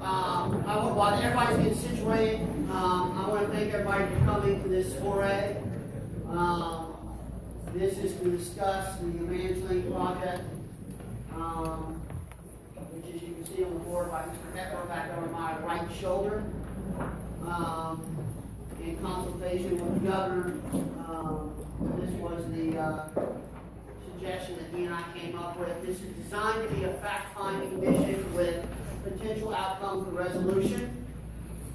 While everybody's getting situated, I want to thank everybody for coming to this foray. This is to discuss the Managed Lane project, which, as you can see on the board by Mr. Hepburn back over my right shoulder. In consultation with the governor, this was the suggestion that he and I came up with. This is designed to be a fact-finding mission with potential outcome for resolution.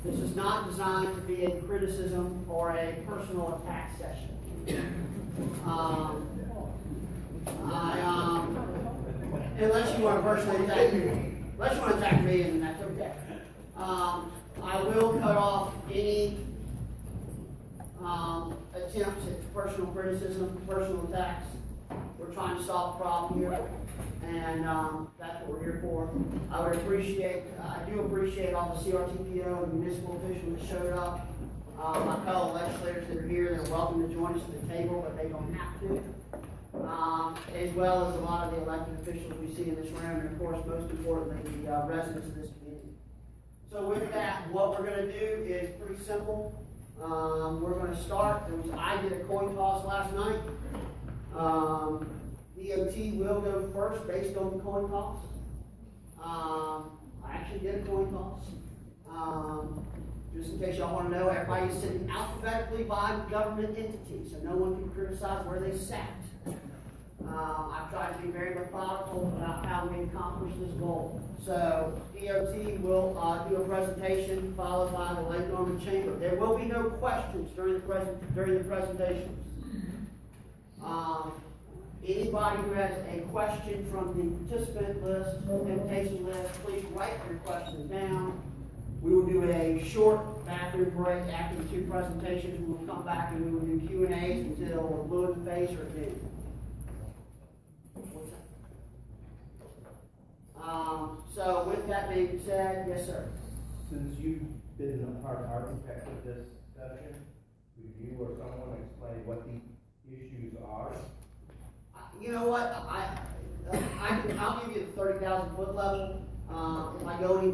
This is not designed to be a criticism or a personal attack session. Unless you want to personally attack me, then that's okay. I will cut off any attempts at personal criticism, personal attacks. We're trying to solve a problem here, and that's what we're here for. I do appreciate all the CRTPO and municipal officials that showed up. My fellow legislators that are here, they're welcome to join us at the table, but they don't have to. As well as a lot of the elected officials we see in this room, and of course, most importantly, the residents of this community. So with that, what we're going to do is pretty simple. We're going to start. I did a coin toss last night. DOT will go first based on the coin toss. I actually did a coin toss. Just in case y'all want to know, everybody is sitting alphabetically by government entities, so no one can criticize where they sat. I've tried to be very methodical about how we accomplish this goal. So DOT will do a presentation followed by the Lake Norman Chamber. There will be no questions during the presentations. Anybody who has a question from the participant list, invitation list, please write your questions down. We will do a short bathroom break after the two presentations. We will come back and we will do Q&As until we're blue in the face or noon. So with that being said, yes, sir. Since you've been a part architect of this session, would you or someone explain what the issues are? You know what? I'll give you the 30,000 foot level. If I go any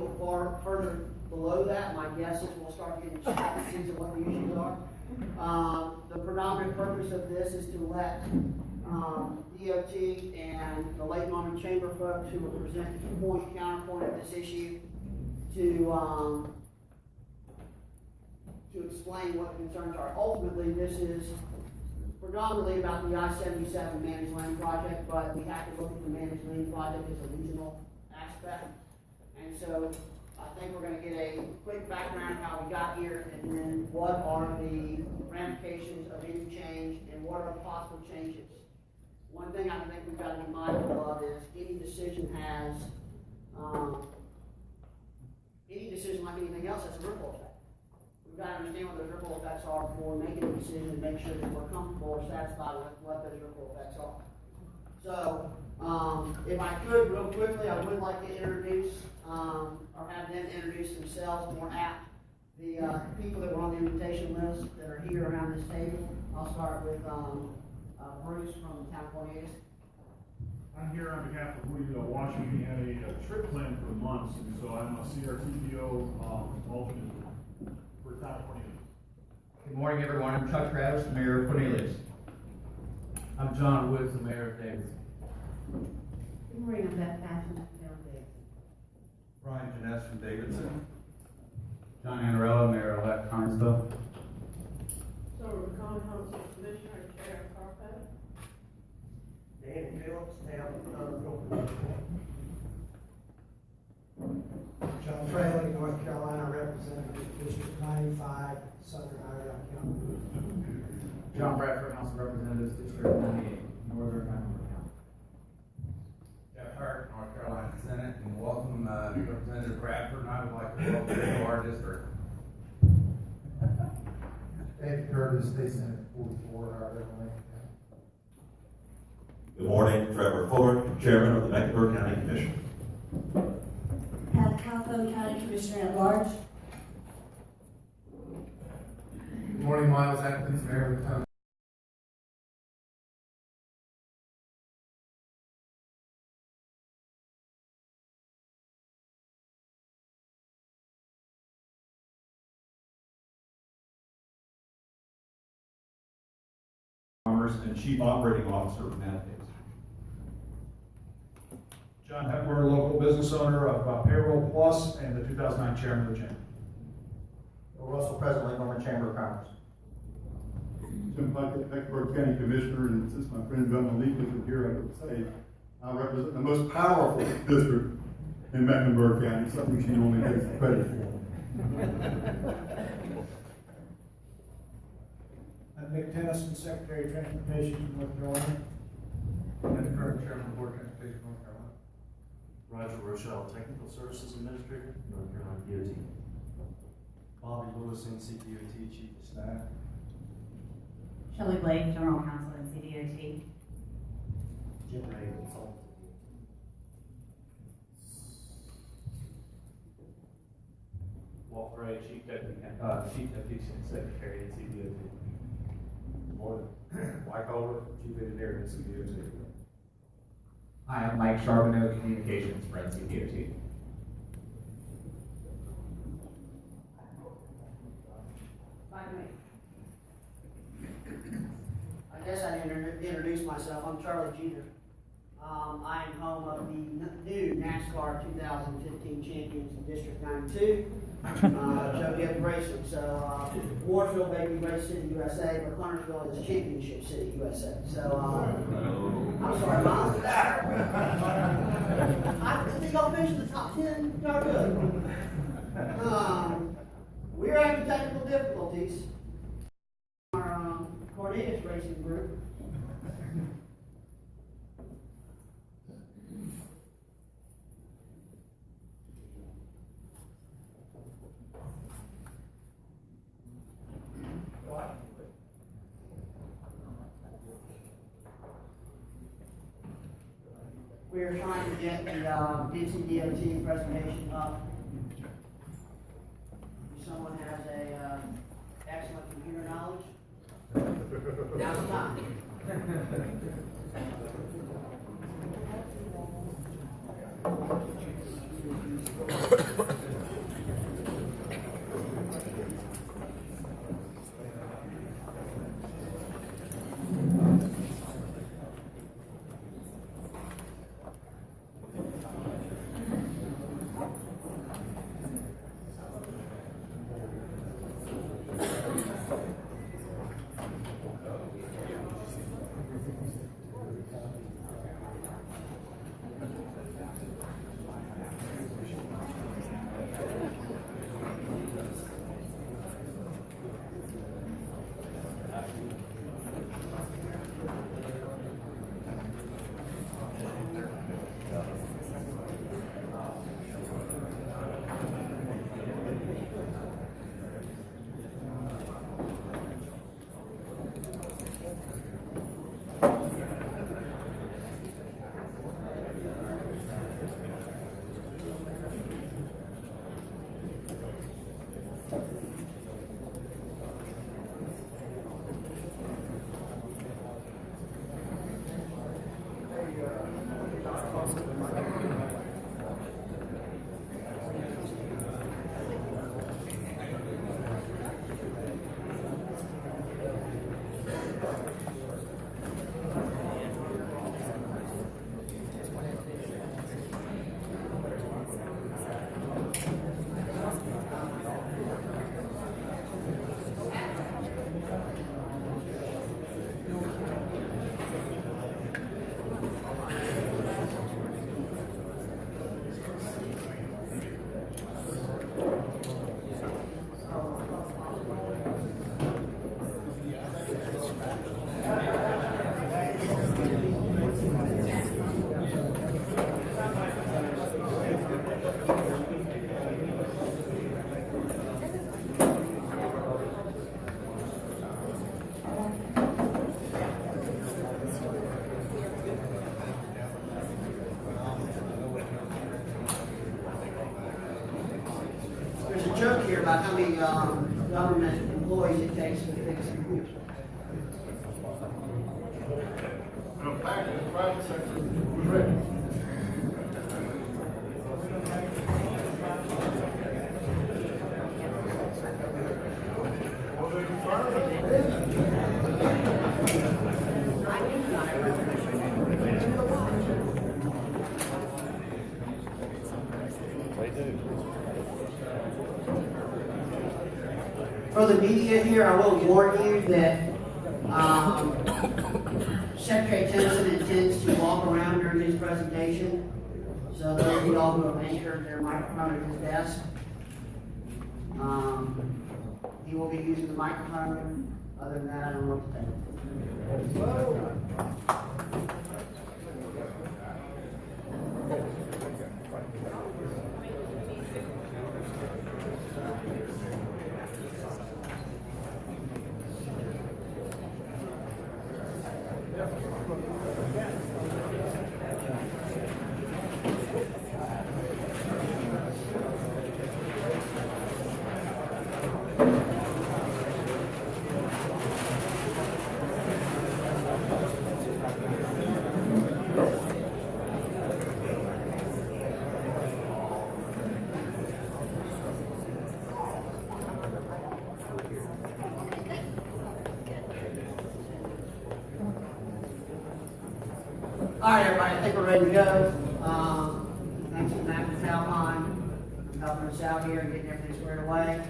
further below that, my guess is we'll start getting discrepancies of what the issues are. The predominant purpose of this is to let DOT and the Lake Norman Chamber folks who will present the counterpoint of this issue to explain what the concerns are. Ultimately, this is predominantly about the I-77 Managed Lane project, but we have to look at the Managed Lane project as a regional aspect. And so I think we're going to get a quick background of how we got here, and then what are the ramifications of any change, and what are possible changes. One thing I think we've got to be mindful of is any decision like anything else has a ripple effect. We've got to understand what those ripple effects are before making a decision and make sure that we're comfortable or satisfied with what those ripple effects are. So, if I could, real quickly, I would like to introduce, or have them introduce themselves more apt. The people that were on the invitation list that are here around this table. I'll start with Bruce from the town of Cornelius. I'm here on behalf of Washington. We had a trip planned for months, and so I'm a CRTPO alternate for town of Cornelius. Good morning, everyone. I'm Chuck Travis, the mayor of Cornelius. I'm John Woods, the mayor of Davidson. Good morning, I'm Beth Patchen, town of Davidson. Brian Jeunesse from Davidson. John Anarella, mayor-elect Connersville. So, we're calling council commissioner Chair Carpet. Danny Phillips, town of John Fraley, North Carolina, representative District 95, Southern Iredell County. John Bradford, House of Representatives, District 98, Northern Ireland County. Jeff Hart, North Carolina Senate, and welcome Representative Bradford, and I would like to welcome you to our district. David Curtis, State Senate 44, Iredell County. Good morning, Trevor Fuller, Chairman of the Mecklenburg County Commission. Pat Calhoun, County Commissioner at Large. Good morning, Miles Atkins, mayor of the town. Commerce and Chief Operating Officer of Matt Davis. John Hepburn, local business owner of Payroll Plus and the 2009 chairman of the chamber. Russell Presley, Norman Chamber of Commerce. Jim Puckett, Mecklenburg County Commissioner, and since my friend Bill Malik isn't here, I would say I represent the most powerful district in Mecklenburg County, something she only takes the credit for. I'm Nick Tennyson, Secretary of Transportation, North Carolina. And current Chairman of the Board of Transportation, North Carolina. Roger Rochelle, Technical Services Administrator, North Carolina DOT. Bobby Lewis, NCDOT, Chief of Staff. Shelley Blake, General Counsel, NCDOT. Jim Ray, Consultant. Walt Ray, Chief Deputy Secretary, NCDOT. Morning. Mike Oliver, Chief Engineer, NCDOT. Hi, I'm Mike Charbonneau, Communications for NCDOT. I guess I didn't introduce myself. I'm Charlie Jeter. I am home of the new NASCAR 2015 champions in District 92, Joe Gibbs Racing. So, Warrensville, baby, Race City, USA, but Huntersville is Championship City, USA. So, I'm sorry, Mom. I think I'll finish the top 10. Y'all good. We're having technical difficulties. Our Cornelius Racing Group. We are trying to get the NCDOT presentation up. If someone has a excellent computer knowledge, now's the time. Joke here about how many government employees it takes to fix a computer. In fact, in the private sector, who's ready? For the media here, I will warn you that Secretary Tennyson intends to walk around during his presentation. So those of y'all who have anchored their microphone at his desk, he will be using the microphone. Other than that, I don't know what to think. All right, everybody, I think we're ready to go. Thanks to Matt and Calpine for helping us out here and getting everything squared away.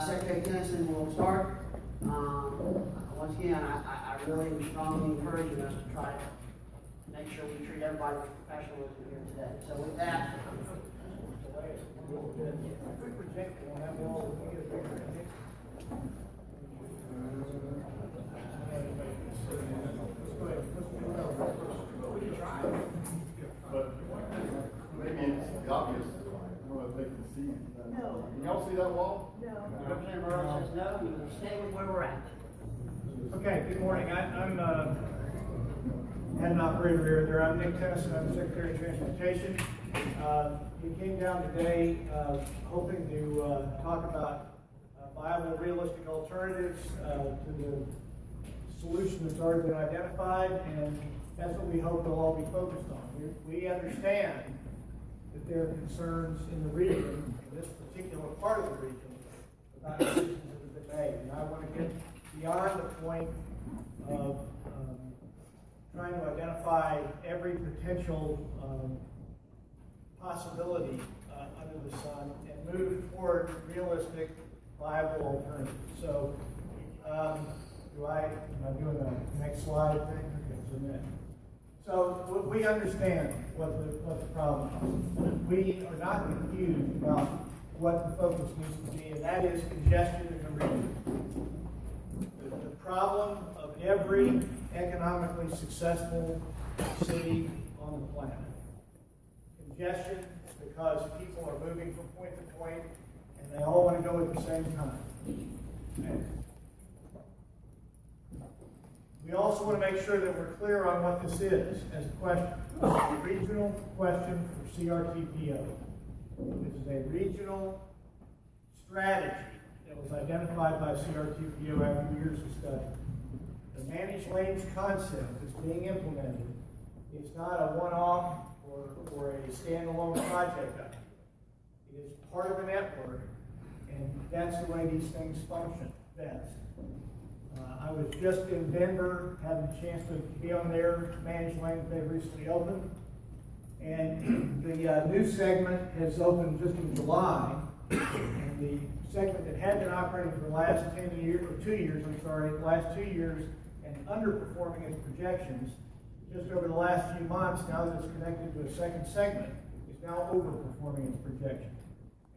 Secretary Tennyson will start. Once again, I really am strongly encouraging us to try to make sure we treat everybody with professionalism here today. So with that, Maybe it's obvious. I don't know if they can see. No. Can y'all see that wall? No. Representative Earl says no, you will stay with where we're at. Okay, good morning. I'm head and operator here. There. I'm Nick Tennyson. I'm Secretary of Transportation. We came down today hoping to talk about viable, realistic alternatives to the solution that's already been identified, and that's what we hope they'll all be focused on. We understand that there are concerns in the region, in this particular part of the region, about decisions that have been made. And I want to get beyond the point of trying to identify every potential possibility under the sun and move toward realistic, viable alternatives. So, am I doing the next slide thing? Okay, zoom in. So we understand what the problem is. We are not confused about what the focus needs to be, and that is congestion in the region. The problem of every economically successful city on the planet. Congestion, because people are moving from point to point, and they all want to go at the same time. Okay. We also want to make sure that we're clear on what this is as a question. It's a regional question for CRTPO. This is a regional strategy that was identified by CRTPO after years of study. The managed lanes concept that's being implemented is not a one-off or a standalone project. It is part of a network, and that's the way these things function best. I was just in Denver, having a chance to be on their managed lane they recently opened. And the new segment has opened just in July. And the segment that had been operating for the last 10 years, or 2 years, the last 2 years, and underperforming its projections, just over the last few months, now that it's connected to a second segment, is now overperforming its projections.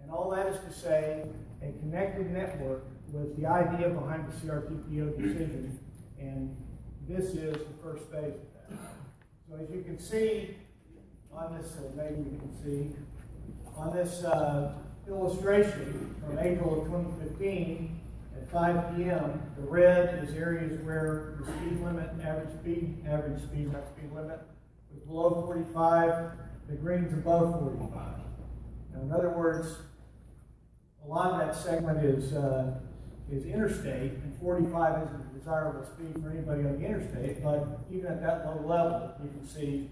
And all that is to say, a connected network was the idea behind the CRTPO decision, and this is the first phase of that. So as you can see on this, maybe you can see, on this illustration from April of 2015 at 5 p.m., the red is areas where the speed limit, average speed, not speed limit, was below 45, the green's above 45. Now, in other words, a lot of that segment is interstate, and 45 isn't a desirable speed for anybody on the interstate, but even at that low level, you can see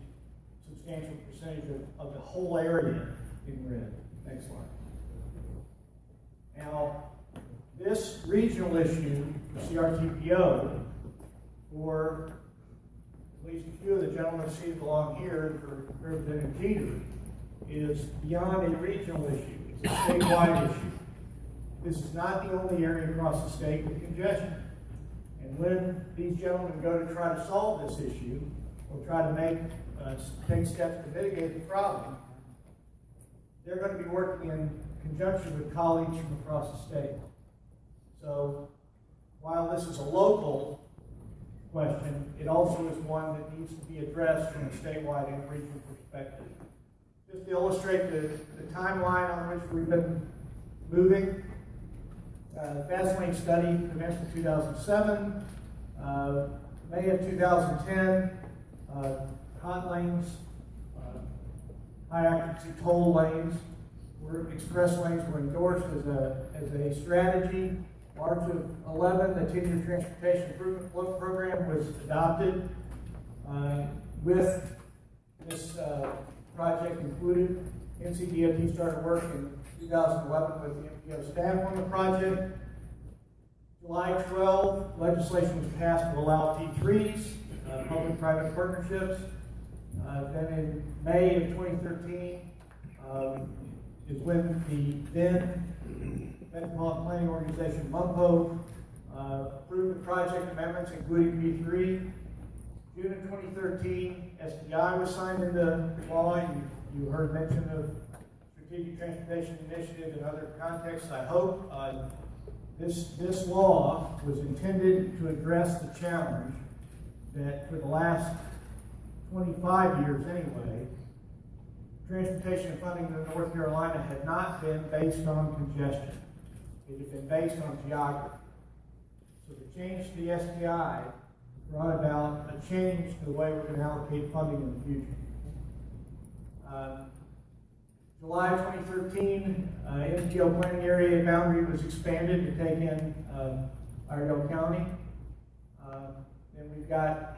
a substantial percentage of the whole area in red. Next slide. Now, this regional issue for CRTPO, for at least a few of the gentlemen seated along here for Representative Jeter, is beyond a regional issue. statewide issue. This is not the only area across the state with congestion. And when these gentlemen go to try to solve this issue, or try to take steps to mitigate the problem, they're going to be working in conjunction with colleagues from across the state. So while this is a local question, it also is one that needs to be addressed from a statewide and regional perspective. Just to illustrate the timeline on which we've been moving, fast lane study commenced in 2007, May of 2010, hot lanes, high-occupancy toll lanes, express lanes were endorsed as a strategy. March of 11, the 10-year transportation improvement program was adopted with this project included. NCDOT started work in 2011 with the MPO staff on the project. July 12, legislation was passed to allow T3s, public-private partnerships. Then in May of 2013 is when the then Metropolitan Planning Organization, MUMPO, approved the project amendments, including P3. June of 2013, SDI was signed into law. You heard mention of Strategic Transportation Initiative in other contexts. I hope this law was intended to address the challenge that for the last 25 years anyway, transportation funding in North Carolina had not been based on congestion. It had been based on geography. So the change to the SDI brought about a change to the way we're going to allocate funding in the future. July 2013, MPO planning area boundary was expanded to take in Iredell County. Then we've got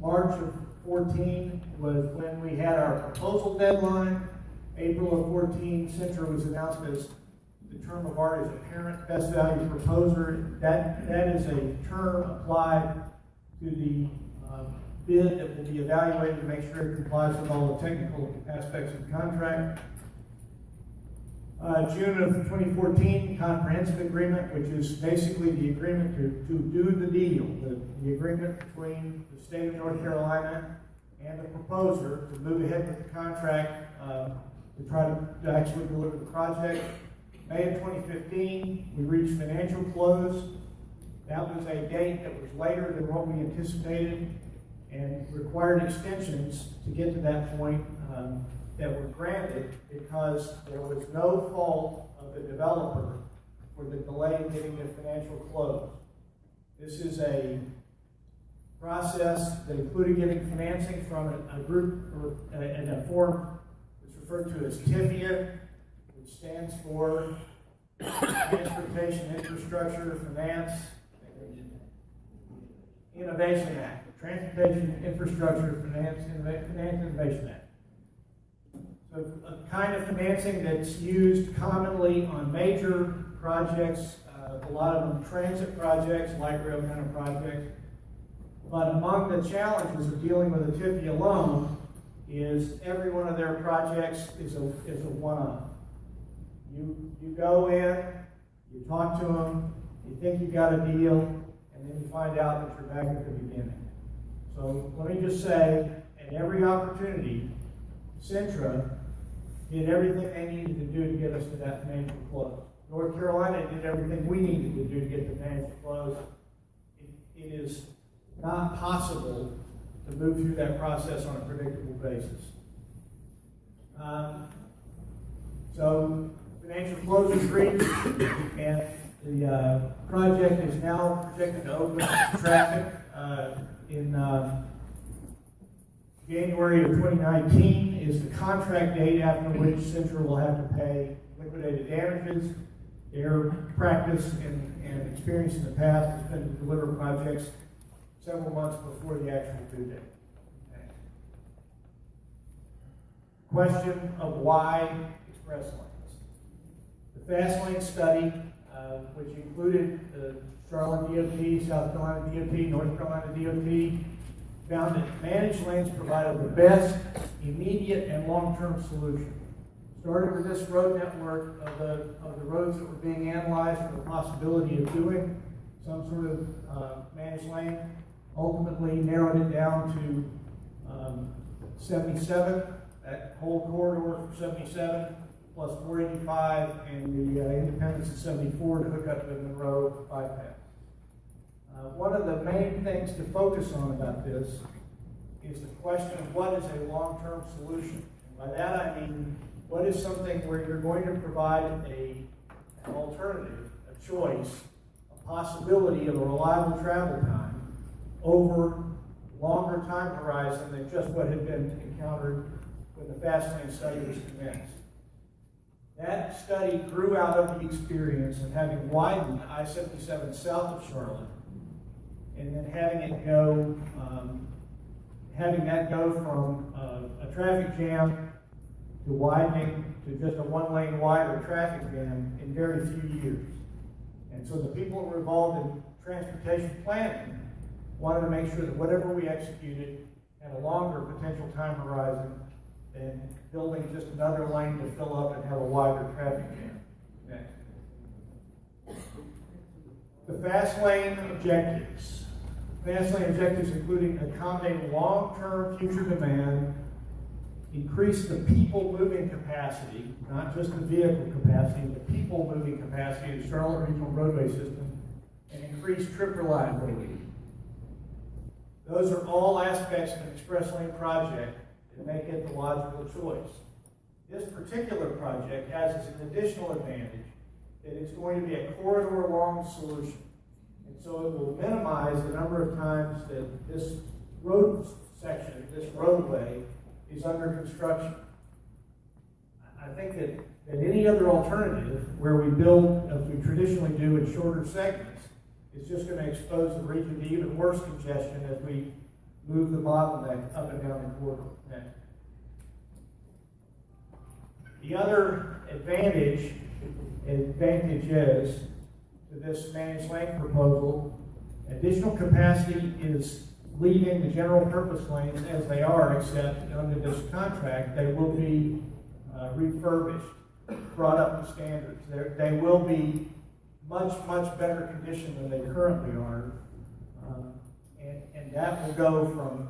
March of 14 was when we had our proposal deadline. April of 14, Centra was announced as the term of art as apparent best value proposer. That is a term applied to the bid that will be evaluated to make sure it complies with all the technical aspects of the contract. June of 2014, comprehensive agreement, which is basically the agreement to do the deal, the agreement between the state of North Carolina and the proposer to move ahead with the contract to try to actually deliver the project. May of 2015, we reached financial close. That was a date that was later than what we anticipated and required extensions to get to that point that were granted because there was no fault of the developer for the delay in getting the financial close. This is a process that included getting financing from a group or in a form that's referred to as TIFIA, which stands for Transportation Infrastructure Finance Innovation Act. Transportation Infrastructure Finance Innovation Act. So a kind of financing that's used commonly on major projects, a lot of them transit projects, light rail kind of projects. But among the challenges of dealing with a TIFIA loan is every one of their projects is a one-off. You go in, you talk to them, you think you got a deal, and then you find out that you're back at the beginning. So let me just say, at every opportunity, Centra did everything they needed to do to get us to that financial close. North Carolina did everything we needed to do to get the financial close. It is not possible to move through that process on a predictable basis. So financial close is reached, and the project is now projected to open traffic in January of 2019 is the contract date after which Centra will have to pay liquidated damages. Their practice and experience in the past has been to deliver projects several months before the actual due date. Okay. Question of why express lanes. The fast lane study, which included the Charlotte DOT, South Carolina DOT, North Carolina DOT, found that managed lanes provided the best immediate and long-term solution. Started with this road network of the roads that were being analyzed for the possibility of doing some sort of managed lane. Ultimately narrowed it down to 77, that whole corridor for 77, plus 485 and the Independence at 74 to hook up to the Monroe bypass. One of the main things to focus on about this is the question of what is a long-term solution. And by that I mean, what is something where you're going to provide an alternative, a choice, a possibility of a reliable travel time over longer time horizon than just what had been encountered when the fast lane study was commenced. That study grew out of the experience of having widened I-77 south of Charlotte and then having that go from a traffic jam to widening to just a one-lane wider traffic jam in very few years. And so the people that were involved in transportation planning wanted to make sure that whatever we executed had a longer potential time horizon than building just another lane to fill up and have a wider traffic jam. Next. The fast lane objectives. Fast lane objectives including accommodating long-term future demand, increase the people moving capacity, not just the vehicle capacity, the people moving capacity of the Charlotte Regional Roadway System, and increase trip reliability. Those are all aspects of an express lane project that make it the logical choice. This particular project has as an additional advantage that it's going to be a corridor-long solution. And so it will minimize the number of times that this road section, this roadway, is under construction. I think that any other alternative where we build, as we traditionally do in shorter segments, is just going to expose the region to even worse congestion as we move the bottleneck up and down the corridor. Next. The other advantages to this managed lane proposal, additional capacity is leaving the general purpose lanes as they are, except under this contract, they will be refurbished, brought up to standards. They will be much, much better condition than they currently are. And that will go from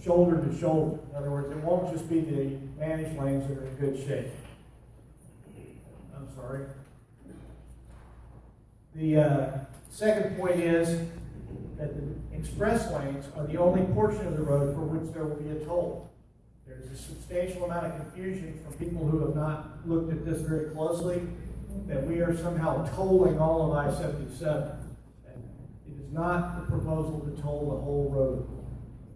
shoulder to shoulder. In other words, it won't just be the managed lanes that are in good shape. I'm sorry. The second point is that the express lanes are the only portion of the road for which there will be a toll. There's a substantial amount of confusion from people who have not looked at this very closely that we are somehow tolling all of I-77. It is not the proposal to toll the whole road.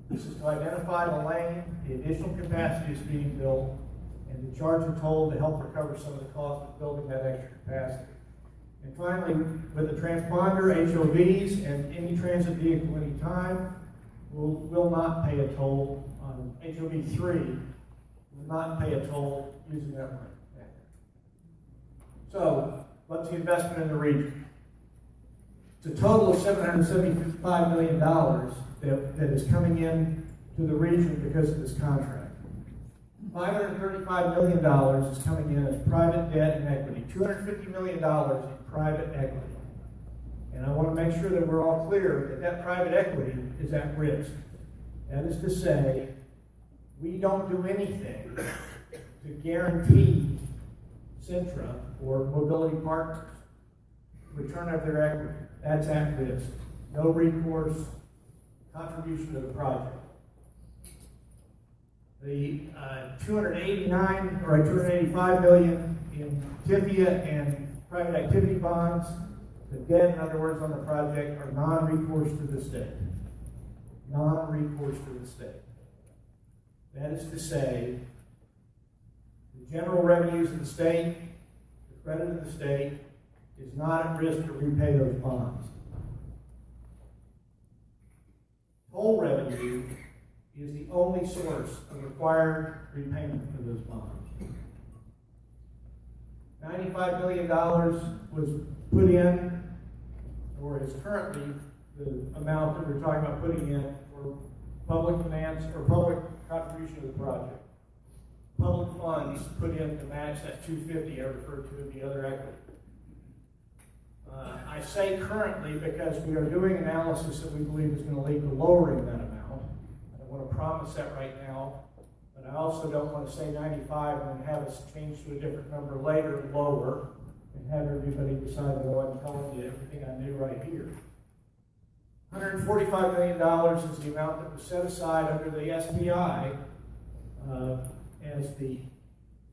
This is to identify the lane, the additional capacity is being built, and to charge a toll to help recover some of the cost of building that extra capacity. And finally, with the transponder, HOVs, and any transit vehicle anytime will not pay a toll on HOV 3, will not pay a toll using that lane. So, what's the investment in the region? It's a total of $775 million that is coming in to the region because of this contract. $535 million is coming in as private debt and equity, $250 million in private equity. And I want to make sure that we're all clear that that private equity is at risk. That is to say, we don't do anything to guarantee Centra or Mobility Partners return of their equity. That's at risk. No recourse, contribution to the project. The $285 million in TIFIA and private activity bonds, the debt, in other words, on the project, are non-recourse to the state. Non-recourse to the state. That is to say, the general revenues of the state, the credit of the state, is not at risk to repay those bonds. Toll revenue is the only source of required repayment for those bonds. $95 million was put in, or is currently the amount that we're talking about putting in for public finance or public contribution to the project. public funds put in to match that 250 I referred to in the other equity. I say currently because we are doing analysis that we believe is going to lead to lowering that amount. I don't want to promise that right now, but I also don't want to say 95 and then have us change to a different number later, lower, and have everybody decide, well, I'm telling you everything I knew right here. $145 million is the amount that was set aside under the SPI as the,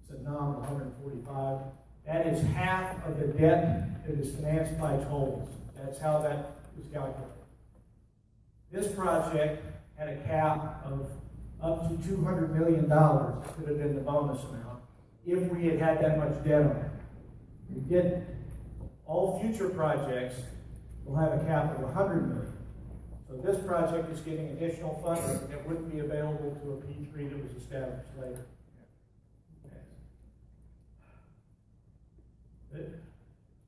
it's a nominal 145. That is half of the debt that is financed by tolls. That's how that was calculated. This project had a cap of up to $200 million that could have been the bonus amount if we had had that much debt on it. We didn't. All future projects will have a cap of $100 million. So this project is getting additional funding that wouldn't be available to a P3 that was established later.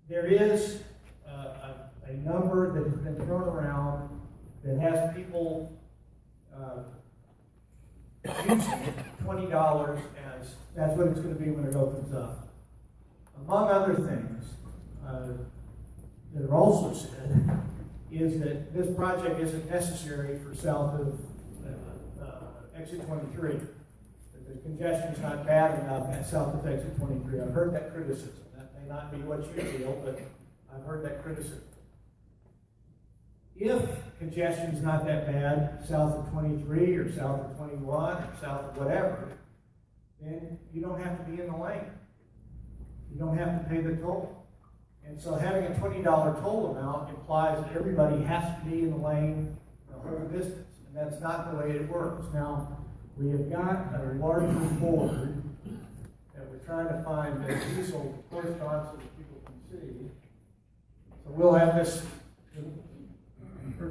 There is a number that has been thrown around that has people using $20 as that's what it's going to be when it opens up. Among other things that are also said is that this project isn't necessary for south of exit 23. That the congestion is not bad enough at south of exit 23. I've heard that criticism. That may not be what you feel, but I've heard that criticism. If congestion is not that bad south of 23 or south of 21 or south of whatever, then you don't have to be in the lane. You don't have to pay the toll. And so having a $20 toll amount implies that everybody has to be in the lane the whole distance. And that's not the way it works. Now, we have got a larger board that we're trying to find that diesel post on so that people can see. So we'll have this.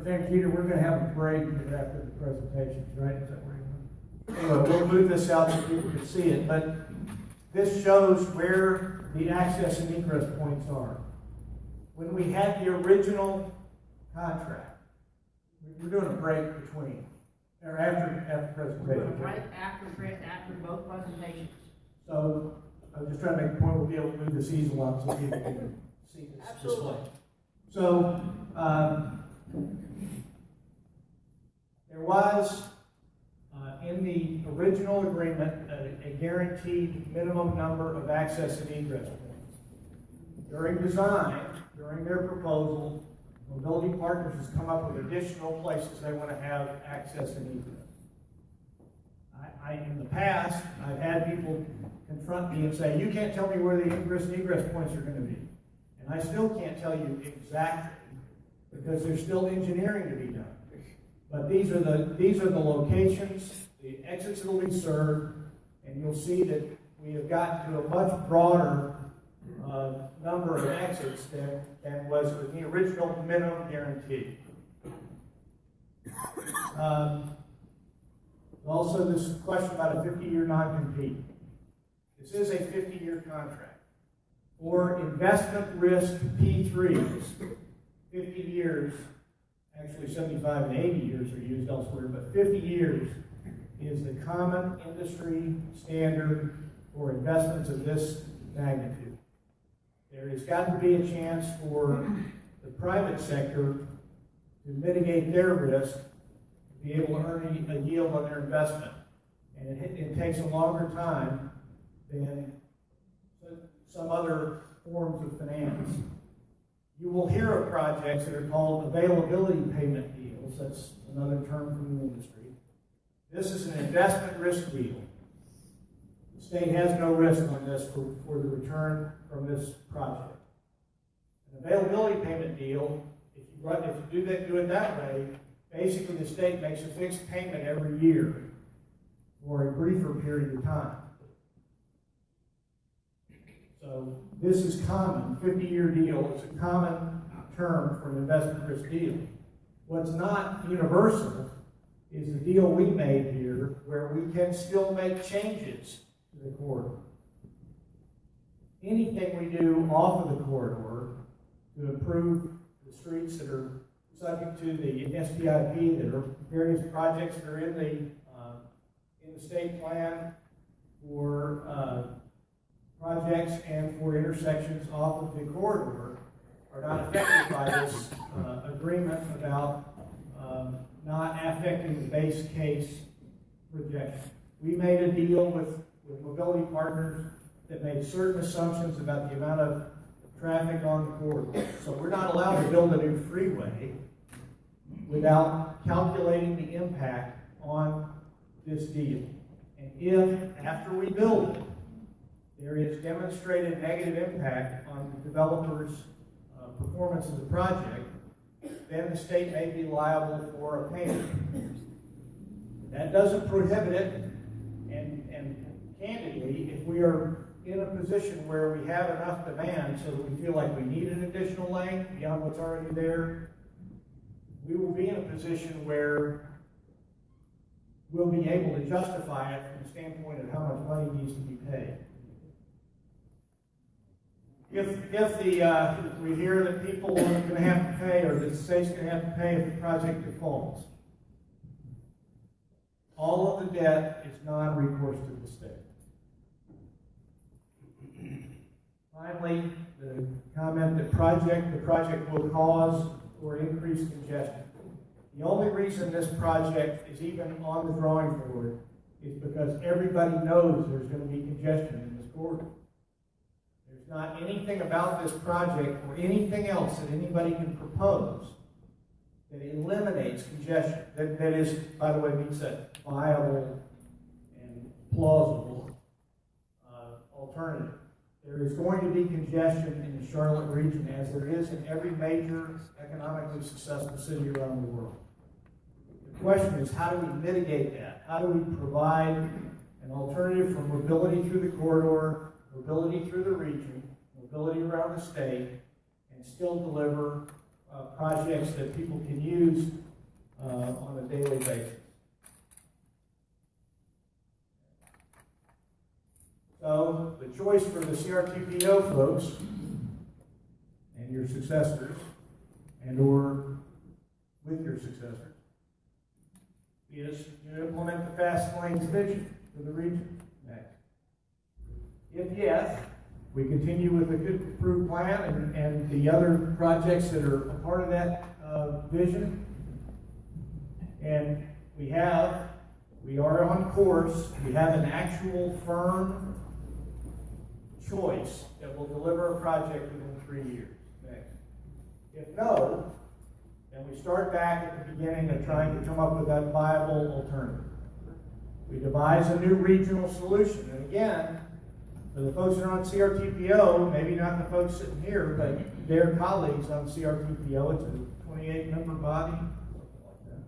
Thank Peter, we're going to have a break after the presentations, right? Is that where you're going? Anyway, we'll move this out so people can see it. But this shows where the access and egress points are. When we had the original contract, we're doing a break between, or after presentation. We're doing a break after both presentations. So I was just trying to make a point we'll be able to move this easel up so people can see this display. So there was in the original agreement a guaranteed minimum number of access and egress points. During design, during their proposal, Mobility Partners has come up with additional places they want to have access and egress. In the past, I've had people confront me and say, you can't tell me where the ingress and egress points are going to be. And I still can't tell you exactly because there's still engineering to be done. But these are the locations, the exits that will be served, and you'll see that we have gotten to a much broader number of exits than was the original minimum guarantee. Also, this question about a 50-year non-compete. This is a 50-year contract. For investment risk P3s, 50 years, actually 75 and 80 years are used elsewhere, but 50 years is the common industry standard for investments of this magnitude. There has got to be a chance for the private sector to mitigate their risk, to be able to earn a yield on their investment. And it takes a longer time than some other forms of finance. You will hear of projects that are called availability payment deals. That's another term from the industry. This is an investment risk deal. The state has no risk on this for the return from this project. An availability payment deal, if you do it that way, basically the state makes a fixed payment every year for a briefer period of time. So this is common. 50-year deal is a common term for an investment risk deal. What's not universal is the deal we made here where we can still make changes to the corridor. Anything we do off of the corridor to improve the streets that are subject to the SPIP, that are various projects that are in the state plan, for projects and for intersections off of the corridor are not affected by this agreement about not affecting the base case projection. We made a deal with mobility partners that made certain assumptions about the amount of traffic on the corridor. So we're not allowed to build a new freeway without calculating the impact on this deal. And if, after we build it, there is demonstrated negative impact on the developer's performance of the project, then the state may be liable for a payment. That doesn't prohibit it, and candidly, if we are in a position where we have enough demand so that we feel like we need an additional lane beyond what's already there, we will be in a position where we'll be able to justify it from the standpoint of how much money needs to be paid. If we hear that people are going to have to pay, or that the state's going to have to pay if the project defaults, all of the debt is non-recourse to the state. Finally, the comment that the project will cause or increase congestion. The only reason this project is even on the drawing board is because everybody knows there's going to be congestion in this corridor. There's not anything about this project or anything else that anybody can propose that eliminates congestion, that is, by the way, means that viable and plausible alternative. There is going to be congestion in the Charlotte region, as there is in every major economically successful city around the world. The question is, how do we mitigate that? How do we provide an alternative for mobility through the corridor, mobility through the region, mobility around the state, and still deliver projects that people can use on a daily basis? So the choice for the CRTPO folks and your successors, and or with your successors, is to implement the fast lanes vision for the region next. If yes, we continue with the good approved plan and the other projects that are a part of that vision. And we are on course. We have an actual firm choice that will deliver a project within 3 years. Next. If no, then we start back at the beginning of trying to come up with that viable alternative. We devise a new regional solution. And again, for the folks that are on CRTPO, maybe not the folks sitting here, but their colleagues on CRTPO, it's a 28-member body, something like that.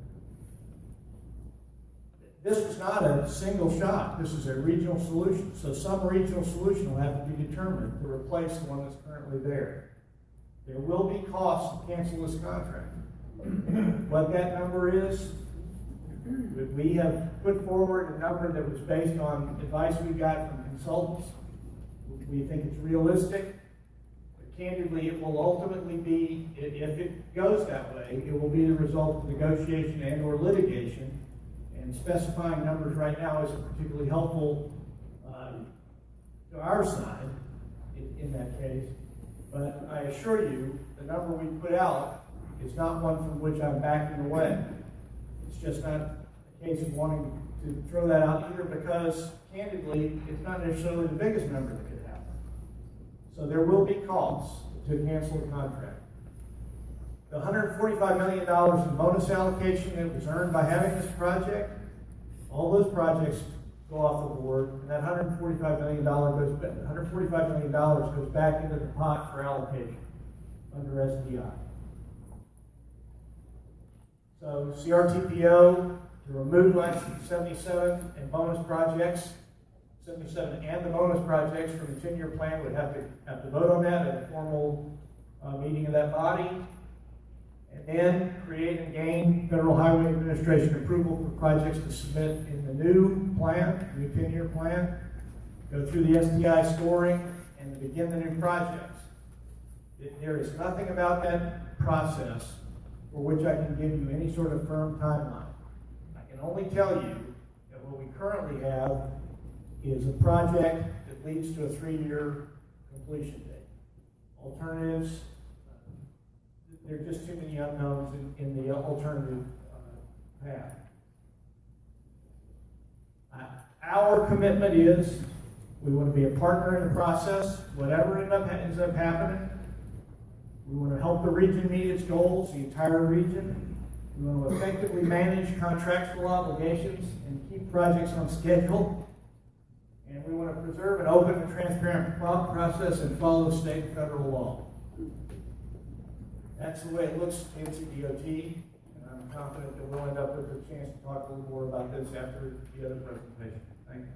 This is not a single shot. This is a regional solution. So some regional solution will have to be determined to replace the one that's currently there. There will be costs to cancel this contract. What that number is, we have put forward a number that was based on advice we got from consultants. We think it's realistic. But candidly, it will ultimately be, if it goes that way, it will be the result of negotiation and or litigation. And specifying numbers right now isn't particularly helpful to our side in that case. But I assure you, the number we put out is not one from which I'm backing away. It's just not a case of wanting to throw that out either, because candidly, it's not necessarily the biggest number that could happen. So there will be costs to cancel the contract. The $145 million in bonus allocation that was earned by having this project, all those projects go off the board, and that $145 million goes back into the pot for allocation under SDI. So CRTPO, to remove I-77 and bonus projects, 77 and the bonus projects from the 10-year plan, would have to vote on that at a formal meeting of that body, and then create and gain Federal Highway Administration approval for projects to submit in the new plan, new 10-year plan, go through the SDI scoring, and begin the new projects. There is nothing about that process for which I can give you any sort of firm timeline. I can only tell you that what we currently have is a project that leads to a 3-year completion date. Alternatives, there are just too many unknowns in the alternative path. Our commitment is we want to be a partner in the process, whatever ends up happening. We want to help the region meet its goals, the entire region. We want to effectively manage contractual obligations and keep projects on schedule. And we want to preserve an open and transparent process and follow state and federal law. That's the way it looks to NCDOT, and I'm confident that we'll end up with a chance to talk a little more about this after the other presentation. Thank you.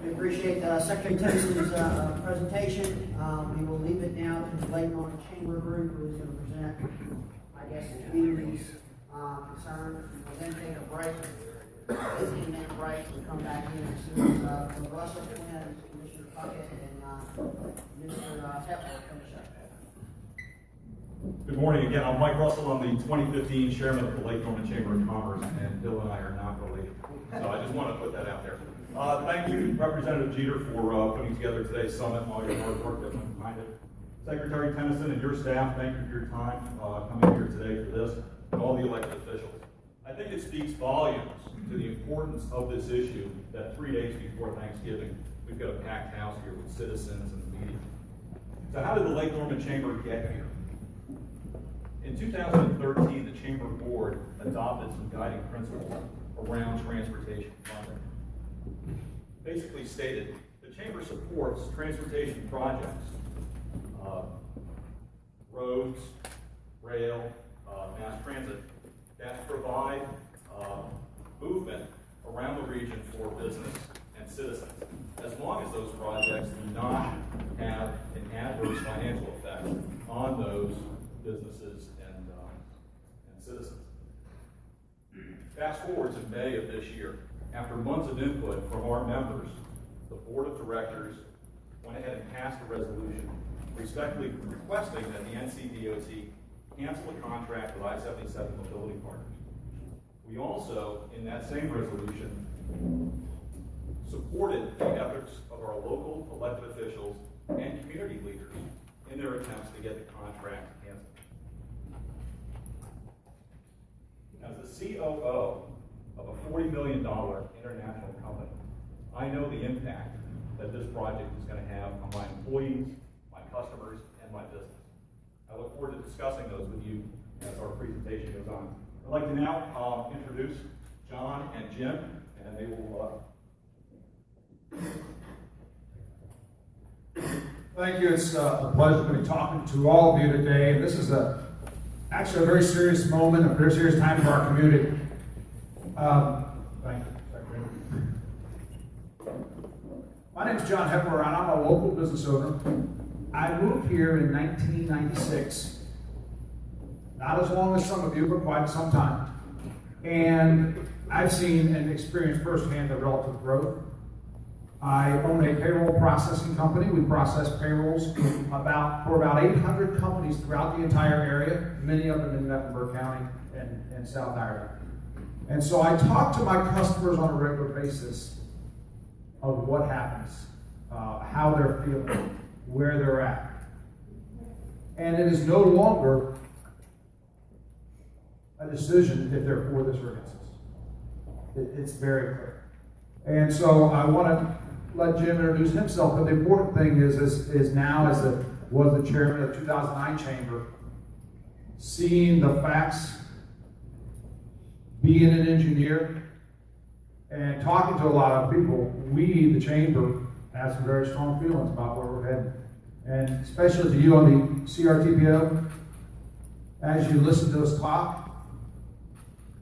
We appreciate Secretary Tennyson's presentation. We will leave it now to the Lake North Chamber Group, who is going to present, I guess, the community's concern. We'll then take a break, 15-minute break, and come back in as soon as the Russell twins, Commissioner Puckett, and Mr. Hepler finish up. Good morning again. I'm Mike Russell. I'm the 2015 chairman of the Lake Norman Chamber of Commerce, and Bill and I are not related. So I just want to put that out there. Thank you, Representative Jeter, for putting together today's summit and all your hard work that went behind it. Secretary Tennyson and your staff, thank you for your time coming here today for this, and all the elected officials. I think it speaks volumes to the importance of this issue that 3 days before Thanksgiving, we've got a packed house here with citizens and the media. So how did the Lake Norman Chamber get here? In 2013, the Chamber Board adopted some guiding principles around transportation funding. Basically stated, the Chamber supports transportation projects, roads, rail, mass transit, that provide movement around the region for business and citizens, as long as those projects do not have an adverse financial effect on those businesses and citizens. Fast forward to May of this year. After months of input from our members, the Board of Directors went ahead and passed a resolution respectfully requesting that the NCDOT cancel the contract with I-77 Mobility Partners. We also, in that same resolution, supported the efforts of our local elected officials and community leaders in their attempts to get the contract canceled. As the COO of a $40 million international company, I know the impact that this project is going to have on my employees, my customers, and my business. I look forward to discussing those with you as our presentation goes on. I'd like to now introduce John and Jim, and they will Thank you. It's a pleasure to be talking to all of you today. And this is actually a very serious moment, a very serious time for our community. Thank you. My name is John Hepler, and I'm a local business owner. I moved here in 1996. Not as long as some of you, but quite some time. And I've seen and experienced firsthand the relative growth. I own a payroll processing company. We process payrolls for about 800 companies throughout the entire area, many of them in Mecklenburg County and South Ireland. And so I talk to my customers on a regular basis of what happens, how they're feeling, where they're at. And it is no longer a decision if they're for this or against this. It's very clear. And so I want to let Jim introduce himself, but the important thing is now, as was the chairman of the 2009 chamber, seeing the facts, being an engineer, and talking to a lot of people, we, the chamber, have some very strong feelings about where we're headed. And especially to you on the CRTPO, as you listen to us talk,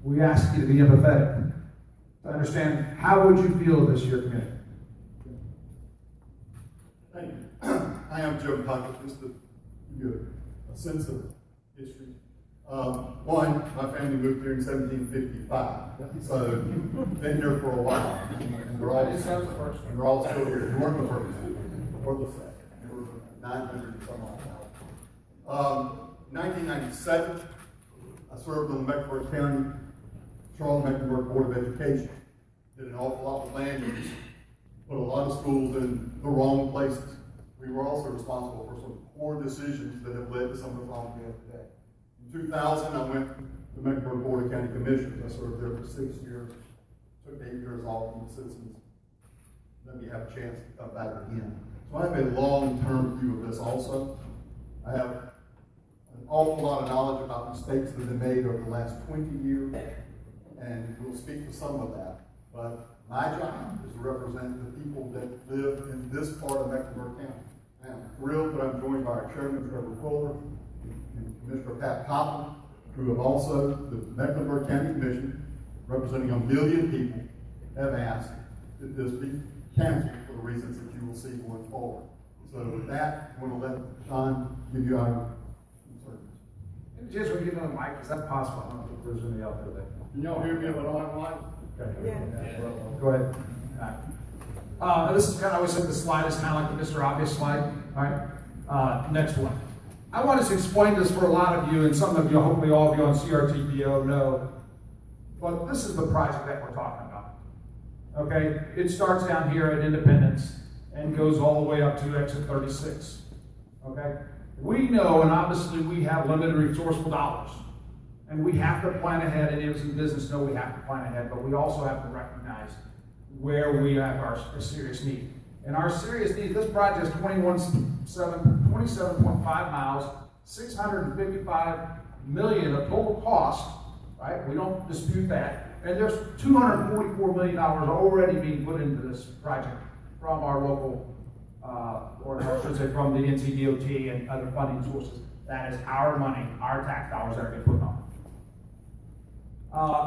we ask you to be empathetic, to understand how would you feel this year community. Thank you. I am Joe Puckett, just to give you a sense of history. One, my family moved here in 1755, so been here for a while. And they're all still here. You weren't the first, or the second. You were 900 and some odd. 1997, I served on the Mecklenburg County Charles-Mecklenburg Board of Education. Did an awful lot with land use, put a lot of schools in the wrong places. We were also responsible for some poor decisions that have led to some of the problems we have today. In 2000, I went to the Mecklenburg Board of County Commissioners. I served there for 6 years, took 8 years off from the citizens. Let me have a chance to come back again. So I have a long-term view of this also. I have an awful lot of knowledge about mistakes that have been made over the last 20 years, and we'll speak to some of that. But my job is to represent the people that live in this part of Mecklenburg County. I am thrilled that I'm joined by our chairman, Trevor Fuller, and Commissioner Pat Copeland, who have also, the Mecklenburg County Commission, representing 1 million people, have asked that this be canceled for the reasons that you will see going forward. So with that, I'm going to let John give you our concerns. Just when you get on the mic, is that possible? I don't know if there's any out there. Can y'all hear me with all my mic? Okay. Yeah. Go ahead. All right. This is kind of, I always said the slide is kind of like the Mr. Obvious slide. All right. Next one. I wanted to explain this for a lot of you, and some of you, hopefully all of you on CRTPO know, but this is the project that we're talking about. Okay? It starts down here at Independence and goes all the way up to exit 36. Okay? We know, and obviously we have limited resourceful dollars. And we have to plan ahead, and those in business know we have to plan ahead, but we also have to recognize where we have our serious need. And our serious need, this project is 27.5 miles, 655 million of total cost, right? We don't dispute that. And there's $244 million already being put into this project from our local, or I should say from the NCDOT and other funding sources. That is our money, our tax dollars that are getting put on.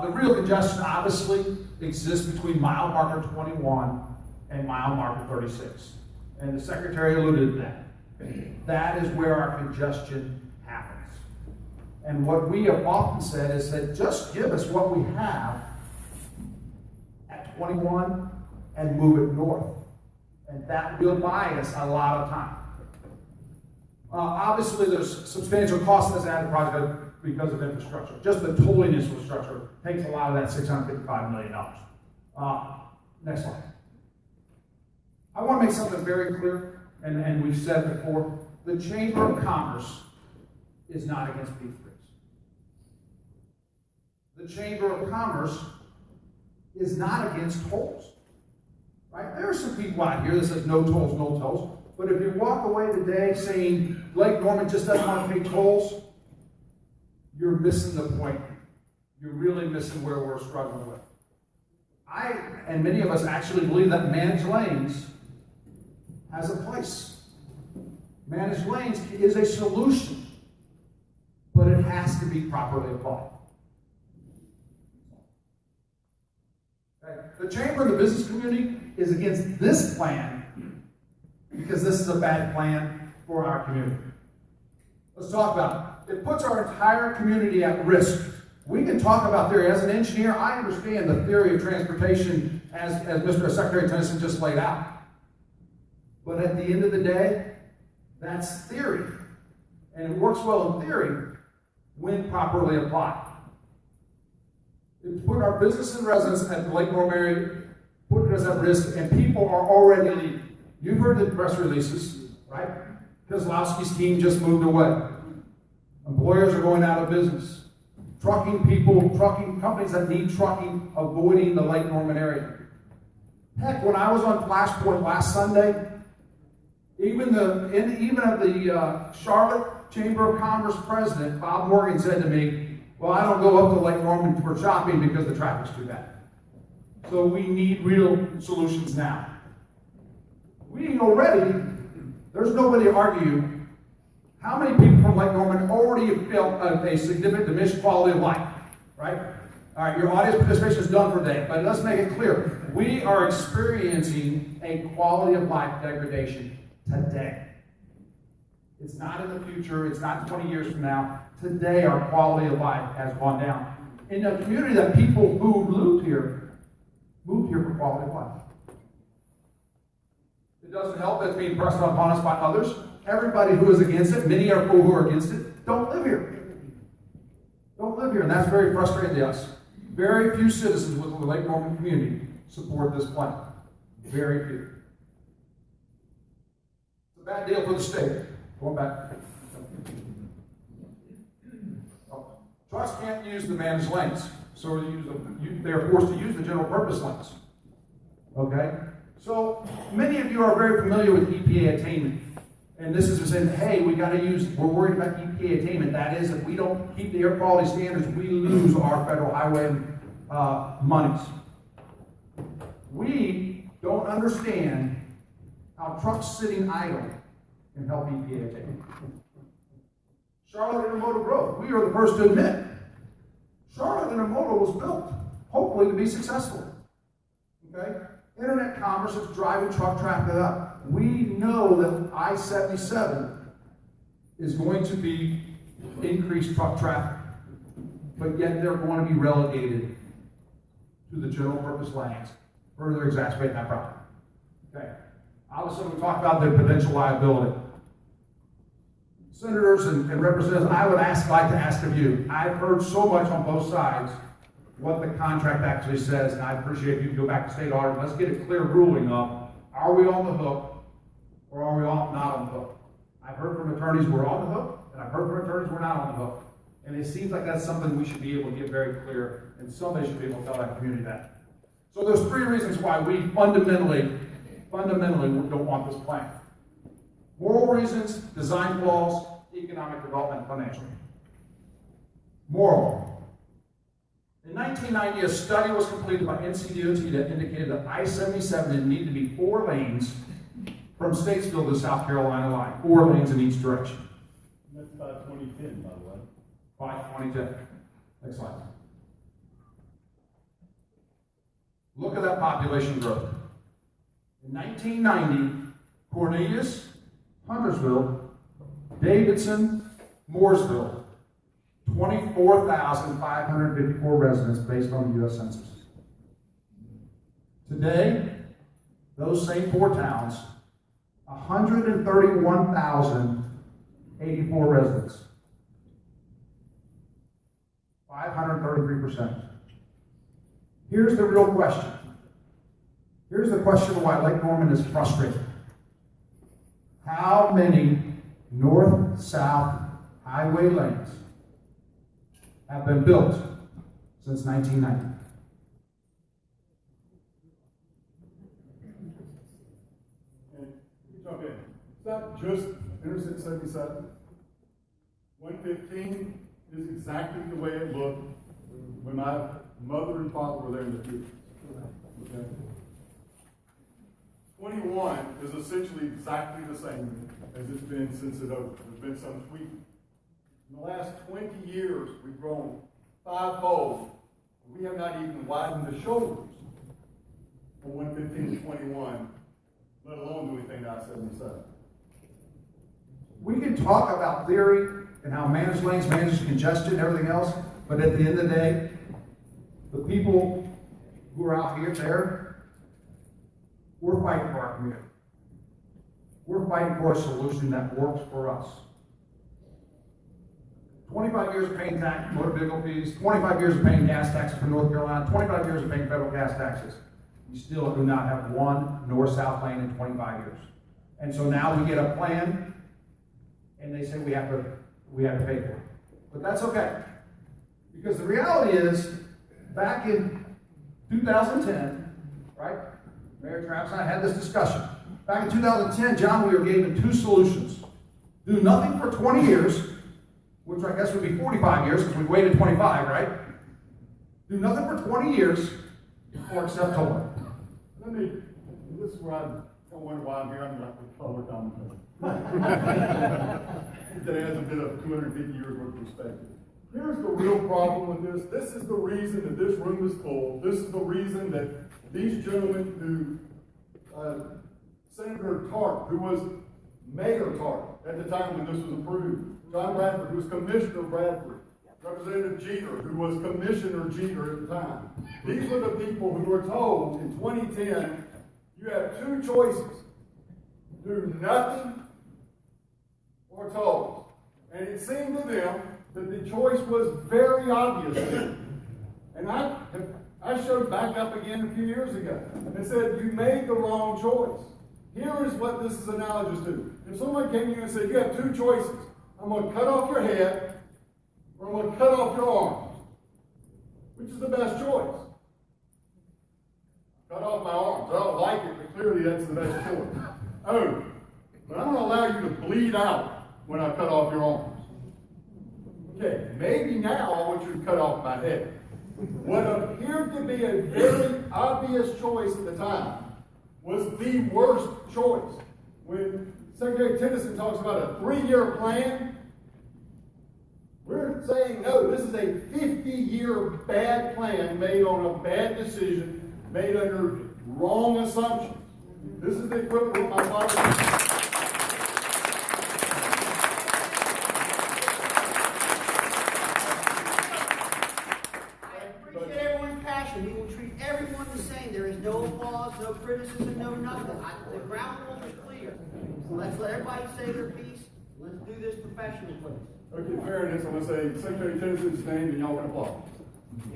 The real congestion obviously exists between mile marker 21 and mile marker 36. And the Secretary alluded to that. That is where our congestion happens. And what we have often said is that just give us what we have at 21 and move it north. And that will buy us a lot of time. Obviously, there's substantial cost that's added to the project because of infrastructure. Just the tolling infrastructure takes a lot of that $655 million. Next slide. I want to make something very clear, and we've said before, the Chamber of Commerce is not against B3s. The Chamber of Commerce is not against tolls. Right? There are some people out here that says no tolls, no tolls. But if you walk away today saying Lake Norman just doesn't want to pay tolls, you're missing the point. You're really missing where we're struggling with. I, and many of us actually believe that managed lanes has a place. Managed lanes is a solution, but it has to be properly applied. Okay. The Chamber of the business community is against this plan because this is a bad plan for our community. Let's talk about it. It puts our entire community at risk. We can talk about theory. As an engineer, I understand the theory of transportation as Mr. Secretary Tennyson just laid out. But at the end of the day, that's theory. And it works well in theory when properly applied. It's put our business and residents at the Lake Norman area, putting us at risk, and people are already leaving. You've heard the press releases, right? Kozlowski's team just moved away. Employers are going out of business. Trucking companies that need trucking, avoiding the Lake Norman area. Heck, when I was on Flashpoint last Sunday, even of the Charlotte Chamber of Commerce president, Bob Morgan, said to me, well, I don't go up to Lake Norman for shopping because the traffic's too bad. So we need real solutions now. We already, there's nobody to argue how many people from Lake Norman already have felt a significant diminished quality of life, right? All right, your audience participation is done for today, but let's make it clear. We are experiencing a quality of life degradation today. It's not in the future, it's not 20 years from now. Today, our quality of life has gone down. In a community that people who moved here for quality of life. It doesn't help that it's being pressed upon us by others. Everybody who is against it, many are people who are against it, don't live here. Don't live here, and that's very frustrating to us. Very few citizens within the Lake Norman community support this plan. Very few. It's a bad deal for the state. Going back. Trucks can't use the managed lanes, so they're forced to use the general purpose lanes. Okay? So many of you are very familiar with EPA attainment. And this is saying, hey, we're worried about EPA attainment. That is, if we don't keep the air quality standards, we lose our federal highway monies. We don't understand how trucks sitting idle can help EPA attainment. Charlotte Intermodal Growth, we are the first to admit, Charlotte Intermodal was built, hopefully, to be successful. Okay? Internet commerce is driving truck traffic up. We know that I-77 is going to be increased truck traffic, but yet they're going to be relegated to the general purpose lanes, further exacerbating that problem. Okay. Obviously, we talked about the potential liability. Senators and representatives, I would like to ask of you, I've heard so much on both sides what the contract actually says, and I appreciate if you can go back to state audit. Let's get a clear ruling of, are we on the hook or are we not on the hook? I've heard from attorneys we're on the hook, and I've heard from attorneys we're not on the hook. And it seems like that's something we should be able to get very clear, and somebody should be able to tell that community that. So there's three reasons why we fundamentally don't want this plan. Moral reasons, design flaws, economic development, financial. Moral. In 1990, a study was completed by NCDOT that indicated that I-77 didn't need to be 4 lanes from Statesville to South Carolina line, 4 lanes in each direction. That's about 2010, by the way. By 2010. Next slide. Look at that population growth. In 1990, Cornelius, Huntersville, Davidson, Mooresville, 24,554 residents based on the U.S. Census. Today, those same 4 towns, 131,084 residents. 533%. Here's the real question. Here's the question of why Lake Norman is frustrated. How many north-south highway lanes have been built since 1990? And you jump in. It's not just Interstate 77. 115 is exactly the way it looked when my mother and father were there in the future. Okay. 21 is essentially exactly the same as it's been since it opened. There's been some tweaking. In the last 20 years, we've grown 5-fold. We have not even widened the shoulders from 115 to 21, let alone do anything to I-77. We can talk about theory and how managed lanes manage congestion and everything else, but at the end of the day, the people who are out here there, we're fighting for our community. We're fighting for a solution that works for us. 25 years of paying tax, motor vehicle fees, 25 years of paying gas taxes for North Carolina, 25 years of paying federal gas taxes. We still do not have one north-south lane in 25 years. And so now we get a plan, and they say we have to pay for it. But that's okay. Because the reality is, back in 2010, right? Mayor Travis and I had this discussion. Back in 2010, John, we were given 2 solutions. Do nothing for 20 years, which I guess would be 45 years because we waited 25, right? Do nothing for 20 years or accept tolling. This is where I don't wonder why I'm here. I'm like a public commentator. That has a bit of 250 years worth of perspective. Here's the real problem with this. This is the reason that this room is full. This is the reason that these gentlemen who, Senator Tartt, who was Mayor Tartt at the time when this was approved. John Bradford, who was Commissioner Bradford. Representative Jeter, who was Commissioner Jeter at the time. These were the people who were told in 2010, you have two choices. Do nothing or tolls. And it seemed to them that the choice was very obvious to them. And I showed back up again a few years ago and said, you made the wrong choice. Here is what this is analogous to. If someone came to you and said, you have two choices. I'm going to cut off your head or I'm going to cut off your arms. Which is the best choice? Cut off my arms. I don't like it, but clearly that's the best choice. Oh, but I'm going to allow you to bleed out when I cut off your arms. Okay, maybe now I want you to cut off my head. What appeared to be a very obvious choice at the time was the worst choice. When Secretary Tennyson talks about a 3-year plan, we're saying, no, this is a 50-year bad plan made on a bad decision, made under wrong assumptions. This is the equivalent of my father. We will treat everyone the same. There is no applause, no criticism, no nothing. The ground rules are clear. So let's let everybody say their piece. Let's do this professionally, please. Okay, fairness, I'm going to say Secretary Tennyson's name and y'all can applaud.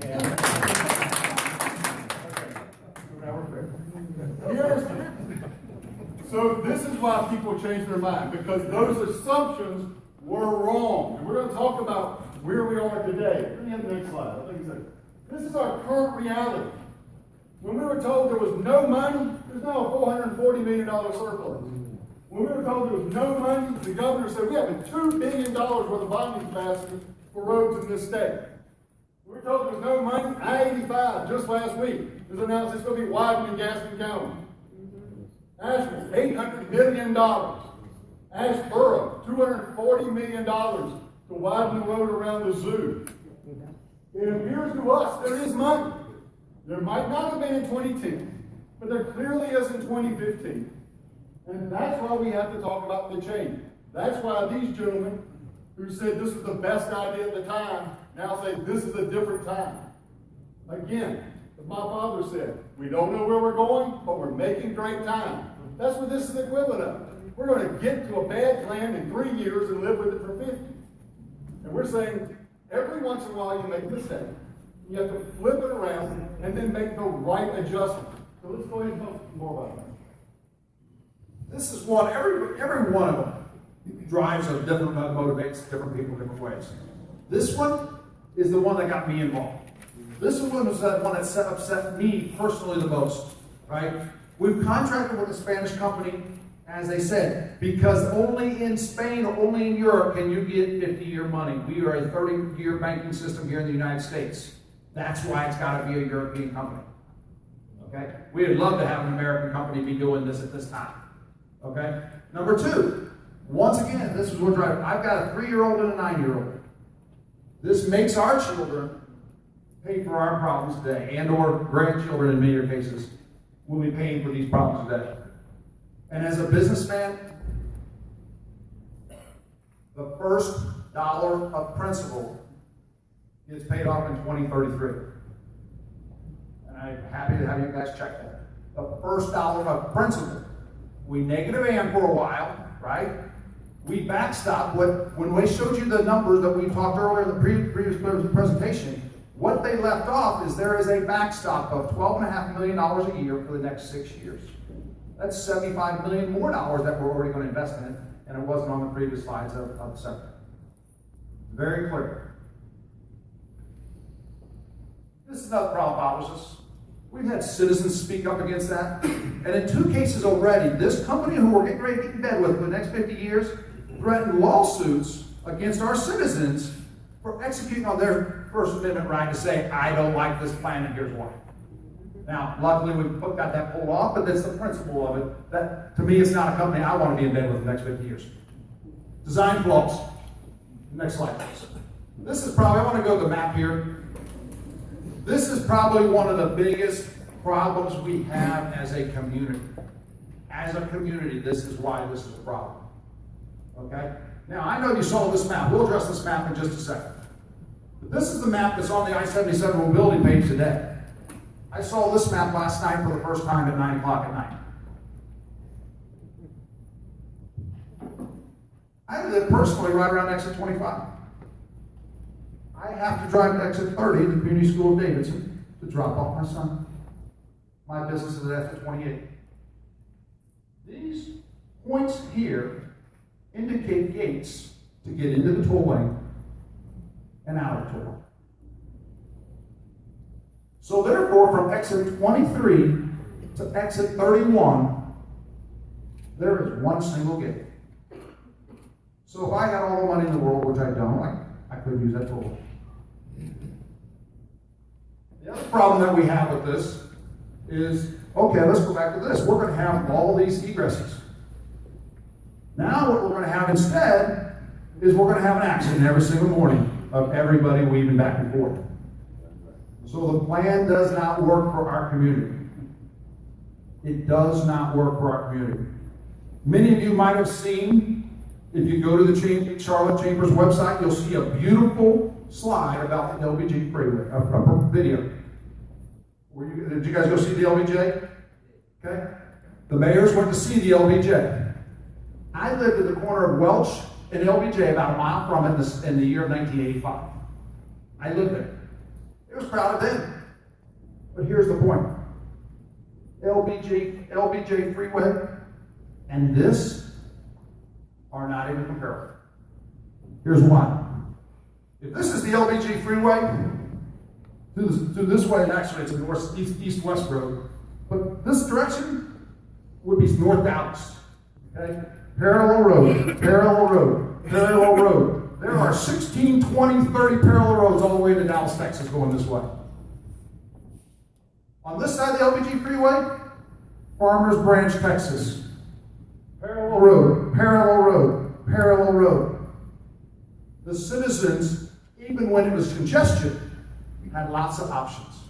Yeah. Okay. So now we're fair. So this is why people change their mind, because those assumptions were wrong. And we're going to talk about where we are today. Let me have the next slide. I think it's there. This is our current reality. When we were told there was no money, there's now a $440 million surplus. When we were told there was no money, the governor said we have a $2 billion worth of bonding capacity for roads in this state. We were told there was no money. I-85 just last week was announced it's going to be widened in Gaston County. Asheville, $800 million. Asheboro, $240 million to widen the road around the zoo. It appears to us there is money. There might not have been in 2010, but there clearly is in 2015. And that's why we have to talk about the change. That's why these gentlemen who said this was the best idea at the time now say this is a different time. Again, as my father said, we don't know where we're going, but we're making great time. That's what this is the equivalent of. We're going to get to a bad plan in 3 years and live with it for 50. And we're saying, every once in a while you make a mistake. You have to flip it around and then make the right adjustment. So let's go ahead and talk more about that. This is one, every one of them drives a different, motivates different people different ways. This one is the one that got me involved. This one was the one that upset me personally the most, right? We've contracted with a Spanish company, as they said, because only in Spain or only in Europe can you get 50-year money. We are a 30-year banking system here in the United States. That's why it's got to be a European company. Okay? We'd love to have an American company be doing this at this time. Okay? Number two, once again, this is what driving. I've got a 3-year-old and a 9-year-old. This makes our children pay for our problems today, and or grandchildren in many cases will be paying for these problems today. And as a businessman, the first dollar of principal gets paid off in 2033. And I'm happy to have you guys check that. The first dollar of principal. We negative and for a while, right? We backstop when we showed you the numbers that we talked earlier in the previous presentation. What they left off is there is a backstop of $12.5 million a year for the next 6 years. That's $75 million more dollars that we're already going to invest in it, and it wasn't on the previous slides of the sector. Very clear. This is another problem that bothers us. We've had citizens speak up against that. And in 2 cases already, this company who we're getting ready to get in bed with for the next 50 years threatened lawsuits against our citizens for executing on their First Amendment right to say, I don't like this plan and here's why. Now, luckily we've got that pulled off, but that's the principle of it. That, to me, it's not a company I want to be in bed with the next 50 years. Design flaws. Next slide, please. This is probably, I want to go to the map here. This is probably one of the biggest problems we have as a community. As a community, this is why this is a problem. Okay? Now, I know you saw this map. We'll address this map in just a second. But this is the map that's on the I-77 mobility page today. I saw this map last night for the first time at 9 o'clock at night. I live personally right around exit 25. I have to drive to exit 30 in the community school of Davidson to drop off my son. My business is at exit 28. These points here indicate gates to get into the toll lane and out of the toll lane. So therefore, from exit 23 to exit 31, there is one single gate. So if I had all the money in the world, which I don't, I could use that toll. The other problem that we have with this is, okay, let's go back to this. We're going to have all these egresses. Now what we're going to have instead is we're going to have an accident every single morning of everybody weaving back and forth. So the plan does not work for our community. It does not work for our community. Many of you might have seen, if you go to the Charlotte Chamber's website, you'll see a beautiful slide about the LBJ freeway, a video. Did you guys go see the LBJ? Okay. The mayors went to see the LBJ. I lived at the corner of Welch and LBJ about a mile from it in the year of 1985. I lived there. It was crowded then. But here's the point. LBJ freeway and this are not even comparable. Here's why. If this is the LBJ freeway, through this way, and actually it's a east-west road, but this direction would be North Dallas. Okay? Parallel road, parallel road, parallel road. There are 16, 20, 30 parallel roads all the way to Dallas, Texas going this way. On this side of the LBJ freeway, Farmers Branch, Texas. Parallel road, parallel road, parallel road. The citizens, even when it was congestion, had lots of options.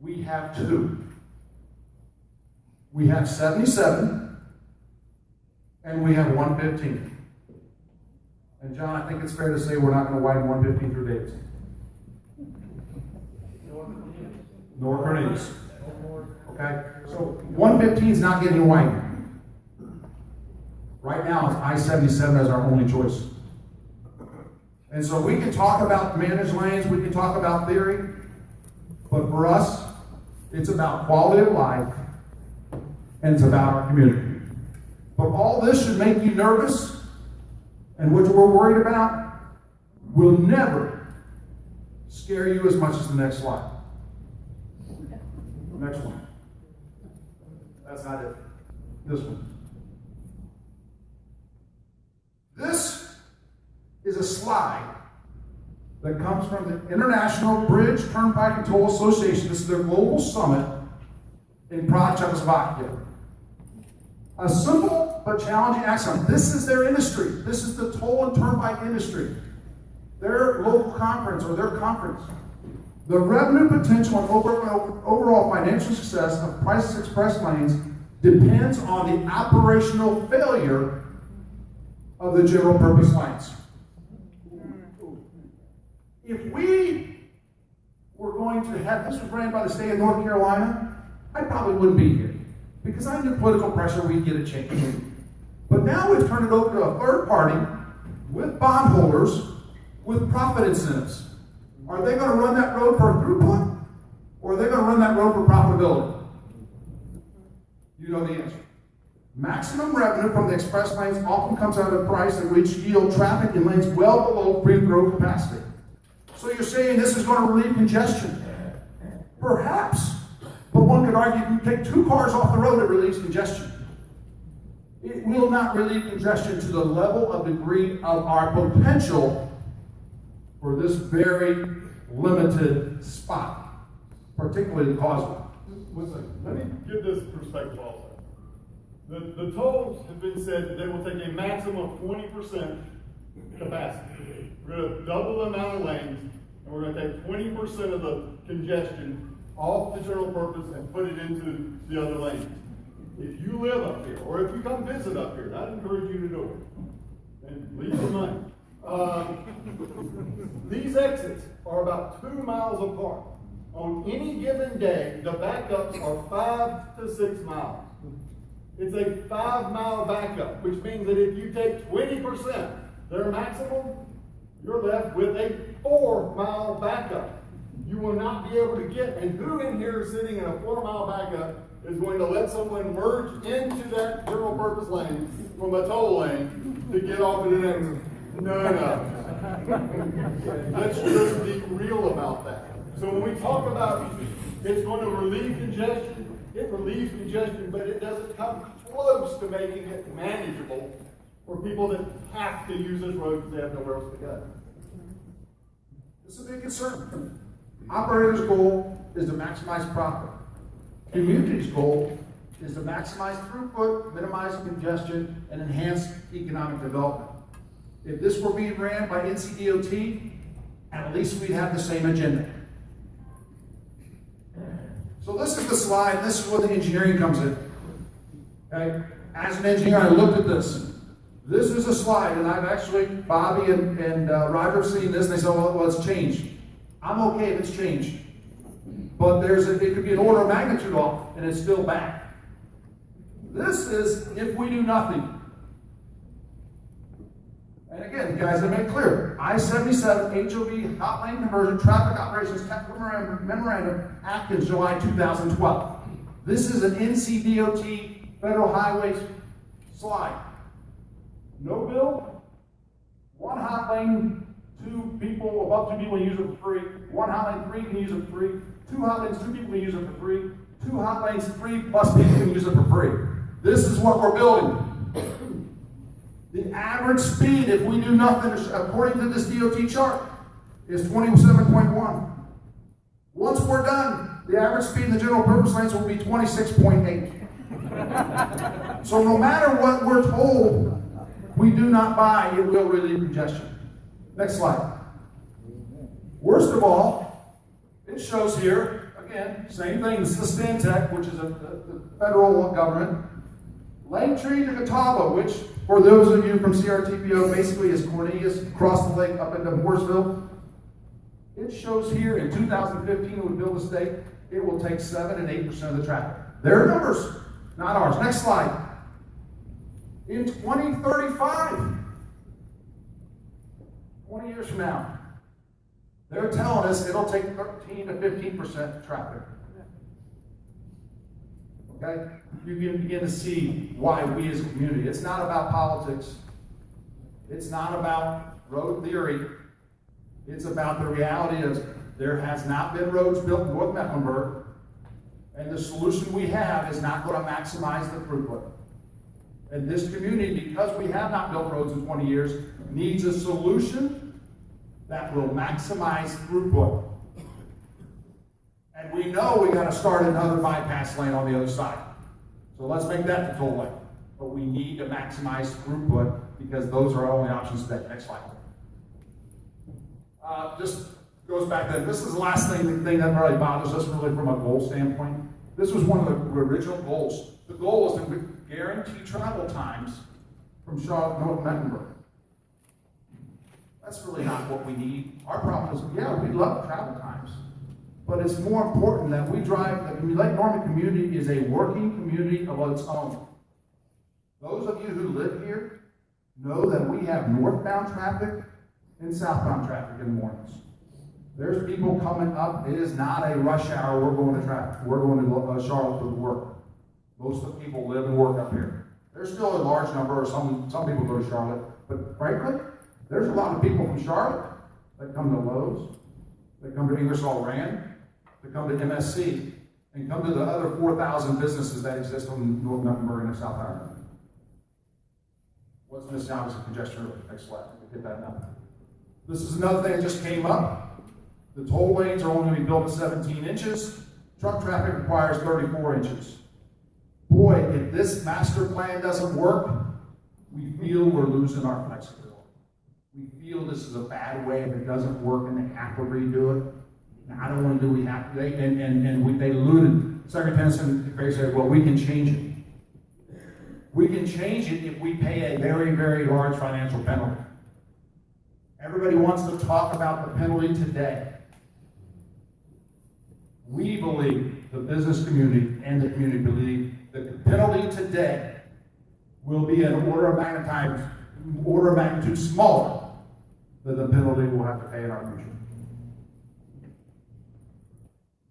We have two. We have 77 and we have 115. And John, I think it's fair to say we're not going to widen 115 through Davidson. Nor Cornelius. Okay? So 115 is not getting widened. Right now, it's I-77 as our only choice. And so we can talk about managed lanes, we can talk about theory, but for us, it's about quality of life, and it's about our community. But all this should make you nervous, and what we're worried about will never scare you as much as the next slide. Next one. That's not it. This one. This is a slide that comes from the International Bridge, Turnpike, and Toll Association. This is their global summit in Prague, Czechoslovakia. A simple but challenging axiom. This is their industry. This is the toll and turnpike industry. Their local conference or their conference. The revenue potential and overall financial success of Price Express lanes depends on the operational failure of the general purpose lanes. If we were going to have, this was ran by the state of North Carolina, I probably wouldn't be here because I knew political pressure we'd get it changed. But now we've turned it over to a third party with bondholders with profit incentives. Are they going to run that road for throughput or are they going to run that road for profitability? You know the answer. Maximum revenue from the express lanes often comes out of price and which yield traffic in lanes well below free-throw capacity. So you're saying this is going to relieve congestion? Perhaps. But one could argue if you take 2 cars off the road, it relieves congestion. It will not relieve congestion to the level of degree of our potential for this very limited spot, particularly the causeway. Listen, let me give this perspective also. The tolls have been said that they will take a maximum of 20% capacity. We're going to double the amount of lanes, and we're going to take 20% of the congestion off the general purpose and put it into the other lanes. if you live up here, or if you come visit up here, I'd encourage you to do it. And leave your money. These exits are about 2 miles apart. On any given day, the backups are 5 to 6 miles. It's a 5-mile backup, which means that if you take 20%, their maximum, you're left with a 4-mile backup. You will not be able to get, and who in here sitting in a 4-mile backup is going to let someone merge into that general purpose lane from a toll lane to get off to the next one? No. Let's just be real about that. So when we talk about it's going to relieve congestion, it relieves congestion, but it doesn't come close to making it manageable for people that have to use this road because they have nowhere else to go. This is a big concern. Operator's goal is to maximize profit. Community's goal is to maximize throughput, minimize congestion, and enhance economic development. If this were being ran by NCDOT, at least we'd have the same agenda. So this is the slide, this is where the engineering comes in. Okay? As an engineer, I looked at this. This is a slide, and I've actually, Bobby and Roger have seen this, and they said, well, it's changed. I'm okay if it's changed. But it could be an order of magnitude off, and it's still back. This is if we do nothing. And again, guys, I made clear, I-77 HOV hot lane conversion traffic operations technical memorandum acted July 2012. This is an NCDOT federal highways slide. No bill, 1 hot lane, 2 people, above 2 people can use it for free. 1 hot lane, 3 can use it for free. 2 hot lanes, 2 people can use it for free. 2 hot lanes, 3 plus people can use it for free. This is what we're building. The average speed, if we do nothing, according to this DOT chart, is 27.1. Once we're done, the average speed in the general purpose lanes will be 26.8. So no matter what we're told, we do not buy, it will relieve congestion. Next slide. Worst of all, it shows here, again, same thing, this is the Stantec, which is the federal government. Lake Tree to Catawba, which, for those of you from CRTPO, basically is Cornelius, across the lake up into Mooresville. It shows here in 2015, it would build a state, it will take 7 and 8% of the traffic. Their numbers, not ours. Next slide. In 2035, 20 years from now, they're telling us it'll take 13 to 15% traffic. Okay? You can begin to see why we as a community, it's not about politics. It's not about road theory. It's about the reality of there has not been roads built in North Mecklenburg, and the solution we have is not going to maximize the throughput. And this community, because we have not built roads in 20 years, needs a solution that will maximize throughput. And we know we got to start another bypass lane on the other side. So let's make that the toll lane. But we need to maximize throughput because those are our only options today. Next slide. Just goes back to this is the last thing that really bothers us really from a goal standpoint. This was one of the original goals. The goal was to guarantee travel times from Charlotte to North Mecklenburg. That's really not what we need. Our problem is, yeah, we love travel times. But it's more important that we drive, the Lake Norman community is a working community of its own. Those of you who live here know that we have northbound traffic and southbound traffic in the mornings. There's people coming up. It is not a rush hour. We're going to traffic. We're going to Charlotte for work. Most of the people live and work up here. There's still a large number, or some people go to Charlotte. But frankly, there's a lot of people from Charlotte that come to Lowe's, that come to Ingersoll Rand, that come to MSC, and come to the other 4,000 businesses that exist on North Mecklenburg and South Ireland. What's missing out is a congestion relief. Next slide. Hit that number. This is another thing that just came up. The toll lanes are only going to be built at 17 inches. Truck traffic requires 34 inches. Boy, if this master plan doesn't work, we feel we're losing our flexibility. We feel this is a bad way if it doesn't work and they have to redo it. Not only do we have to, they alluded, Secretary Tennyson said, well, we can change it. We can change it if we pay a very, very large financial penalty. Everybody wants to talk about the penalty today. We believe, the business community and the community believe, that the penalty today will be an order of magnitude smaller than the penalty we'll have to pay in our future.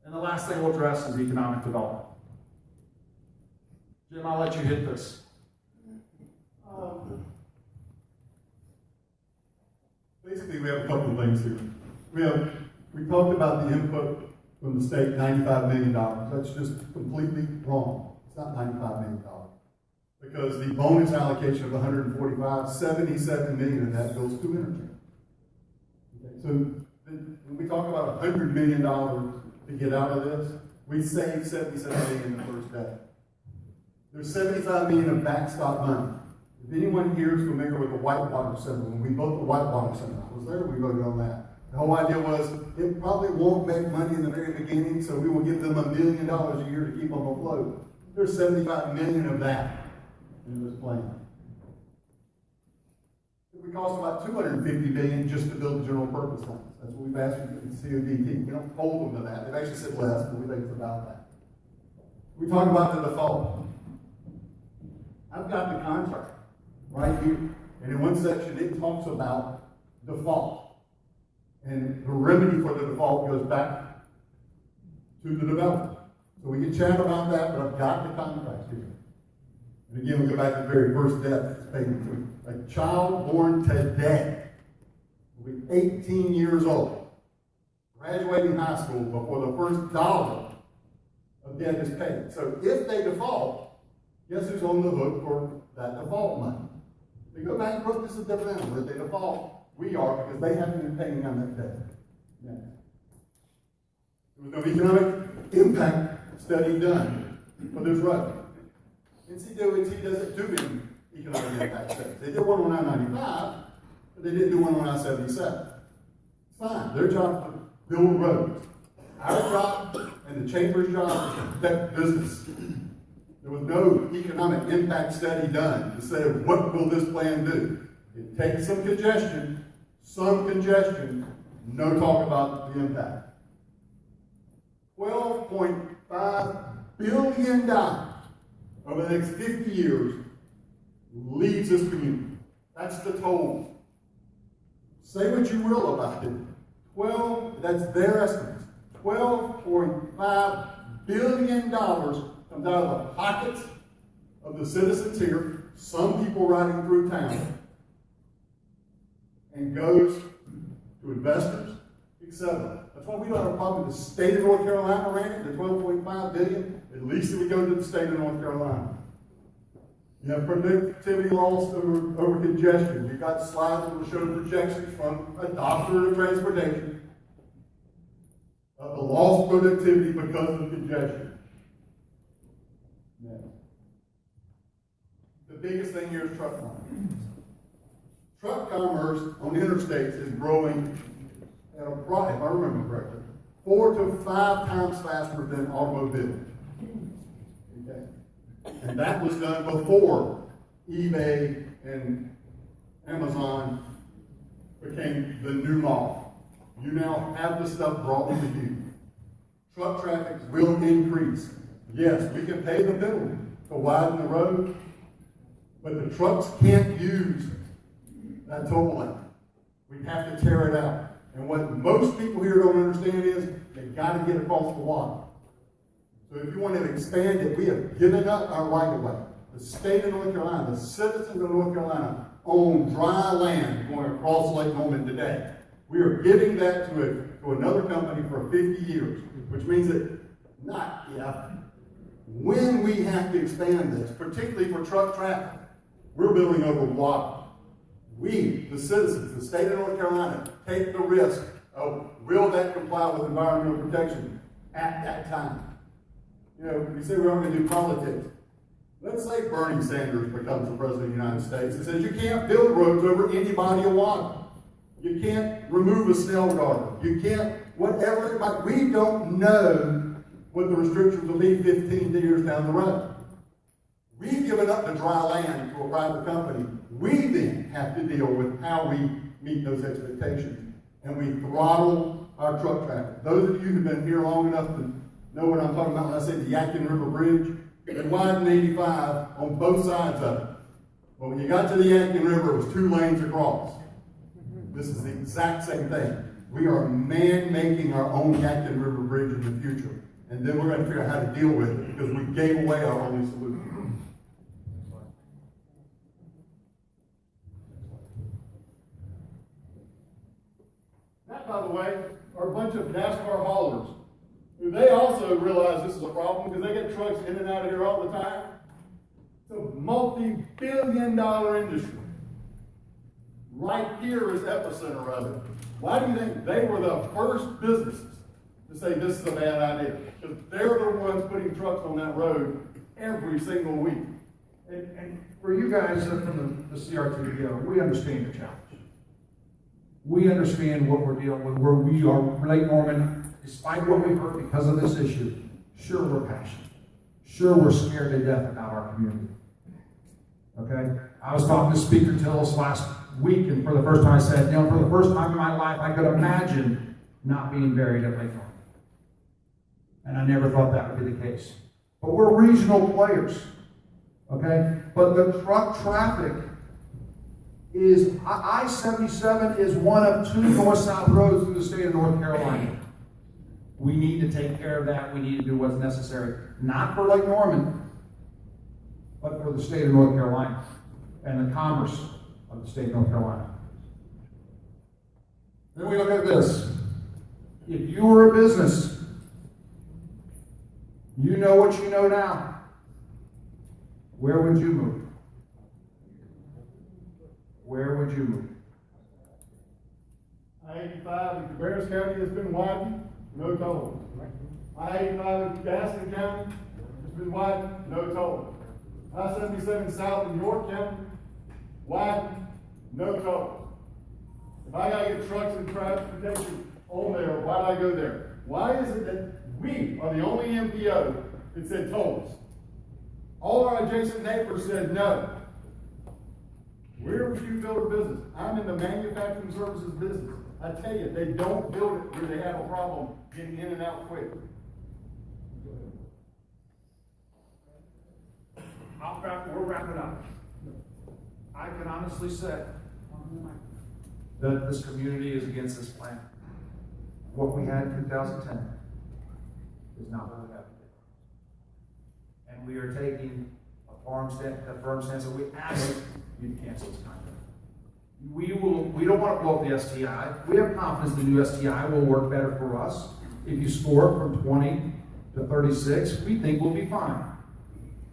And the last thing we'll address is economic development. Jim, I'll let you hit this. Basically, we have a couple of things here. We talked about the input from the state, $95 million. That's just completely wrong. It's not $95 million. Because the bonus allocation of 145, 77 million of that goes to interchange. Okay, so when we talk about $100 million to get out of this, we saved 77 million the first day. There's 75 million of backstop money. If anyone here is familiar with the Whitewater Center, when we built the Whitewater Center, I was there, we voted on that. The whole idea was it probably won't make money in the very beginning, so we will give them $1 million a year to keep them afloat. There's 75 million of that in this plan. It would cost about 250 million just to build general purpose lines. That's what we've asked for the CODT. We don't hold them to that. They've actually said less, but we think it's about that. We talk about the default. I've got the contract right here, and in one section it talks about default. And the remedy for the default goes back to the developer. So we can chat about that, but I've got the contract here. And again, we go back to the very first debt that's paid into it. A child born today will be 18 years old, graduating high school before the first dollar of debt is paid. So if they default, guess who's on the hook for that default money? If they go bankrupt, this is different animal. If they default, we are, because they haven't been paying on that debt. There was no economic impact study done for this road. NCDOT doesn't do any economic impact studies. They did one on I-95, but they didn't do one on I-77. It's fine. Their job is to build roads. Our job and the chamber's job is to protect business. There was no economic impact study done to say, what will this plan do? It takes some congestion, no talk about the impact. $12.5 billion over the next 50 years leaves this community. That's the total. Say what you will about it. That's their estimates. $12.5 billion comes out of the pockets of the citizens here, some people riding through town, and goes to investors, etc. That's why we don't have a problem with the state of North Carolina ran it, the $12.5 billion. At least it would go to the state of North Carolina. You have productivity loss over congestion. You've got slides that will show projections from a doctor of transportation of the lost productivity because of congestion. Next. The biggest thing here is truck commerce. Truck commerce on the interstates is growing at a rate, if I remember correctly, 4 to 5 times faster than automobile. Okay. And that was done before eBay and Amazon became the new law. You now have the stuff brought into you. Truck traffic will increase. Yes, we can pay the penalty to widen the road, but the trucks can't use that toll lane. We have to tear it out. And what most people here don't understand is they've got to get across the water. So if you want to expand it, we have given up our right of way. The state of North Carolina, the citizens of North Carolina own dry land going across Lake Norman today. We are giving that to another company for 50 years, which means that when we have to expand this, particularly for truck traffic, we're building over water. We, the citizens, the state of North Carolina, take the risk of will that comply with environmental protection at that time. You know, we say we aren't going to do politics. Let's say Bernie Sanders becomes the president of the United States and says you can't build roads over any body of water. You can't remove a snail garden. You can't, whatever, but we don't know what the restrictions will be 15 years down the road. We've given up the dry land to a private company. We then have to deal with how we meet those expectations. And we throttle our truck traffic. Those of you who've been here long enough to know what I'm talking about when I say the Yadkin River Bridge, they widened 85 on both sides of it. But when you got to the Yadkin River, it was 2 lanes across. This is the exact same thing. We are man-making our own Yadkin River Bridge in the future. And then we're going to figure out how to deal with it because we gave away our only solution. That, by the way, are a bunch of NASCAR haulers who they also realize this is a problem because they get trucks in and out of here all the time. It's a multi-billion-dollar industry. Right here is epicenter of it. Why do you think they were the first businesses to say this is a bad idea? Because they're the ones putting trucks on that road every single week. And for you guys from the CRTPO, we understand the challenge. We understand what we're dealing with, where we are, Lake Norman, despite what we've heard because of this issue. Sure, we're passionate. Sure, we're scared to death about our community. Okay? I was talking to Speaker Tillis last week, and for the first time I said, for the first time in my life, I could imagine not being buried at Lake Norman. And I never thought that would be the case. But we're regional players. Okay? But the truck traffic is, I-77 is one of 2 north-south roads through the state of North Carolina. We need to take care of that. We need to do what's necessary. Not for Lake Norman, but for the state of North Carolina and the commerce of the state of North Carolina. Then we look at this. If you were a business, you know what you know now. Where would you move? Where would you move? I-85 in Cabarrus County has been widened, no toll. I-85 in Gaston County has been widened, no toll. I-77 south in York County, widened, no toll. If I gotta get trucks and transportation on there, why do I go there? Why is it that we are the only MPO that said tolls? All our adjacent neighbors said no. Where would you build a business? I'm in the manufacturing services business. I tell you, they don't build it where they have a problem getting in and out quick. We're wrapping up. I can honestly say that this community is against this plan. What we had in 2010 is not what we have today. And we are taking a firm stance that we ask you to cancel this contract. We don't want to blow up the STI. We have confidence the new STI will work better for us. If you score it from 20 to 36, we think we'll be fine.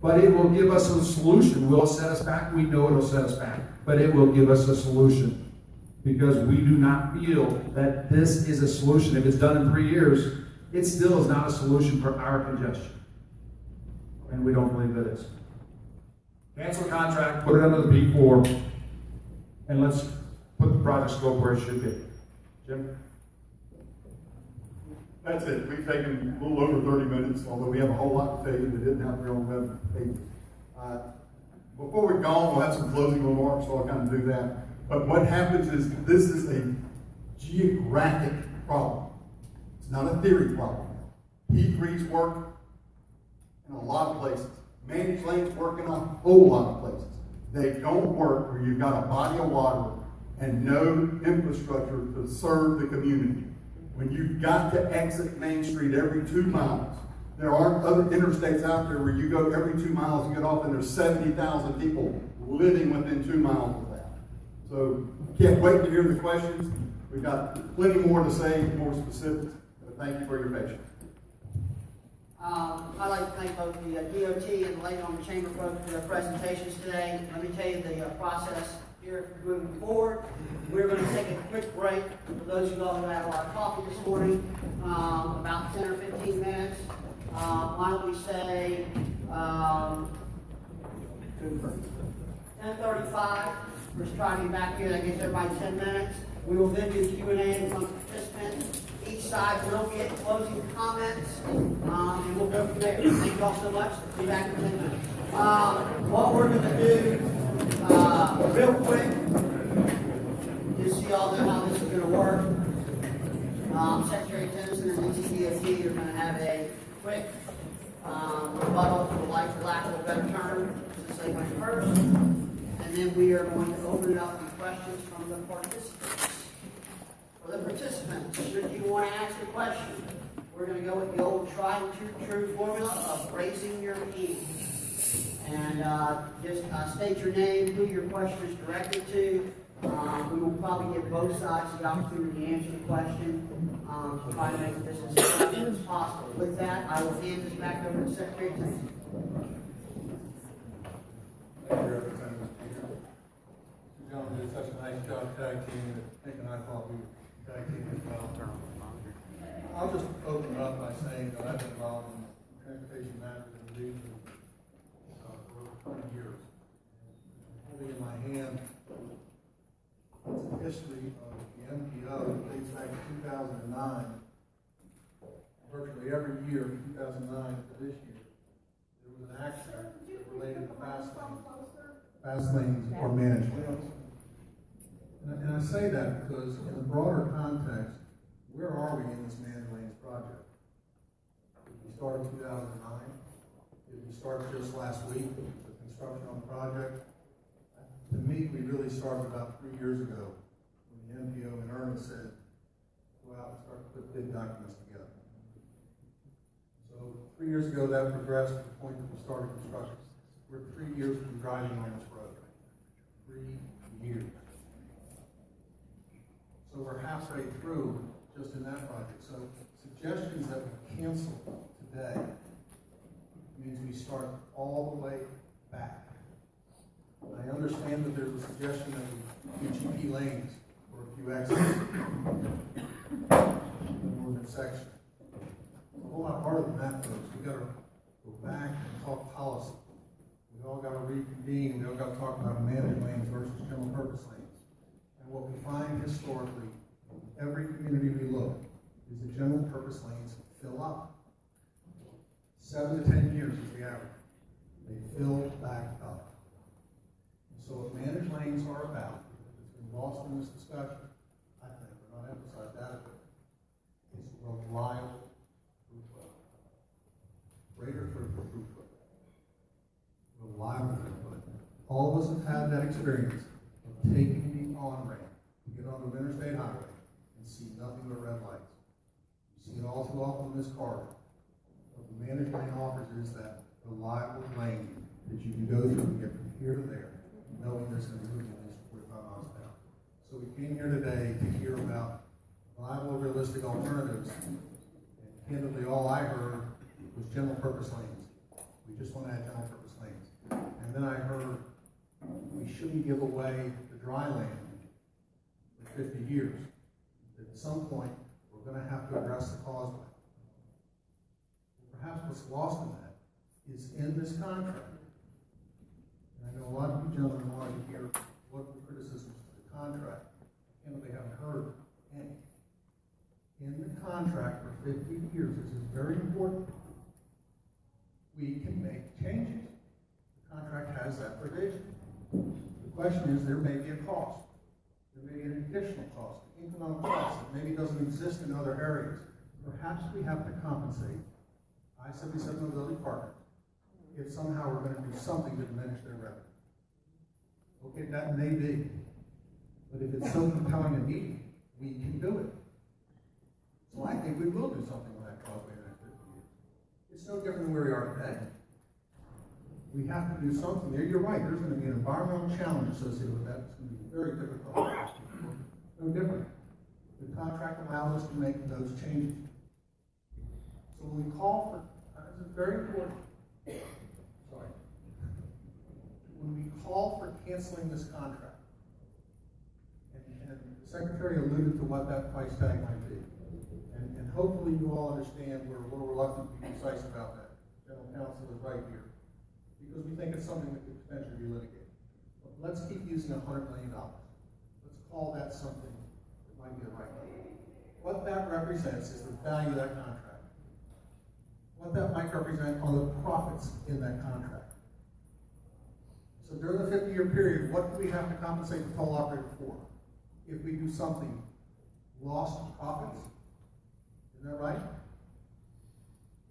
But it will give us a solution. Will it set us back? We know it'll set us back. But it will give us a solution. Because we do not feel that this is a solution. If it's done in 3 years, it still is not a solution for our congestion. And we don't believe it is. Cancel the contract, put it under the B4, and let's put the project scope where it should be. Jim? That's it. We've taken a little over 30 minutes, although we have a whole lot to tell you that didn't have their own web page. Before we're gone, we'll have some closing remarks, so I'll kind of do that. But what happens is this is a geographic problem. It's not a theory problem. P3s work in a lot of places. Managed lanes work in a whole lot of places. They don't work where you've got a body of water and no infrastructure to serve the community. When you've got to exit Main Street every 2 miles, there aren't other interstates out there where you go every 2 miles and get off and there's 70,000 people living within 2 miles of that. So can't wait to hear the questions. We've got plenty more to say, more specifics, but thank you for your patience. I'd like to thank both the DOT and the Lake Norman Chamber folks for their presentations today. Let me tell you the process here moving forward. We're going to take a quick break. For those of you who had a lot of coffee this morning, about 10 or 15 minutes. Why don't we say 10:35. We're starting back here. That gives everybody 10 minutes. We will then do Q&A from participants. Each side will get closing comments, and we'll go from there. Thank you all so much. Be back in 10 minutes. What we're gonna do, real quick, just so y'all know how this is gonna work. Secretary Tennyson and NCDOT are gonna have a quick, rebuttal, for lack of a better term, since they went first. And then we are going to open it up to questions from the participants. For the participants, should you want to ask a question, we're going to go with the old tried and true formula of raising your hand. And just state your name, who your question is directed to. We will probably give both sides the opportunity to answer the question to try to make this as productive as possible. With that, I will hand this back over to Secretary Tennyson. Thank you, Representative Speaker. You gentlemen did such a nice job tag teaming that Nick and I thought we would tag team as well. I'll just open it up by saying that I've been involved in transportation matters in the region for over 20 years. Holding in my hand the history of the NPO that dates back to 2009. Virtually every year from 2009 to this year, there was an accident related to fast lanes or managed lanes. And I say that because in the broader context, where are we in this managed lanes project? Did we start in 2009? Did we start just last week with the construction on the project? To me, we really started about 3 years ago when the NPO in earnest said, go out and start to put bid documents together. So 3 years ago, that progressed to the point that we started construction. We're 3 years from driving on this road. 3 years. So we're halfway through just in that project. So suggestions that we cancel today means we start all the way back. I understand that there's a suggestion that we do GP lanes or a few exits in the northern section. It's a whole lot harder than that, folks. We've got to go back and talk policy. We all got to reconvene. We all got to talk about managed lanes versus general purpose lanes. And what we find historically, every community we look, is the general purpose lanes fill up. 7 to 10 years is the average. They fill back up. So what managed lanes are about, it's been lost in this discussion, I think, but not emphasized adequately, is reliable throughput. Greater throughput. Reliable throughput. All of us have had that experience of taking the on-ramp to get onto an interstate highway and see nothing but red lights. You see it all too often in this corridor. What the managed lane offers is that reliable lane that you can go through and get from here to there, knowing there's going to be moving at least 45 miles an hour. So we came here today to hear about viable, realistic alternatives. And candidly, all I heard was general purpose lanes. We just want to add general purpose lanes. And then I heard we shouldn't give away the dry land for 50 years. That at some point, we're going to have to address the causeway. Perhaps what's lost in that is in this contract. I know a lot of you gentlemen want to hear what the criticisms of the contract, and they haven't heard any. In the contract for 50 years, this is very important, we can make changes. The contract has that provision. The question is, there may be a cost. There may be an additional cost, an incremental cost that maybe doesn't exist in other areas. Perhaps we have to compensate I-77 mobility partners if somehow we're going to do something to diminish their revenue. Okay, that may be. But if it's so compelling a need, we can do it. So I think we will do something with that causeway in the next 50 years. It's no different than where we are today. We have to do something there. You're right, there's going to be an environmental challenge associated with that. It's going to be very difficult. No different. The contract allows us to make those changes. So when we call for, this is very important. Sorry. When we call for canceling this contract, and the Secretary alluded to what that price tag might be, and hopefully you all understand we're a little reluctant to be precise about that. General Counsel is right here, because we think it's something that could potentially be litigated. But let's keep using $100 million. Let's call that something that might be the right number. What that represents is the value of that contract. What that might represent are the profits in that contract. So during the 50-year period, what do we have to compensate the toll operator for? If we do something, lost profits? Isn't that right?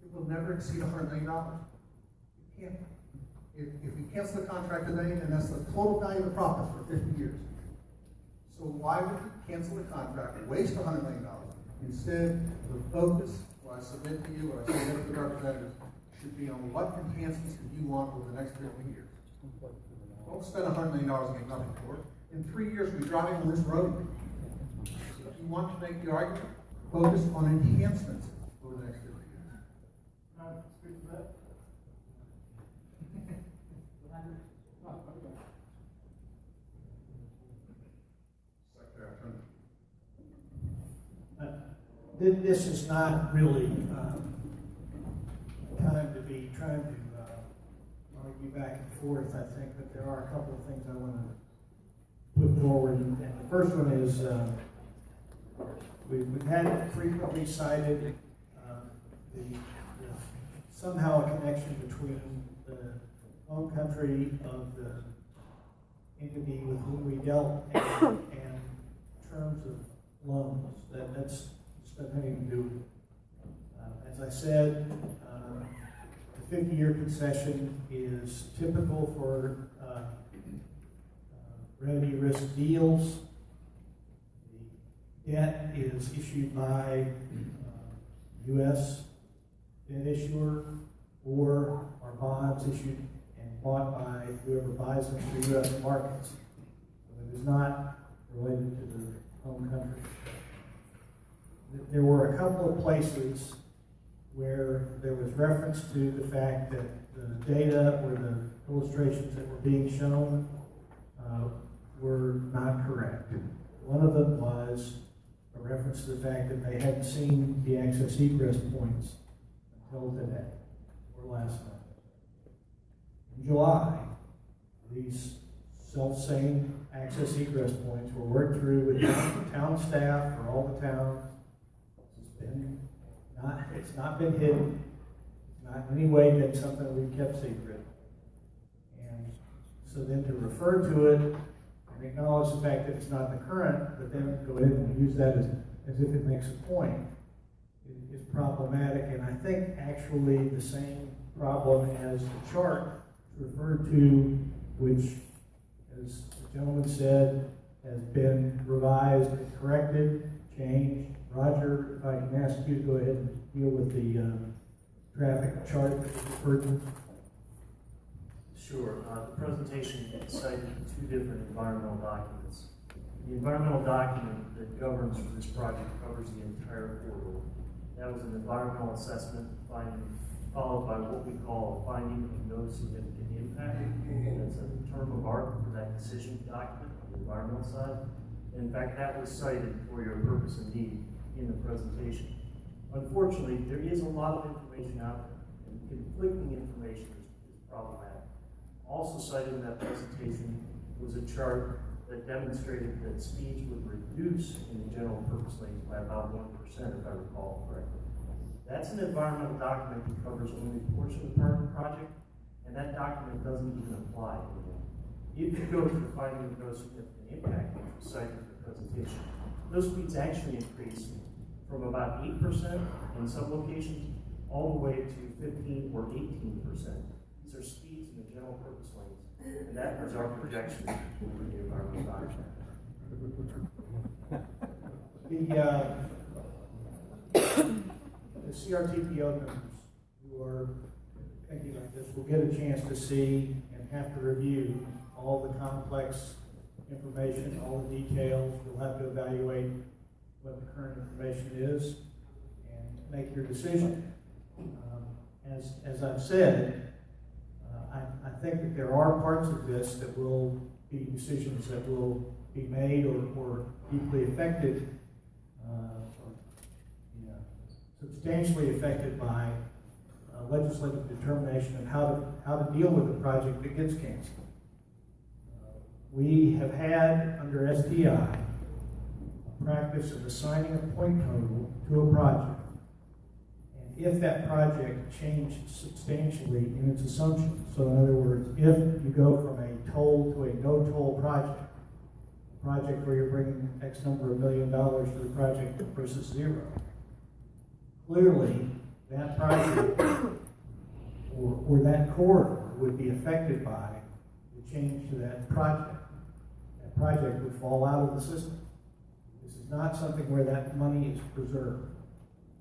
It will never exceed $100 million. It can't. If we cancel the contract today, then that's the total value of the profits for 50 years. So why would we cancel the contract, waste $100 million? Instead, the focus, what I submit to you, what I submit to the representatives, should be on what enhancements do you want over the next 50 years. Don't spend $100 million and get nothing for it. In 3 years, we'll be driving on this road. So if you want to make the argument, focus on enhancements over the next 50 years. Speak to that. This is not really time to be trying to argue back and forth, I think, but there are a couple of things I want to put forward. And the first one is we've had frequently cited somehow a connection between the home country of the entity with whom we dealt and terms of loans. That's nothing to do with it. As I said, the 50-year concession is typical for revenue risk deals. The debt is issued by U.S. debt issuer, or are bonds issued and bought by whoever buys them through U.S. markets. So it is not related to the home country. There were a couple of places where there was reference to the fact that the data or the illustrations that were being shown were not correct. One of them was a reference to the fact that they hadn't seen the access egress points until today or last night. In July, these self-same access egress points were worked through with town staff for all the towns. It's not been hidden. It's not in any way been something we've kept secret. And so then to refer to it and acknowledge the fact that it's not the current, but then go ahead and use that as if it makes a point is problematic. And I think actually the same problem as the chart referred to, which, as the gentleman said, has been revised and corrected, changed. Roger, if I can ask you to go ahead and deal with the traffic chart that was referred to. Sure. The presentation cited two different environmental documents. The environmental document that governs for this project covers the entire corridor. That was an environmental assessment finding, followed by what we call a finding of no significant impact. That's a term of art for that decision document on the environmental side. In fact, that was cited for your purpose and need in the presentation. Unfortunately, there is a lot of information out there, and conflicting information is problematic. Also cited in that presentation was a chart that demonstrated that speeds would reduce in the general purpose lanes by about 1%, if I recall correctly. That's an environmental document that covers only a portion of the project, and that document doesn't even apply anymore. If you go to the finding of no significant impact, which was cited in the presentation, those speeds actually increase from about 8% in some locations all the way to 15 or 18%. These are speeds in the general purpose lanes, and that is our projection for the environmental document. The CRTPO members who are thinking like this will get a chance to see and have to review all the complex information, all the details. You'll have to evaluate what the current information is and make your decision. As I've said, I think that there are parts of this that will be decisions that will be made or deeply affected, substantially affected by legislative determination of how to deal with a project that gets canceled. We have had under STI a practice of assigning a point total to a project. And if that project changed substantially in its assumptions. So in other words, if you go from a toll to a no-toll project, a project where you're bringing X number of $1 million to the project versus zero, clearly that project or that corridor would be affected by the change to that project. That project would fall out of the system. This is not something where that money is preserved.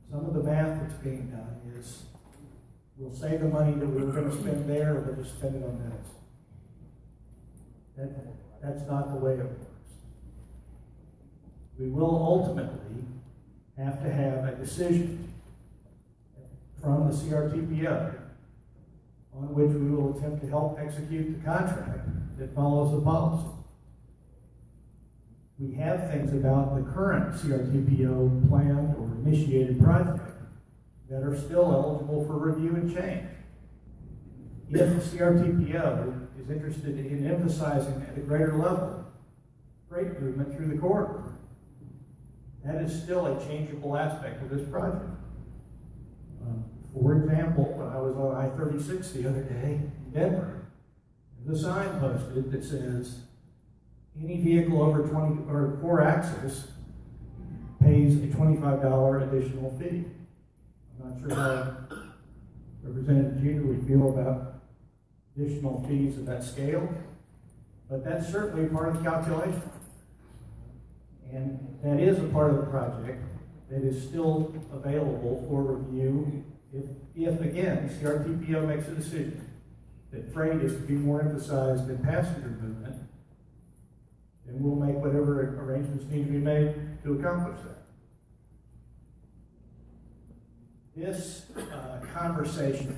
Some of the math that's being done is, we'll save the money that we were going to spend there, or we'll just spend it on this. That's not the way it works. We will ultimately have to have a decision from the CRTPO on which we will attempt to help execute the contract that follows the policy. We have things about the current CRTPO planned or initiated project that are still eligible for review and change. If the CRTPO is interested in emphasizing at a greater level freight movement through the corridor, that is still a changeable aspect of this project. For example, when I was on I-36 the other day in Denver, there's a sign posted that says, any vehicle over 20 or 4 axles pays a $25 additional fee. I'm not sure how Representative Jeter would feel about additional fees of that scale, but that's certainly part of the calculation. And that is a part of the project that is still available for review if again, CRTPO makes a decision that freight is to be more emphasized than passenger movement, then we'll make whatever arrangements need to be made to accomplish that. This conversation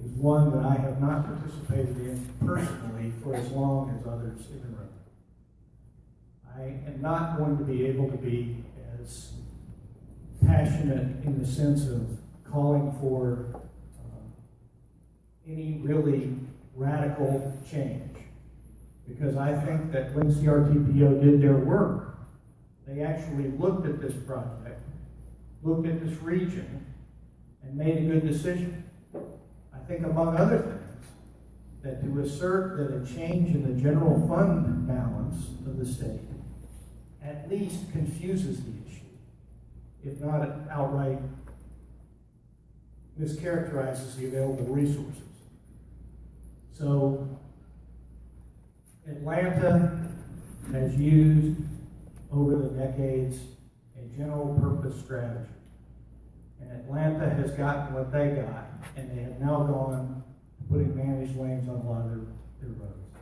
is one that I have not participated in personally for as long as others in the room. I am not going to be able to be as passionate in the sense of calling for any really radical change. Because I think that when CRTPO did their work, they actually looked at this project, looked at this region, and made a good decision. I think among other things, that to assert that a change in the general fund balance of the state at least confuses the issue, if not outright mischaracterizes the available resources. So Atlanta has used over the decades a general purpose strategy. And Atlanta has gotten what they got, and they have now gone to putting managed lanes on a lot of their roads.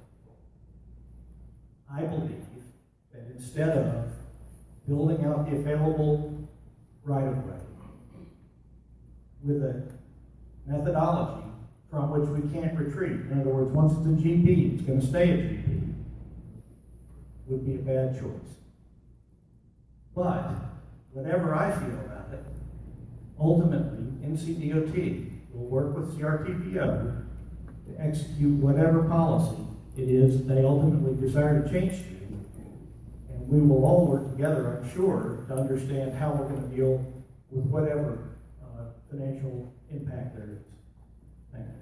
I believe that instead of building out the available right-of-way with a methodology from which we can't retreat, in other words, once it's a GP, it's going to stay a GP, would be a bad choice. But whatever I feel about it, ultimately, NCDOT will work with CRTPO to execute whatever policy it is they ultimately desire to change to. And we will all work together, I'm sure, to understand how we're going to deal with whatever financial impact there is. Thank you.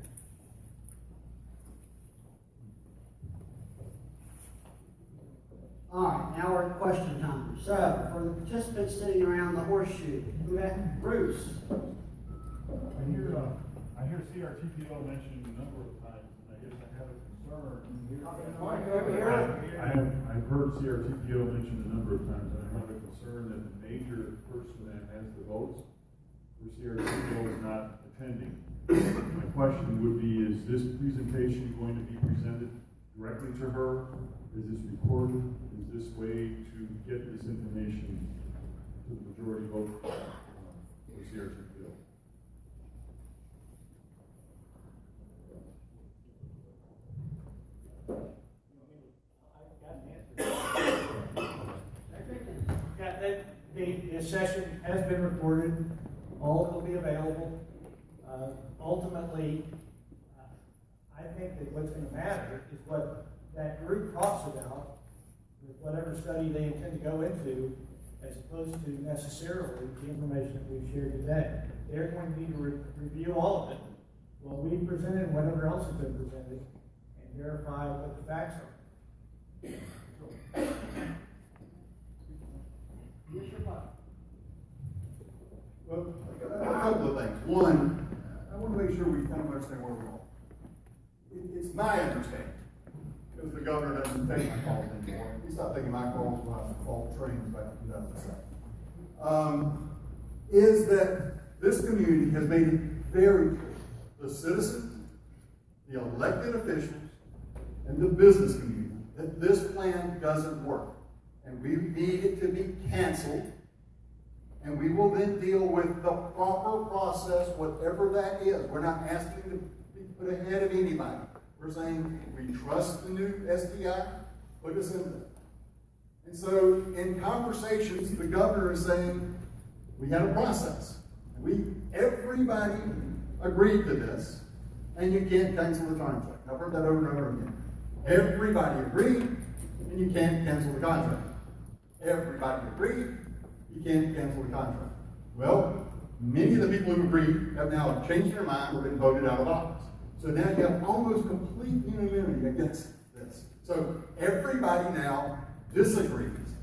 All right, now we're at question time. So, for the participants sitting around the horseshoe, who had Bruce? I hear CRTPO mentioned a number of times, and I guess I have a concern. I've heard CRTPO mentioned a number of times, and I have a concern that the major person that has the votes for CRTPO is not attending. My question would be, is this presentation going to be presented directly to her? Is this recorded? Is this way to get this information to the majority vote for CRTPO? The session has been recorded. All will be available. Ultimately, I think that what's going to matter is what that group talks about with whatever study they intend to go into, as opposed to necessarily the information that we've shared today. they're going to need to review all of it. Well, we presented whatever else has been presented and verify what the facts are. Well, a couple of things. One, I want to make sure we kind of understand where we're going. It's my understanding, because the governor doesn't take my calls anymore. He stopped taking my calls when I was called trains back in 2007. Is that this community has made it very clear, the citizens, the elected officials, and the business community, that this plan doesn't work. And we need it to be canceled. And we will then deal with the proper process, whatever that is. We're not asking to be put ahead of anybody. We're saying we trust the new STI, put us in there. And so in conversations, the governor is saying, we had a process. Everybody agreed to this, and you can't cancel the contract. I've heard that over and over again. Everybody agreed, and you can't cancel the contract. Everybody agreed, you can't cancel the contract. Well, many of the people who agreed have now changed their mind or been voted out of office. So now you have almost complete unanimity against this. So everybody now disagrees,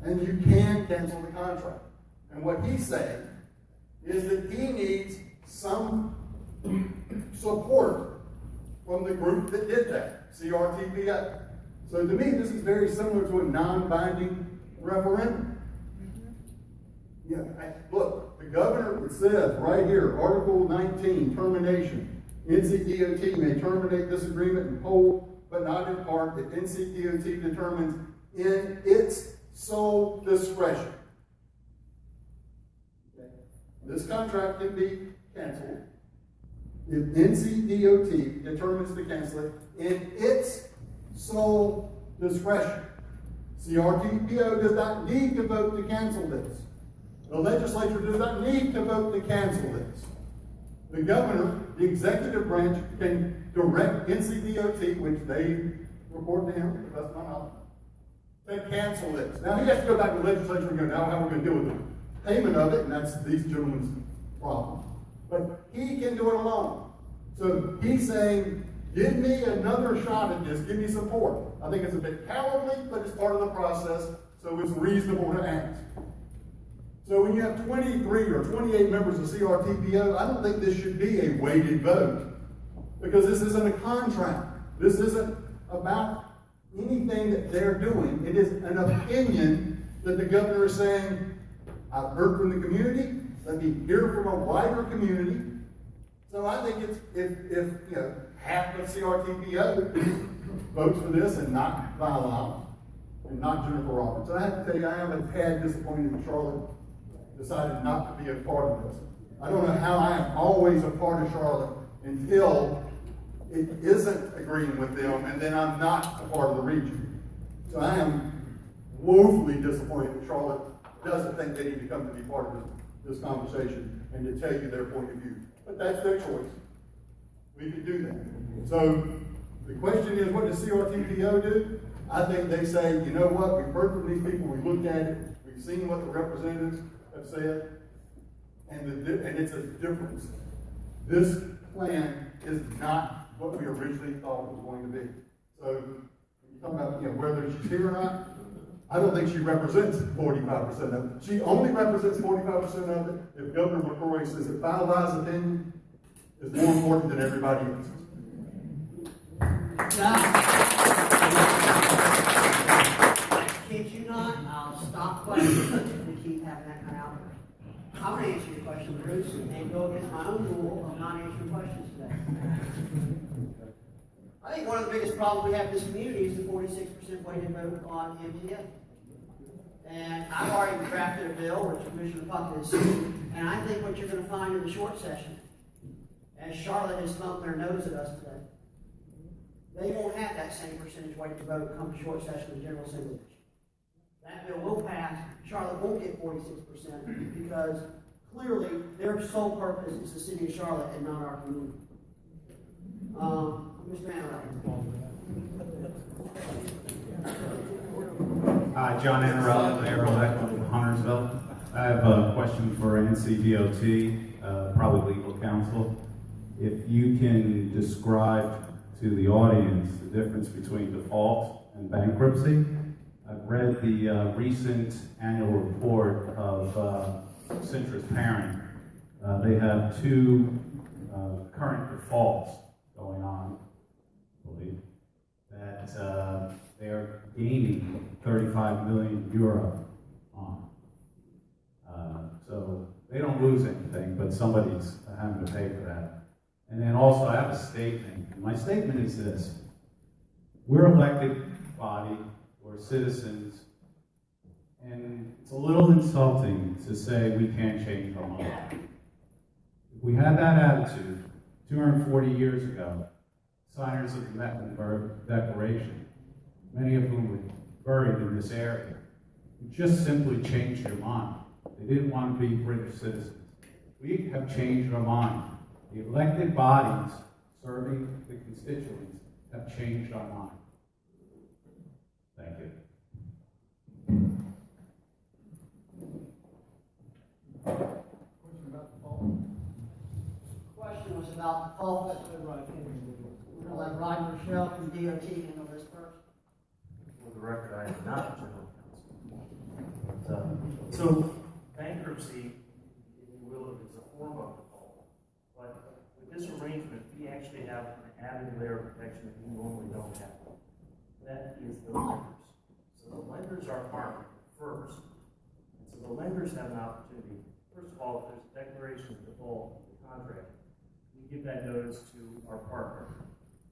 and you can cancel the contract. And what he's saying is that he needs some support from the group that did that, CRTPO. So to me, this is very similar to a non-binding referendum. Yeah, look, the governor, it says right here, Article 19, termination. NCDOT may terminate this agreement in whole, but not in part, if NCDOT determines in its sole discretion. Okay. This contract can be canceled if NCDOT determines to cancel it in its sole discretion. CRTPO does not need to vote to cancel this. The legislature does not need to vote to cancel this. The governor, the executive branch, can direct NCDOT, which they report to him, that's my knowledge, to cancel this. Now he has to go back to the legislature and go, now how are we going to deal with the payment of it? And that's these gentlemen's problem. But he can do it alone. So he's saying, give me another shot at this, give me support. I think it's a bit cowardly, but it's part of the process, so it's reasonable to ask. So when you have 23 or 28 members of CRTPO, I don't think this should be a weighted vote, because this isn't a contract. This isn't about anything that they're doing. It is an opinion that the governor is saying, I've heard from the community, let me hear from a wider community. So I think it's, if you know, half of CRTPO votes for this and not Viola and not Jennifer Roberts. And I have to tell you, I am a tad disappointed that Charlotte decided not to be a part of this. I don't know how I am always a part of Charlotte until it isn't agreeing with them, and then I'm not a part of the region. So I am woefully disappointed that Charlotte doesn't think they need to come to be part of this conversation and to tell you their point of view. But that's their choice. We can do that. So the question is, what does CRTPO do? I think they say, you know what, we've heard from these people, we looked at it, we've seen what the representatives have said, and it's a difference. This plan is not what we originally thought it was going to be. So when you talk about whether she's here or not, I don't think she represents 45% of it. She only represents 45% of it if Governor McCrory says that Violet's opinion is more important than everybody else's. Kid you not, I'll stop questions if we keep having that kind of outburst. I'm going to answer your question, Bruce, and go against my own rule of not answering questions today. I think one of the biggest problems we have in this community is the 46% weighted vote on MTA. And I've already drafted a bill, which Commissioner Puckett has seen, and I think what you're going to find in the short session, as Charlotte has thumped their nose at us today, they won't have that same percentage weighted vote come to short session of General Assembly. That bill will pass. Charlotte won't get 46% because clearly their sole purpose is the city of Charlotte and not our community. Mr. Anarella. Hi, John Anarella, Mayor-elect of Huntersville. I have a question for NCDOT. probably legal counsel. If you can describe to the audience the difference between default and bankruptcy. I've read the recent annual report of Citrus Parent. They have two current defaults going on, I believe, that they are gaining 35 million euro on. So they don't lose anything, but somebody's having to pay for that. And then also I have a statement. And my statement is this. We're elected body, we're citizens, and it's a little insulting to say we can't change our mind. If we had that attitude 240 years ago, signers of the Mecklenburg Declaration, many of whom were buried in this area, who just simply changed their mind. They didn't want to be British citizens. We have changed our mind. The elected bodies serving the constituents have changed our mind. Thank you. Question was about the fault. We're gonna let Rod Rochelle from DOT handle this first. For the record, I am not general counsel. So bankruptcy, if you will, is a form of default. But with this arrangement, we actually have an added layer of protection that we normally don't have. That is the lenders. So the lenders are harmed first. And so the lenders have an opportunity. First of all, if there's a declaration of default in the contract, we give that notice to our partner.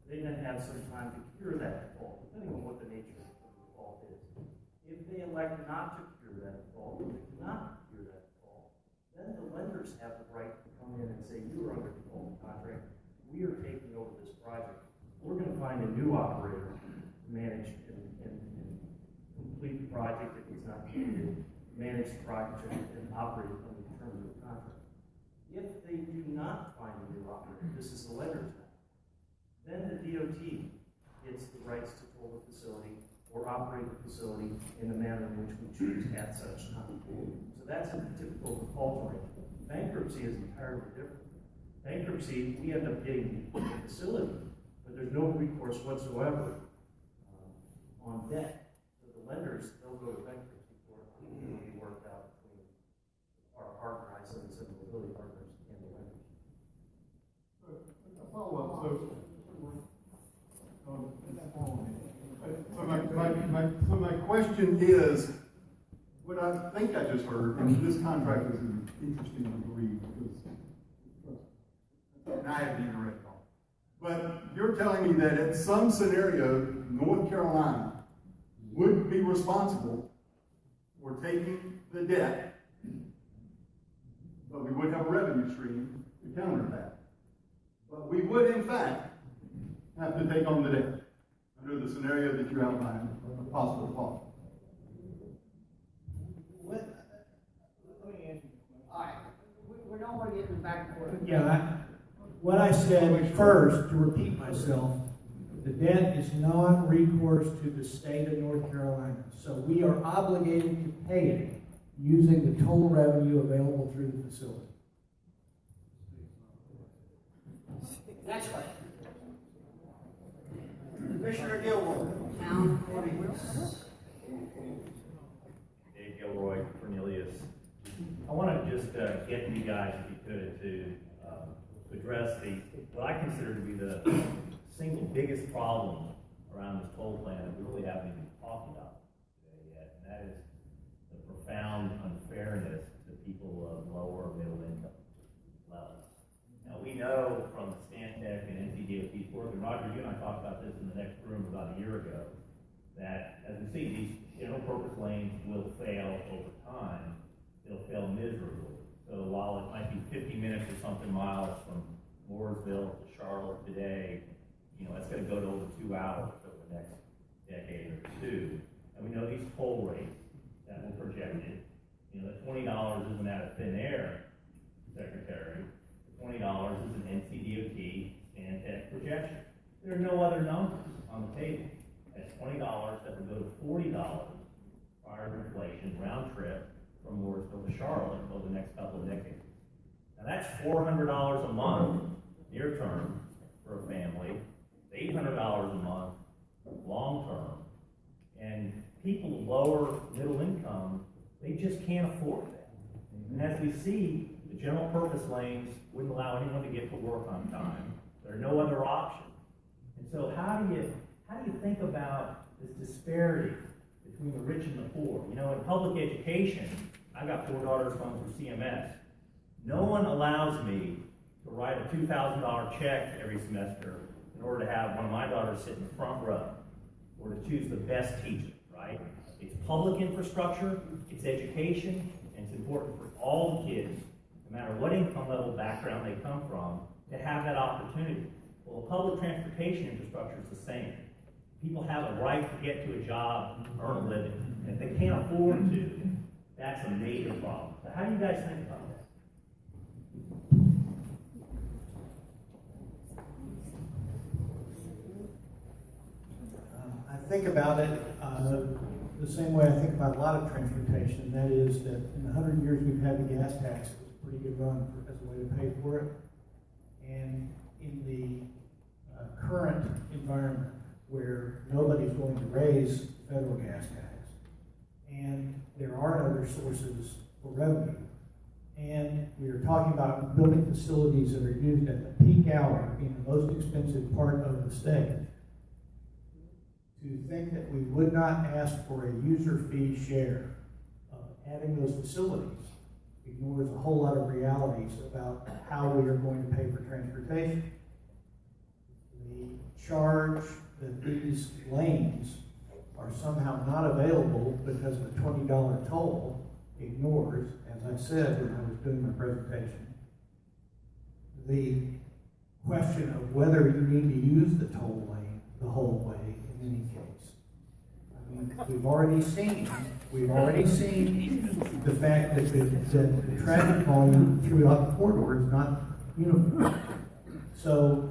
They then have some time to cure that default, depending on what the nature of the default is. If they elect not to cure that default, or they cannot cure that default, then the lenders have the right to come in and say, you are under default contract. We are taking over this project. We're going to find a new operator to manage and complete the project if it's not completed, manage the project and operate under the terms of the contract. If they do not find a new operator, this is the lender's now, then the DOT gets the rights to toll the facility or operate the facility in the manner in which we choose at such time. So that's a typical default arrangement. Bankruptcy is entirely different. Bankruptcy, we end up getting the facility, but there's no recourse whatsoever on debt. So the lenders, they'll go to bankruptcy court and it'll be worked out between our partner, I-77 mobility partners, and the lenders. So my question is, what I think I just heard, and this contract is interesting to read because and I haven't even read it all. But you're telling me that in some scenario, North Carolina would be responsible for taking the debt, but we would have a revenue stream to counter that. But we would, in fact, have to take on the debt under the scenario that you outlined, a possible default. Let me answer. All right, we don't want to get back and forth. Yeah, what I said first, to repeat myself, the debt is non-recourse to the state of North Carolina. So we are obligated to pay it using the total revenue available through the facility. Next question. Commissioner Gilmore, Town Cornelius. Dave Gilroy, Cornelius. I want to just get you guys, if you could, to address what I consider to be the single biggest problem around this toll plan that we really haven't even talked about today yet, and that is the profound unfairness to people of lower middle income levels. Now we know from the Stantec and NCDOT work, and Roger, you and I talked about this in the next room about a year ago, that as we see, these general purpose lanes will fail over time. They'll fail miserably. So while it might be 50 minutes or something miles from Mooresville to Charlotte today, you know, it's going to go to over 2 hours over the next decade or two. And we know these toll rates that were projected, you know, the $20 isn't out of thin air, Secretary. The $20 is an NCDOT Stantec projection. There are no other numbers on the table. That's $20 that would go to $40 prior to inflation round trip from Mooresville to Charlotte over the next couple of decades. Now that's $400 a month, near term, for a family, $800 a month, long term. And people lower middle income, they just can't afford that. And as we see, the general purpose lanes wouldn't allow anyone to get to work on time. There are no other options. And so how do you think about this disparity between the rich and the poor? You know, in public education, I've got 4 daughters going through CMS. No one allows me to write a $2,000 check every semester in order to have one of my daughters sit in the front row or to choose the best teacher, right? It's public infrastructure, it's education, and it's important for all the kids, no matter what income level background they come from, to have that opportunity. Well, the public transportation infrastructure is the same. People have a right to get to a job, earn a living. And if they can't afford to, that's a major problem. So how do you guys think about that? I think about it the same way I think about a lot of transportation, and that is that in the 100 years we've had the gas tax, it was a pretty good run as a way to pay for it. And in the current environment where nobody's going to raise federal gas tax, and there are other sources for revenue, and we are talking about building facilities that are used at the peak hour in the most expensive part of the state, to think that we would not ask for a user fee share of adding those facilities ignores a whole lot of realities about how we are going to pay for transportation. The charge that these lanes are somehow not available because of a $20 toll ignores, as I said when I was doing my presentation, the question of whether you need to use the toll lane the whole way in any case. I mean, we've already seen the fact that the traffic volume throughout the corridor is not uniform. So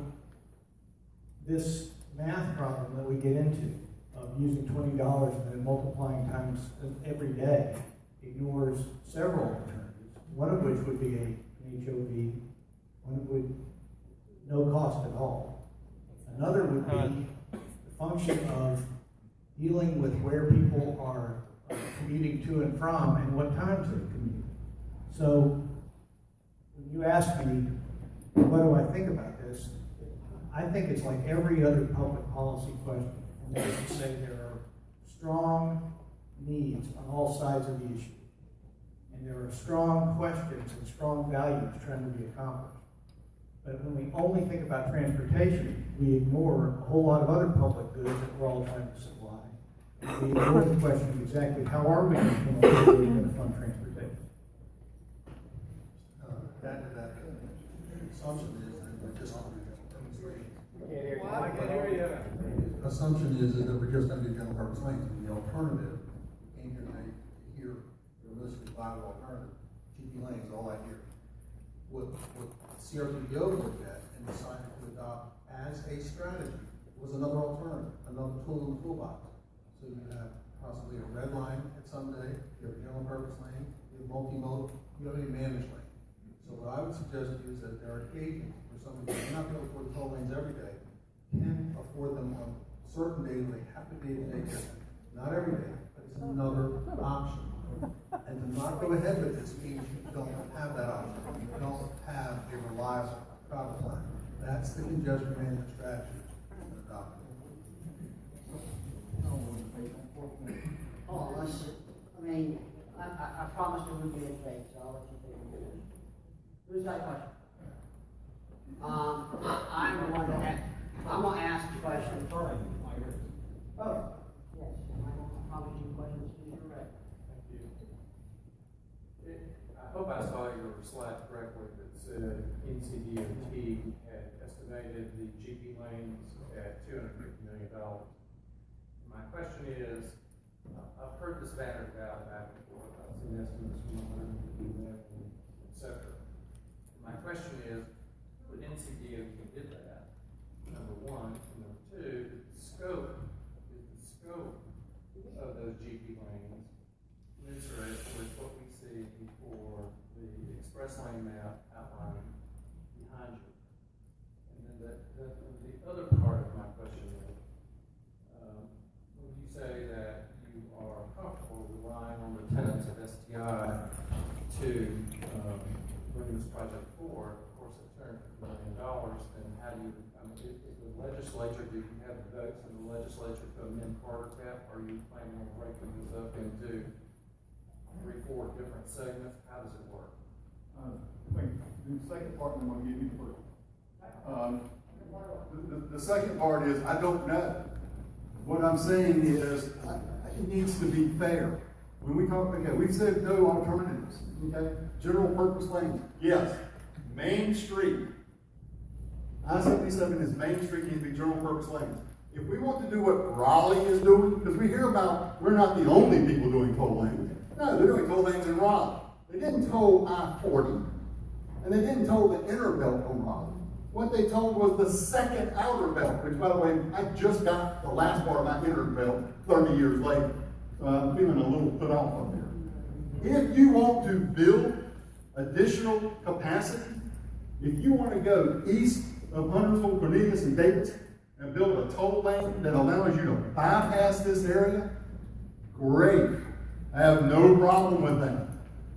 this math problem that we get into of using $20 and then multiplying times every day ignores several alternatives, one of which would be an HOV, one would no cost at all. Another would be the function of dealing with where people are commuting to and from and what times they commute. So when you ask me, what do I think about this? I think it's like every other public policy question, and that is to say there are strong needs on all sides of the issue. And there are strong questions and strong values trying to be accomplished. But when we only think about transportation, we ignore a whole lot of other public goods that we're all trying to supply. And we ignore the question of exactly how are we going to fund transportation. That assumption is that we're just going to do assumption is that we're just going to do general purpose lanes. And the alternative, came here tonight to hear the realistically viable alternative, GP lanes, all I hear. What CRTPO looked at and decided to adopt as a strategy was another alternative, another tool in the toolbox. So you have possibly a red line at some day, you have a general purpose lane, you have multimodal, you have a managed lane. So what I would suggest is that there are occasions where somebody who may not be able to afford the toll lanes every day can afford them on certain days when they have to be able to take it. Not every day, but it's another option. And to not go ahead with this means you don't have that option. You don't have a reliable travel plan. That's the congestion management strategy adopted. Oh, listen, I mean, I promised it would be a debate, so I'll let you take it. Who's got a question? I'm going to ask the question. Oh, yes, I promise you questions to your right. Thank you. I hope I saw your slide correctly that said NCDOT had estimated the GP lanes at $250 million. My question is, I've heard this bannered about back and forth. I've seen estimates from 150 million, etc. My question is, who at NCDOT did that? Number one. And number two, is the scope of those GP lanes commensurate with what we see for the express lane map outlined behind you. And then the other part of my question is, when you say that you are comfortable relying on the tenants of STI to bring this project forward, of course, at $250 million, then how do you, I mean, is the legislature, do you have the votes in the legislature to amend Carter Cap? Are you planning on breaking this up into 3-4 different segments? How does it work? The second part, I'm going to give you first. The second part is, I don't know. What I'm saying is, it needs to be fair. When we talk, okay, we've said no alternatives, okay? General purpose lanes, yes. Main Street. I-77 is Main Street, needs to be general purpose lanes. If we want to do what Raleigh is doing, because we hear about, we're not the only people doing toll lanes. No, they're doing toll lanes in Raleigh. They didn't toll I-40, and they didn't toll the inner belt on Raleigh. What they told was the second outer belt, which, by the way, I just got the last part of my inner belt 30 years later. So I'm feeling a little put off up there. If you want to build additional capacity, if you want to go east of Huntersville, Cornelius, and Davidson, and build a toll lane that allows you to bypass this area, great. I have no problem with that.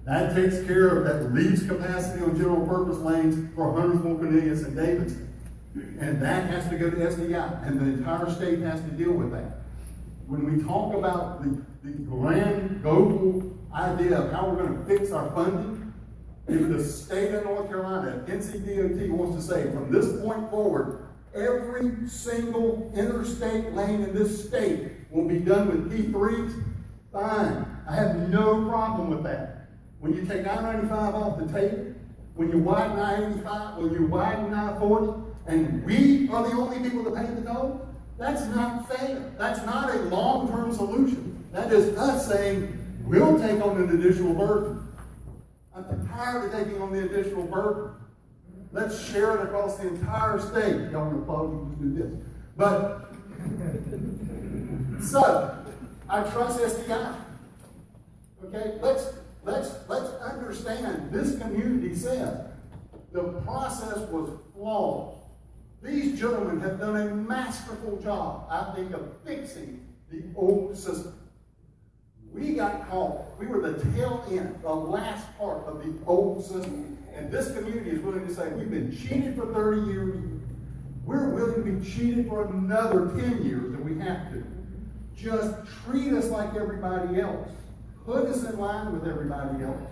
That takes care of that leaves capacity on general purpose lanes for Huntersville, Cornelius, and Davidson. And that has to go to SDI, and the entire state has to deal with that. When we talk about the grand global idea of how we're going to fix our funding, if the state of North Carolina, NCDOT, wants to say from this point forward, every single interstate lane in this state will be done with P3s, fine. I have no problem with that. When you take I-95 off the table, when you widen I-85, when you widen I-40, and we are the only people that pay the toll, that's not fair. That's not a long-term solution. That is us saying, we'll take on an additional burden. I'm tired of taking on the additional burden. Let's share it across the entire state. Y'all want to applaud, you can just do this. But, so, I trust SDI. Okay, let's understand, this community says the process was flawed. These gentlemen have done a masterful job, I think, of fixing the old system. We got caught. We were the tail end, the last part of the old system. And this community is willing to say, we've been cheated for 30 years. We're willing to be cheated for another 10 years if we have to. Just treat us like everybody else. Put us in line with everybody else.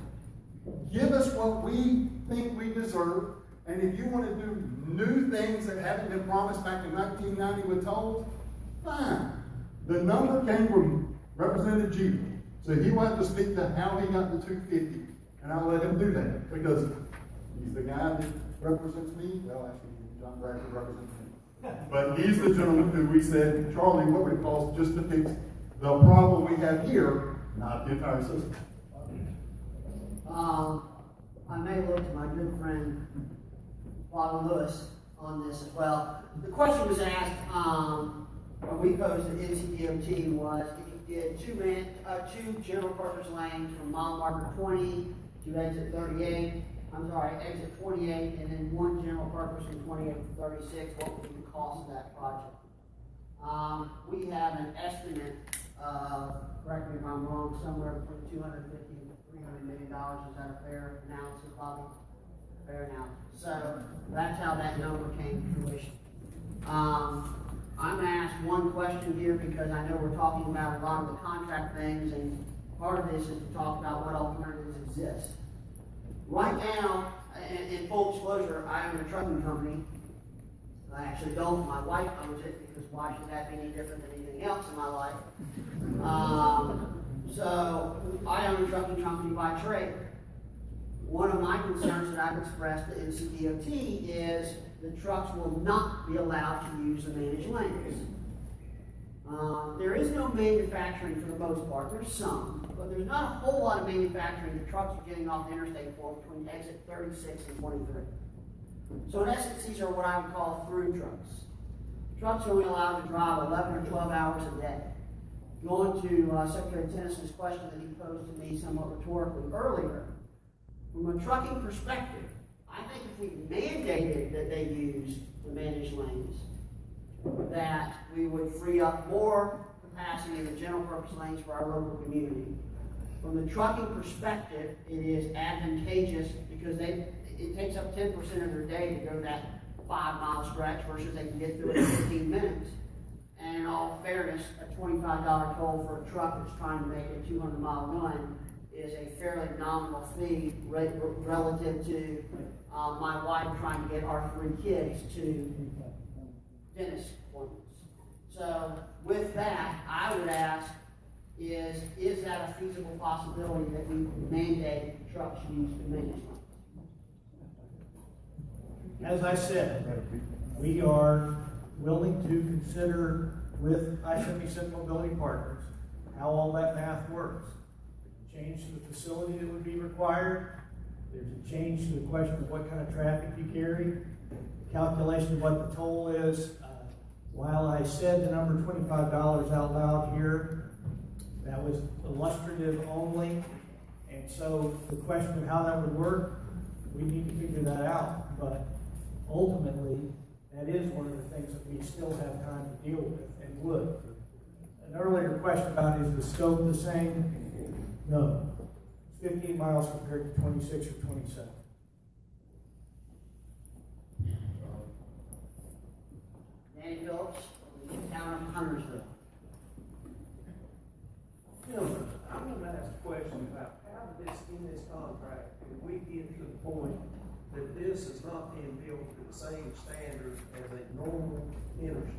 Give us what we think we deserve. And if you want to do new things that haven't been promised back in 1990 with tolls, fine. The number came from Representative Jeter. So he wanted to speak to how he got the 250. And I'll let him do that because he's the guy that represents me. Well, actually, John Bradford represents me. But he's the gentleman who we said, Charlie, what would it cost just to fix the problem we have here, not the entire system? I may look to my good friend, Bob Lewis, on this as well. The question was asked, when we posed at NCDOT was, if you did two general purpose lanes from mile marker 20 to exit 38, exit 28, and then one general purpose from 28 to 36, what would be the cost of that project? We have an estimate of, correct me if I'm wrong, somewhere between $250 to $300 million. Is that a fair analysis, Bobby? Fair analysis. So that's how that number came to fruition. I'm going to ask one question here because I know we're talking about a lot of the contract things, and part of this is to talk about what alternatives exist. Right now, in full disclosure, I own a trucking company. I actually don't. My wife owns it because why should that be any different than anything else in my life? So I own a trucking company by trade. One of my concerns that I've expressed to NCDOT is the trucks will not be allowed to use the managed lanes. There is no manufacturing for the most part. There's some, but there's not a whole lot of manufacturing the trucks are getting off the interstate for between exit 36 and 23. So in essence, these are what I would call through trucks. Trucks are only allowed to drive 11 or 12 hours a day. Going to Secretary Tennyson's question that he posed to me somewhat rhetorically earlier, From a trucking perspective, I think if we mandated that they use the managed lanes, that we would free up more capacity in the general purpose lanes for our local community. From the trucking perspective, it is advantageous because it takes up 10% of their day to go that 5-mile stretch versus they can get through it in 15 minutes. And in all fairness, a $25 toll for a truck that's trying to make a 200-mile run is a fairly nominal fee relative to my wife trying to get our 3 kids to dentist appointments. So with that, I would ask, is that a feasible possibility that we mandate trucks use the managed lanes? As I said, we are willing to consider with I-77 Mobility Partners how all that math works. Change to the facility that would be required. There's a change to the question of what kind of traffic you carry, the calculation of what the toll is. While I said the number $25 out loud here, that was illustrative only. And so the question of how that would work, we need to figure that out. But ultimately, that is one of the things that we still have time to deal with and would. An earlier question about is the scope the same? No. It's 15 miles compared to 26 or 27. Danny Phillips, town of Huntersville. I'm going to ask a question about how in this contract did we get to the point that this is not being built to the same standard as a normal interstate?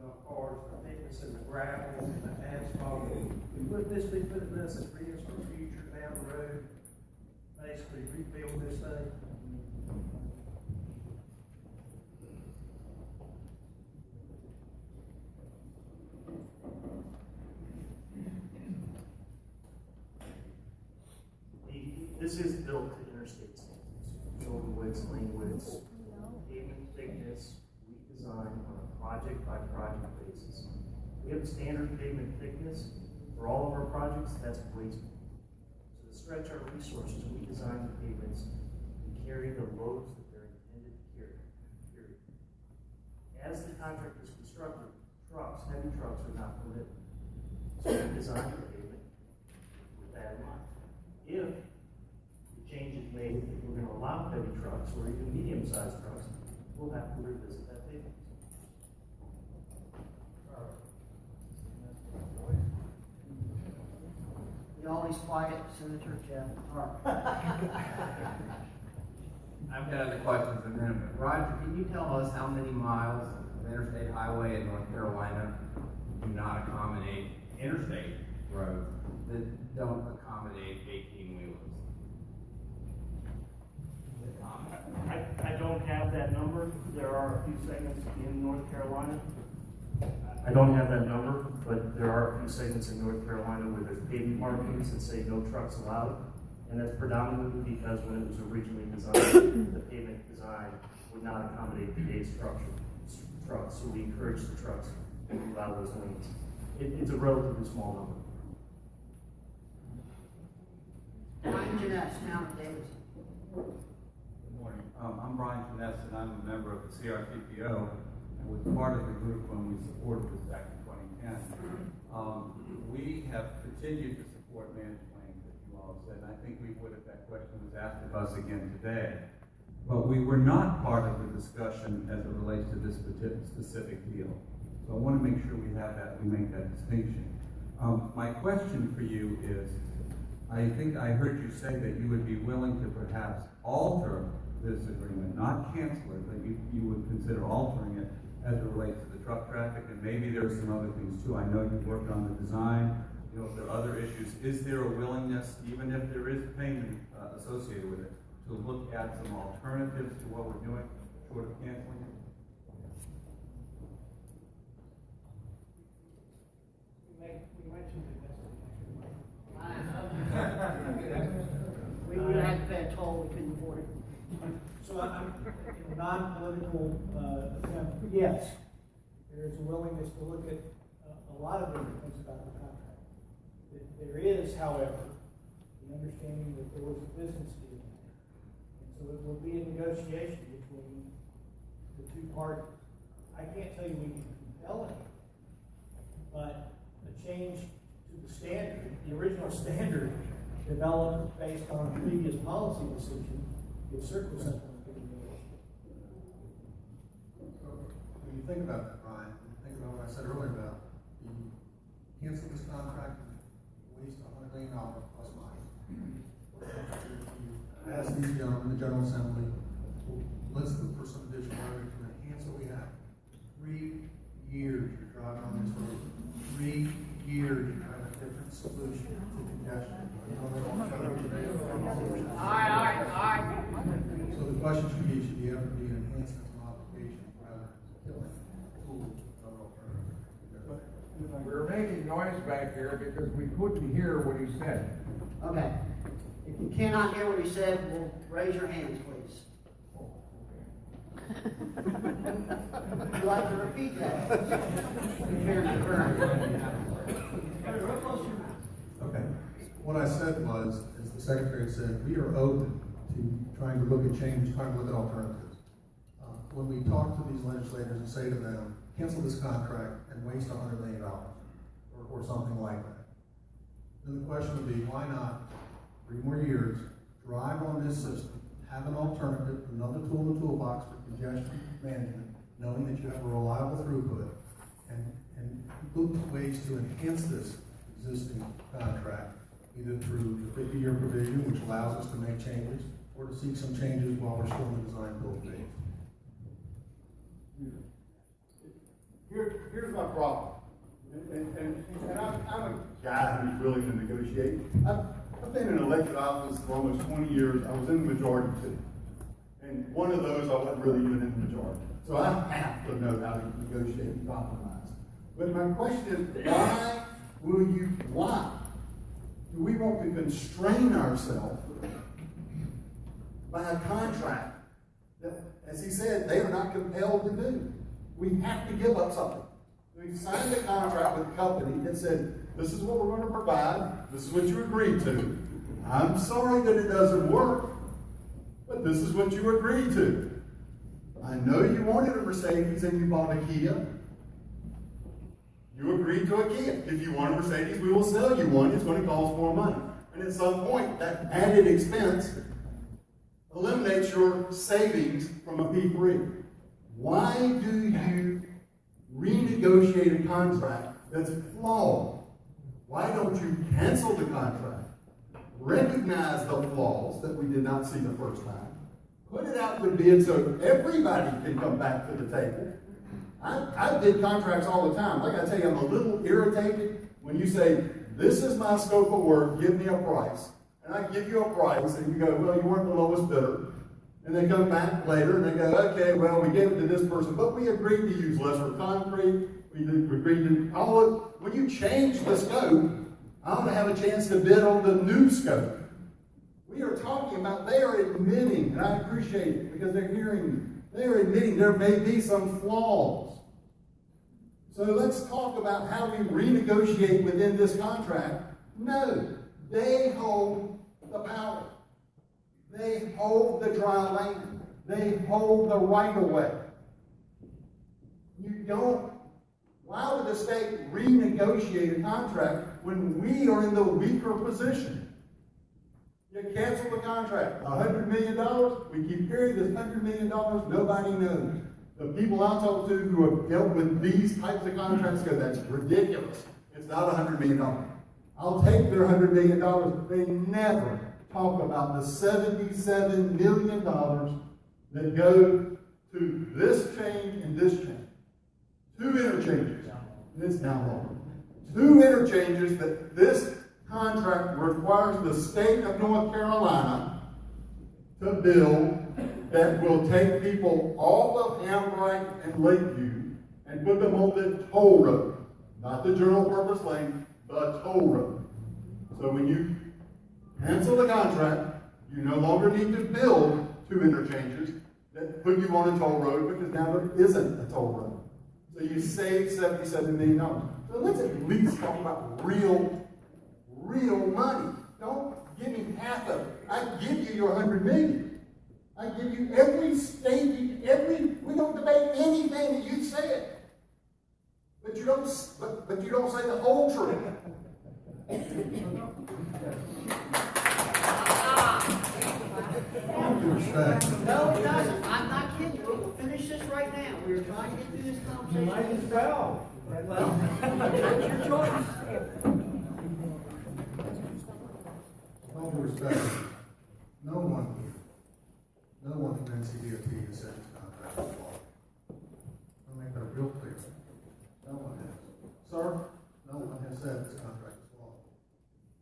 As far as the thickness and the gravel and the asphalt, would this be putting us at risk for the future down the road? Basically rebuild this thing? This is built to interstate standards, shoulder widths, lane widths, pavement thickness, we design on a project-by-project basis. We have a standard pavement thickness for all of our projects, that's graceful. So to stretch our resources, we design the pavements to carry the loads that they're intended to carry, period. As the contract is constructed, heavy trucks are not permitted. So we design the pavement with that in mind. If change is made that we're going to allow heavy trucks or even medium-sized trucks, we'll have to revisit that pavement. You always quiet, Senator Jeff. I've got other questions in a minute, but Roger, can you tell us how many miles of interstate highway in North Carolina do not accommodate interstate roads that don't accommodate 18-wheelers? I don't have that number. There are a few segments in North Carolina. I don't have that number, but there are a few segments in North Carolina where there's pavement markings that say no trucks allowed. And that's predominantly because when it was originally designed, the pavement design would not accommodate today's trucks. So we encourage the trucks to move out of those lanes. It's a relatively small number. Brian Jeanette, town of Davidson. Good morning. I'm Brian Jeanette, and I'm a member of the CRTPO, and was part of the group when we supported this back in 2010. We have continued to support managed lanes, as you all said, and I think we would if that question was asked of us again today. But we were not part of the discussion as it relates to this specific deal. So I want to make sure we have that, we make that distinction. My question for you is, I think I heard you say that you would be willing to perhaps alter this agreement, not cancel it, but you would consider altering it as it relates to the truck traffic, and maybe there are some other things too. I know you've worked on the design, you know, if there are other issues. Is there a willingness, even if there is payment associated with it, to look at some alternatives to what we're doing, short of canceling it? We would have to pay a toll, we couldn't afford it. So I'm in a non-political attempt, yes, there's a willingness to look at a lot of different things about the contract. There is, however, the understanding that there was a business deal. And so it will be a negotiation between the two parties. I can't tell you we can compel it, but a change to the standard, the original standard developed based on a previous policy decision, is certainly something we can do. When you think about that, Brian, when you think about what I said earlier about you cancel this contract and waste $100 million plus minus. Ask these gentlemen, the General Assembly, let's look for some additional revenue to enhance what we have. 3 years you're driving on this road. 3 years you're trying a different solution to congestion. So the question should be able to be an enhancement to modification rather than killing tools of alternative. We're making noise back here because we couldn't hear what he said. Okay. If you cannot hear what he said, well, raise your hands, please. Would you like to repeat that? Okay. What I said was, as the Secretary said, we are open to trying to look at change, trying to look at alternatives. When we talk to these legislators and say to them, cancel this contract and waste $100 million or something like that, then the question would be, why not 3 more years, drive on this system, have an alternative, another tool in the toolbox for congestion management, knowing that you have a reliable throughput, and look at ways to enhance this existing contract, either through the 50-year provision, which allows us to make changes, or to seek some changes while we're still in the design build phase. Here's my problem. And I'm a guy who's willing to negotiate. I've been in elected office for almost 20 years. I was in the majority too. And one of those, I wasn't really even in the majority. So I have to know how to negotiate and compromise. But my question is, why do we want to constrain ourselves by a contract that, as he said, they are not compelled to do? We have to give up something. We signed a contract with a company that said, this is what we're going to provide, this is what you agreed to. I'm sorry that it doesn't work, but this is what you agreed to. I know you wanted a Mercedes and you bought a Kia. You agreed to a Kia. If you want a Mercedes, we will sell you one. It's going to cost more money. And at some point, that added expense eliminates your savings from a P3. Why do you renegotiate a contract that's flawed? Why don't you cancel the contract, recognize the flaws that we did not see the first time, put it out to bid so everybody can come back to the table? I did contracts all the time. Like I tell you, I'm a little irritated when you say, this is my scope of work, give me a price. And I give you a price, and you go, well, you weren't the lowest bidder. And they come back later and they go, okay, well, we gave it to this person, but we agreed to use lesser concrete. We agreed to all of, when you change the scope, I want to have a chance to bid on the new scope. We are talking about, they are admitting, and I appreciate it because they're hearing, they are admitting there may be some flaws. So let's talk about how we renegotiate within this contract. No, they hold the power. They hold the dry land. They hold the right-of-way. You don't. Why would the state renegotiate a contract when we are in the weaker position? You cancel the contract. $100 million. We keep hearing this $100 million. Nobody knows. The people I talk to who have dealt with these types of contracts go, that's ridiculous. It's not $100 million. I'll take their $100 million. They never talk about the $77 million that go to this chain and this chain. 2 interchanges. It's now wrong. 2 interchanges that this contract requires the state of North Carolina to build that will take people off of Hambright and Lakeview and put them on the toll road. Not the general purpose lane, the toll road. So when you cancel the contract, you no longer need to build 2 interchanges that put you on a toll road because now there isn't a toll road. So you save $77 million. So let's at least talk about real money. Don't give me half of it. I give you your 100 million. I give you every state, we don't debate anything that you said. But you don't say the whole truth. No, it doesn't. I'm not kidding. We'll finish this right now. We were trying to get through this conversation. Might as well. Well, that's your choice. With all due respect, no one from NCDOT has said this contract is flawed. I'll make that real clear. No one has. Sir, no one has said this contract is flawed.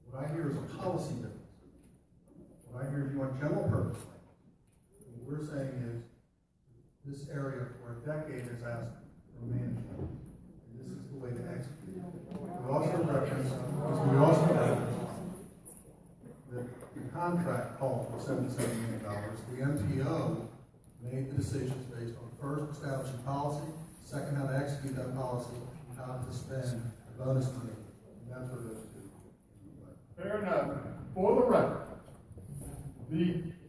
What I hear is a policy difference. What I hear is you want general purpose language. What we're saying is this area for a decade has asked for management. And this is the way to execute. We also reference that the contract called for $77 million. The MPO made the decisions based on first establishing policy, second how to execute that policy, how to spend the bonus money. And that's what those two. Fair enough. For the record,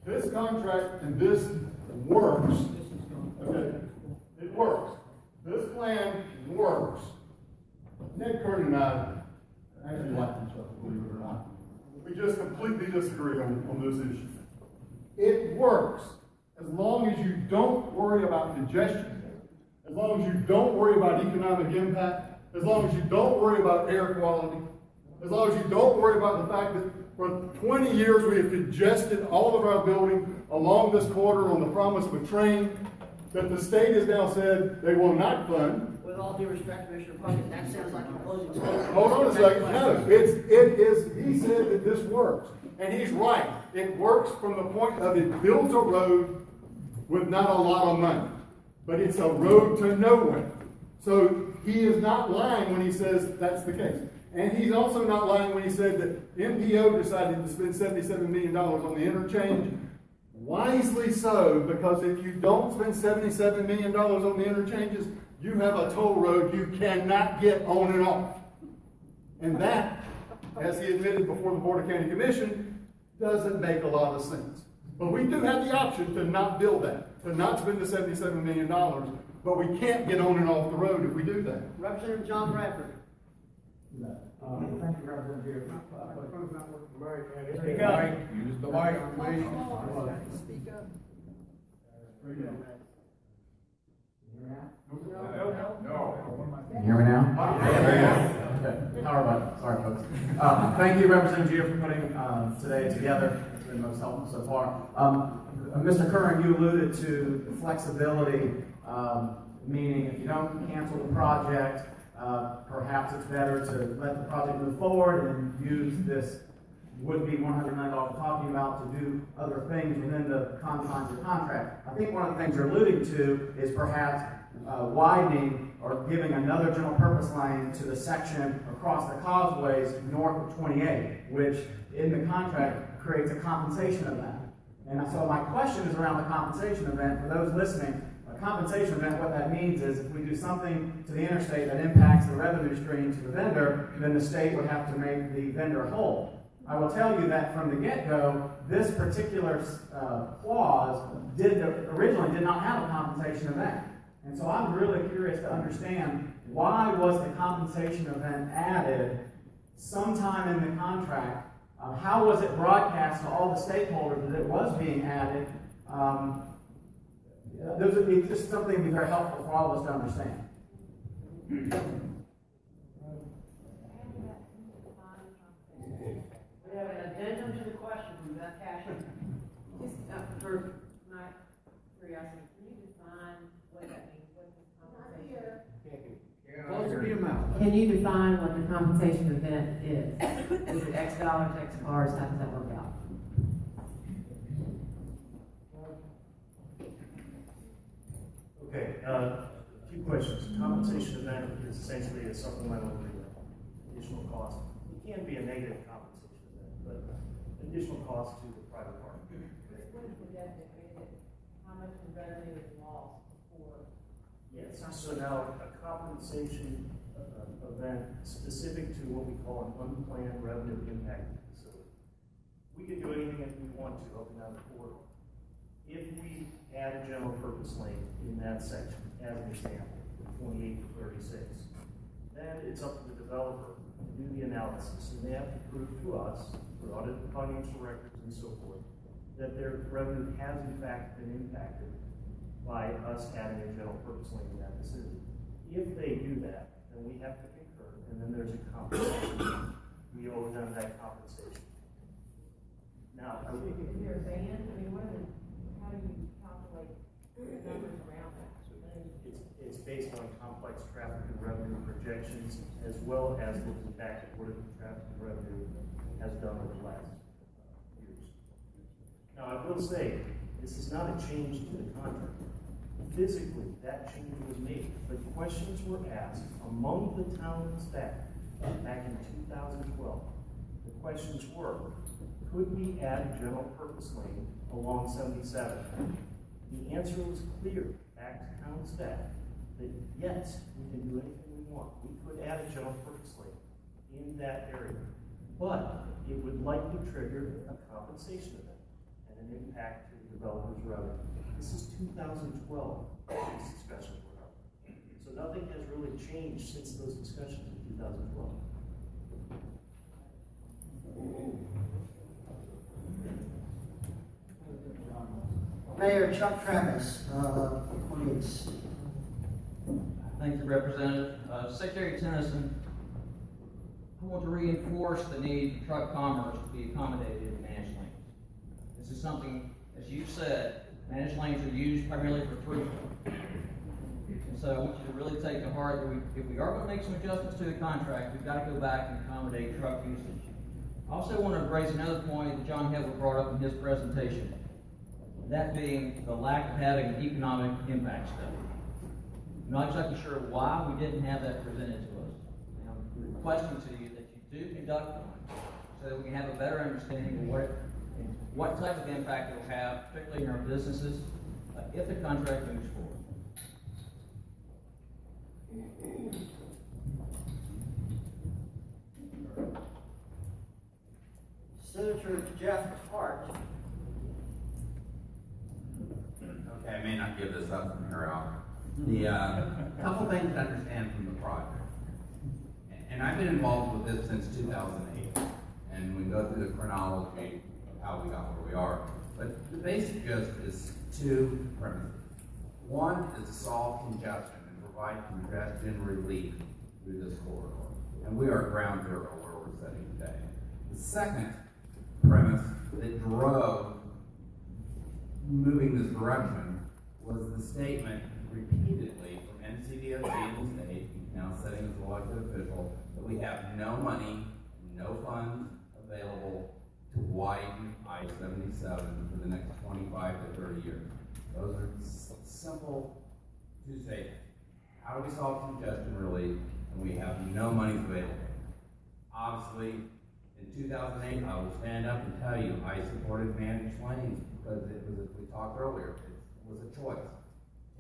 this contract and this works. Okay, it works. This plan works. Ned Curtin and I actually like each other, believe it or not. We just completely disagree on this issue. It works as long as you don't worry about congestion, as long as you don't worry about economic impact, as long as you don't worry about air quality, as long as you don't worry about the fact that for 20 years we have congested all of our building along this corridor on the promise of a train that the state has now said they will not fund. With all due respect, Commissioner Puckett, that sounds like a closing statement. Hold on a second. No, he said that this works. And he's right. It works from the point of it builds a road with not a lot of money. But it's a road to nowhere. So he is not lying when he says that's the case. And he's also not lying when he said that MPO decided to spend $77 million on the interchange. Wisely so, because if you don't spend $77 million on the interchanges, you have a toll road you cannot get on and off. And that, as he admitted before the Board of County Commission, doesn't make a lot of sense. But we do have the option to not build that, to not spend the $77 million, but we can't get on and off the road if we do that. Representative John Bradford. Thank you, Representative. Speak up. Use the mic, please. Speak up. Can you hear me now? Okay. Power button. Sorry, folks. Thank you, Representative Gio, for putting today together. It's been most helpful so far. Mr. Curran, you alluded to the flexibility, meaning if you don't cancel the project, perhaps it's better to let the project move forward and use this would-be $100 million we're talking about to do other things within the confines of the contract. I think one of the things you're alluding to is perhaps widening or giving another general purpose lane to the section across the causeways north of 28, which in the contract creates a compensation event. And so my question is around the compensation event. For those listening, a compensation event, what that means is if we do something to the interstate that impacts the revenue stream to the vendor, then the state would have to make the vendor whole. I will tell you that from the get-go, this particular clause originally did not have a compensation event. And so I'm really curious to understand why was the compensation event added sometime in the contract? How was it broadcast to all the stakeholders that it was being added? It's just something that would be very helpful for all of us to understand. We have an addendum to the question from Beth Cashin. Just for my curiosity, can you define what that means? What this compensation? Closer to your mouth. Can you define what the compensation event is? Is it X dollars, X cars? How does that work out? Okay, a few questions. Compensation event is essentially a supplemental additional cost. It can be a negative compensation event, but additional cost to the private party. What is the definition? How much revenue is lost before? Yes, so now a compensation event specific to what we call an unplanned revenue impact facility. we can do anything that we want to up and down the corridor. If we add a general purpose lane in that section, as an example, 28 to 36, then it's up to the developer to do the analysis, and they have to prove to us, through audited financial records and so forth, that their revenue has in fact been impacted by us adding a general purpose lane in that vicinity. If they do that, then we have to concur, and then there's a compensation. We owe them that compensation. Now, Is there a band? I mean, how do you calculate numbers around that? it's based on complex traffic and revenue projections, as well as looking back at what the traffic and revenue has done over the last years. Now, I will say, this is not a change to the contract. Physically, that change was made, but questions were asked among the town staff back in 2012. The questions were, could we add a general purpose lane along 77? The answer was clear back to town staff that yes, we can do anything we want. We could add a general purpose lane in that area, but it would likely trigger a compensation event and an impact to the developer's revenue. This is 2012, these discussions were held. So nothing has really changed since those discussions in 2012. Mayor Chuck Travis, Cornelius. Thank you, Representative. Secretary Tennyson, I want to reinforce the need for truck commerce to be accommodated in managed lanes. This is something, as you said, managed lanes are used primarily for throughput. And so I want you to really take to heart that if we are going to make some adjustments to the contract, we've got to go back and accommodate truck usage. I also want to raise another point that John Hebler brought up in his presentation, that being the lack of having an economic impact study. I'm not exactly sure why we didn't have that presented to us. And I'm requesting to you that you do conduct one so that we can have a better understanding of what type of impact it will have, particularly in our businesses, if the contract moves forward. Senator Jeff Hart. Okay, I may not give this up from here out. The couple things to understand from the project, and I've been involved with this since 2008, and we go through the chronology of how we got where we are. But the basic gist is two premises. One is to solve congestion and provide congestion relief through this corridor, and we are at ground zero where we're sitting today. The second premise that drove moving this direction was the statement repeatedly from NCDOT and the state, now sitting as an elected official, that we have no money, no funds available to widen I-77 for the next 25 to 30 years. Those are simple two statements. How do we solve congestion relief? And we have no money available. Obviously, in 2008, I will stand up and tell you I supported managed lanes because it was, as we talked earlier, it was a choice.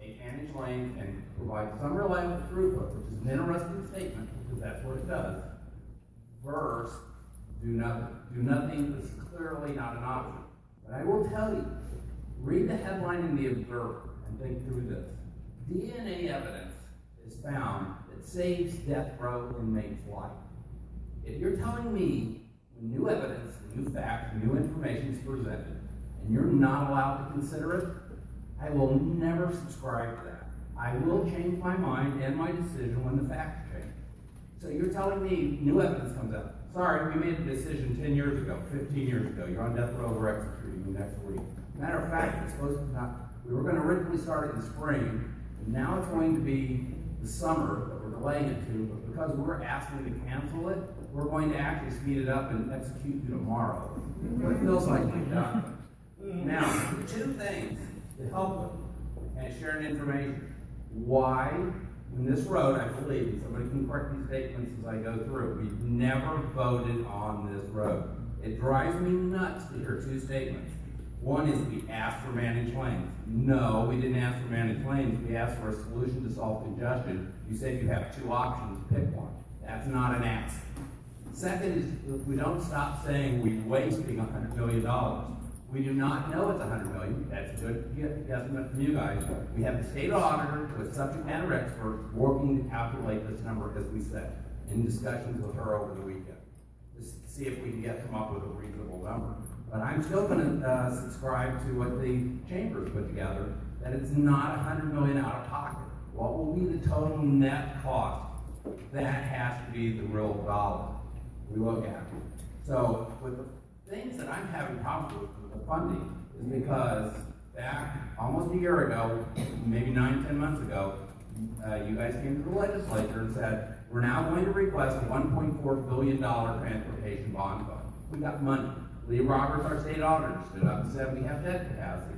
Take managed lanes and provide some reliable throughput, which is an interesting statement because that's what it does, versus do nothing. Do nothing is clearly not an option. But I will tell you, read the headline in the Observer and think through this. DNA evidence is found that saves death row inmates' life. If you're telling me when new evidence, new facts, new information is presented, and you're not allowed to consider it, I will never subscribe to that. I will change my mind and my decision when the facts change. So you're telling me new evidence comes up. Sorry, we made a decision 10 years ago, 15 years ago. You're on death row, we're executing you next week. Matter of fact, it's supposed to not, we were going to originally start it in spring, and now it's going to be the summer that we're delaying it to, but because we're asking to cancel it, we're going to actually speed it up and execute you tomorrow. What it feels like we've done. Now, two things to help them and sharing information. Why, in this road, I believe, and somebody can correct these statements as I go through, we've never voted on this road. It drives me nuts to hear two statements. One is we asked for managed lanes. No, we didn't ask for managed lanes. We asked for a solution to solve congestion. You said you have two options, pick one. That's not an ask. Second is, if we don't stop saying we're wasting $100 million. We do not know it's $100 million. That's a good guesstimate from you guys. We have the state auditor with subject matter experts working to calculate this number, as we said, in discussions with her over the weekend, to see if we can come up with a reasonable number. But I'm still going to subscribe to what the chamber's put together, that it's not $100 million out of pocket. What will be the total net cost? That has to be the real dollar we look at. So with the things that I'm having problems with the funding is because back almost a year ago, maybe 9-10 months ago, you guys came to the legislature and said, we're now going to request a $1.4 billion transportation bond fund. We got money. Lee Roberts, our state auditor, stood up and said we have debt capacity.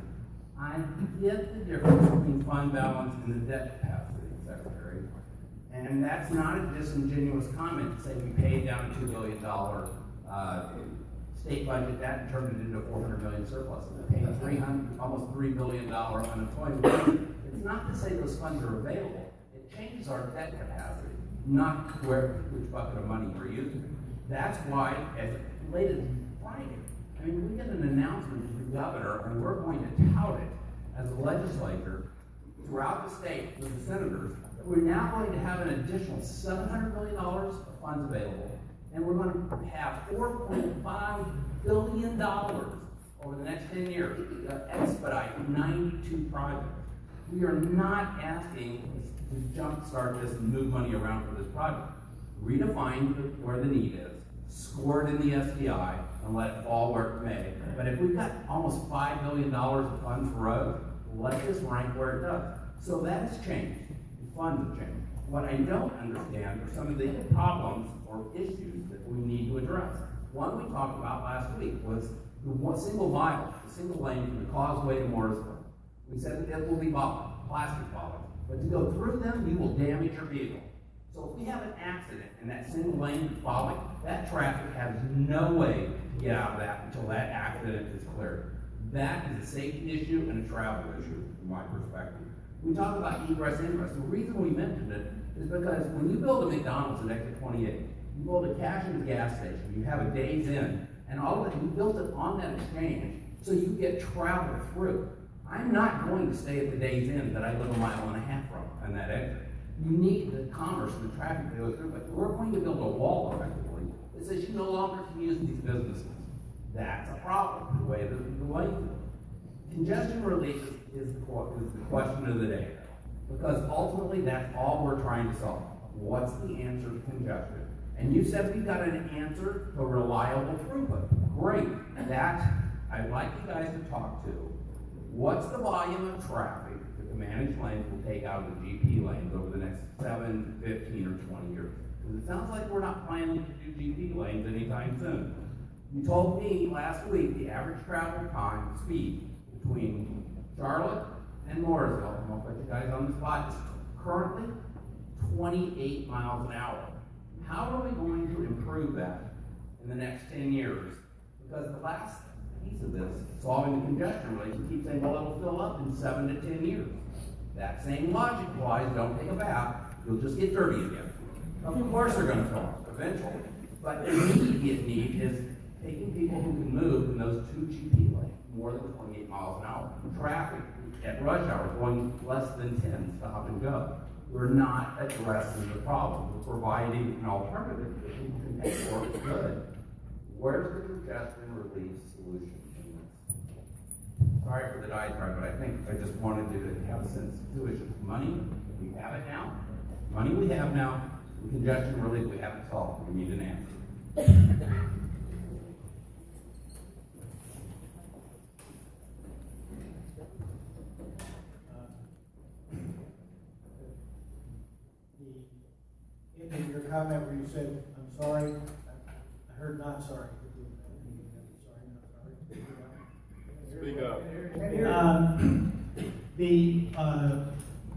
I get the difference between fund balance and the debt capacity, Secretary. And that's not a disingenuous comment to say we paid down a $2 billion state budget, that turned it into $400 million surplus. We paid almost $3 billion unemployment. It's not to say those funds are available. It changes our debt capacity, not which bucket of money we're using. That's why, as late as Friday, I mean, we get an announcement from the governor, and we're going to tout it as a legislature throughout the state with the senators, that we're now going to have an additional $700 million of funds available, and we're going to have $4.5 billion over the next 10 years to expedite 92 projects. We are not asking to jumpstart this and move money around for this project. Redefine where the need is, score it in the SDI, and let it fall where it may. But if we've got almost $5 billion of funds for roads, let this rank where it does. So that has changed. The funds have changed. What I don't understand are some of the problems or issues that we need to address. One we talked about last week was the single mile, the single lane from the Causeway to Morrisville. We said that it will be bollards, plastic bollards. But to go through them, you will damage your vehicle. So if we have an accident in that single lane is bollards, that traffic has no way to get out of that until that accident is cleared. That is a safety issue and a travel issue, from my perspective. We talk about egress, ingress. The reason we mentioned it is because when you build a McDonald's in exit 28, you build a cash and gas station, you have a Days Inn, and all of it, you built it on that exchange so you get travel through. I'm not going to stay at the Days Inn that I live a mile and a half from on that exit. You need the commerce and the traffic to go through, but we're going to build a wall effectively that says you no longer can use these businesses. That's a problem, the way the way congestion relief is the question of the day. Because ultimately that's all we're trying to solve. What's the answer to congestion? And you said we've got an answer to reliable throughput. Great. That I'd like you guys to talk to. What's the volume of traffic that the managed lanes will take out of the GP lanes over the next 7, 15, or 20 years? Because it sounds like we're not planning to do GP lanes anytime soon. You told me last week the average travel time speed between Charlotte and Mooresville, I'm going to put you guys on the spot, is currently 28 miles an hour. How are we going to improve that in the next 10 years? Because the last piece of this, solving the congestion rate, you keep saying, well, it'll fill up in 7 to 10 years. That same logic applies, don't take a bath, you'll just get dirty again. Of course they're going to fill up eventually. But the immediate need is taking people who can move in those 2 GP lanes, more than 28 miles an hour. Traffic at rush hour going less than 10, stop and go. We're not addressing the problem. We're providing an alternative that people can pay for. It's good. Where's the congestion relief solution in this? Sorry for the diatribe, but I think I just wanted to have a sense of 2 issues. Money, we have it now. Money we have now. The congestion relief we haven't solved. We need an answer. In your comment where you said, I'm sorry, I heard not sorry. Speak up. The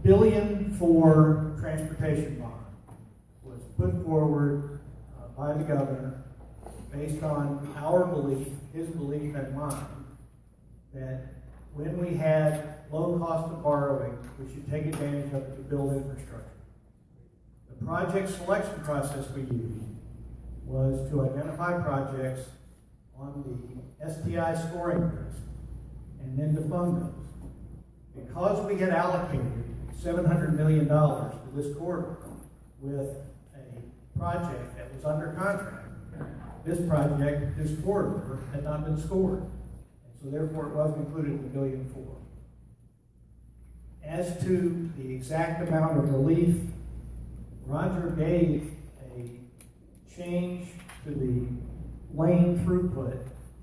billion for transportation bond was put forward by the governor based on our belief, his belief and mine, that when we had low cost of borrowing, we should take advantage of it to build infrastructure. The project selection process we used was to identify projects on the STI scoring list and then to fund those. Because we had allocated $700 million to this corridor with a project that was under contract, this corridor had not been scored. And so therefore it wasn't included in the $1.4 billion. As to the exact amount of relief, Roger gave a change to the lane throughput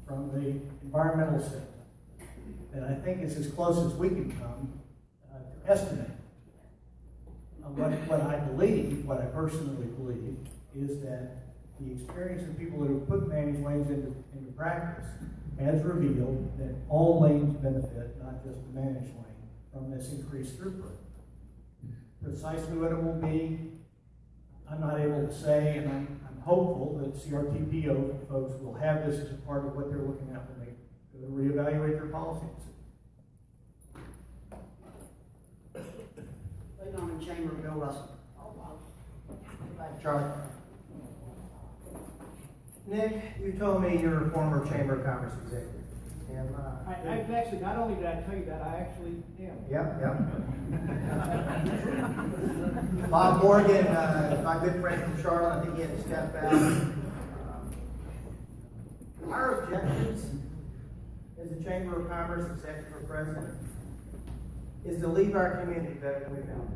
from the environmental statement that I think is as close as we can come to estimate. What I believe, what I personally believe, is that the experience of people that have put managed lanes into practice has revealed that all lanes benefit, not just the managed lane, from this increased throughput. Precisely what it will be, I'm not able to say, and I'm hopeful that CRTPO folks will have this as a part of what they're looking at when they go to reevaluate their policies. Ladies on the chamber, Bill Russell. Charlie. Nick, you told me you're a former Chamber of Commerce executive. I actually, not only did I tell you that, I actually am. Yep. Bob Morgan, my good friend from Charlotte, I think he had to step out. Our objectives as a Chamber of Commerce executive or president is to leave our community better than we found it.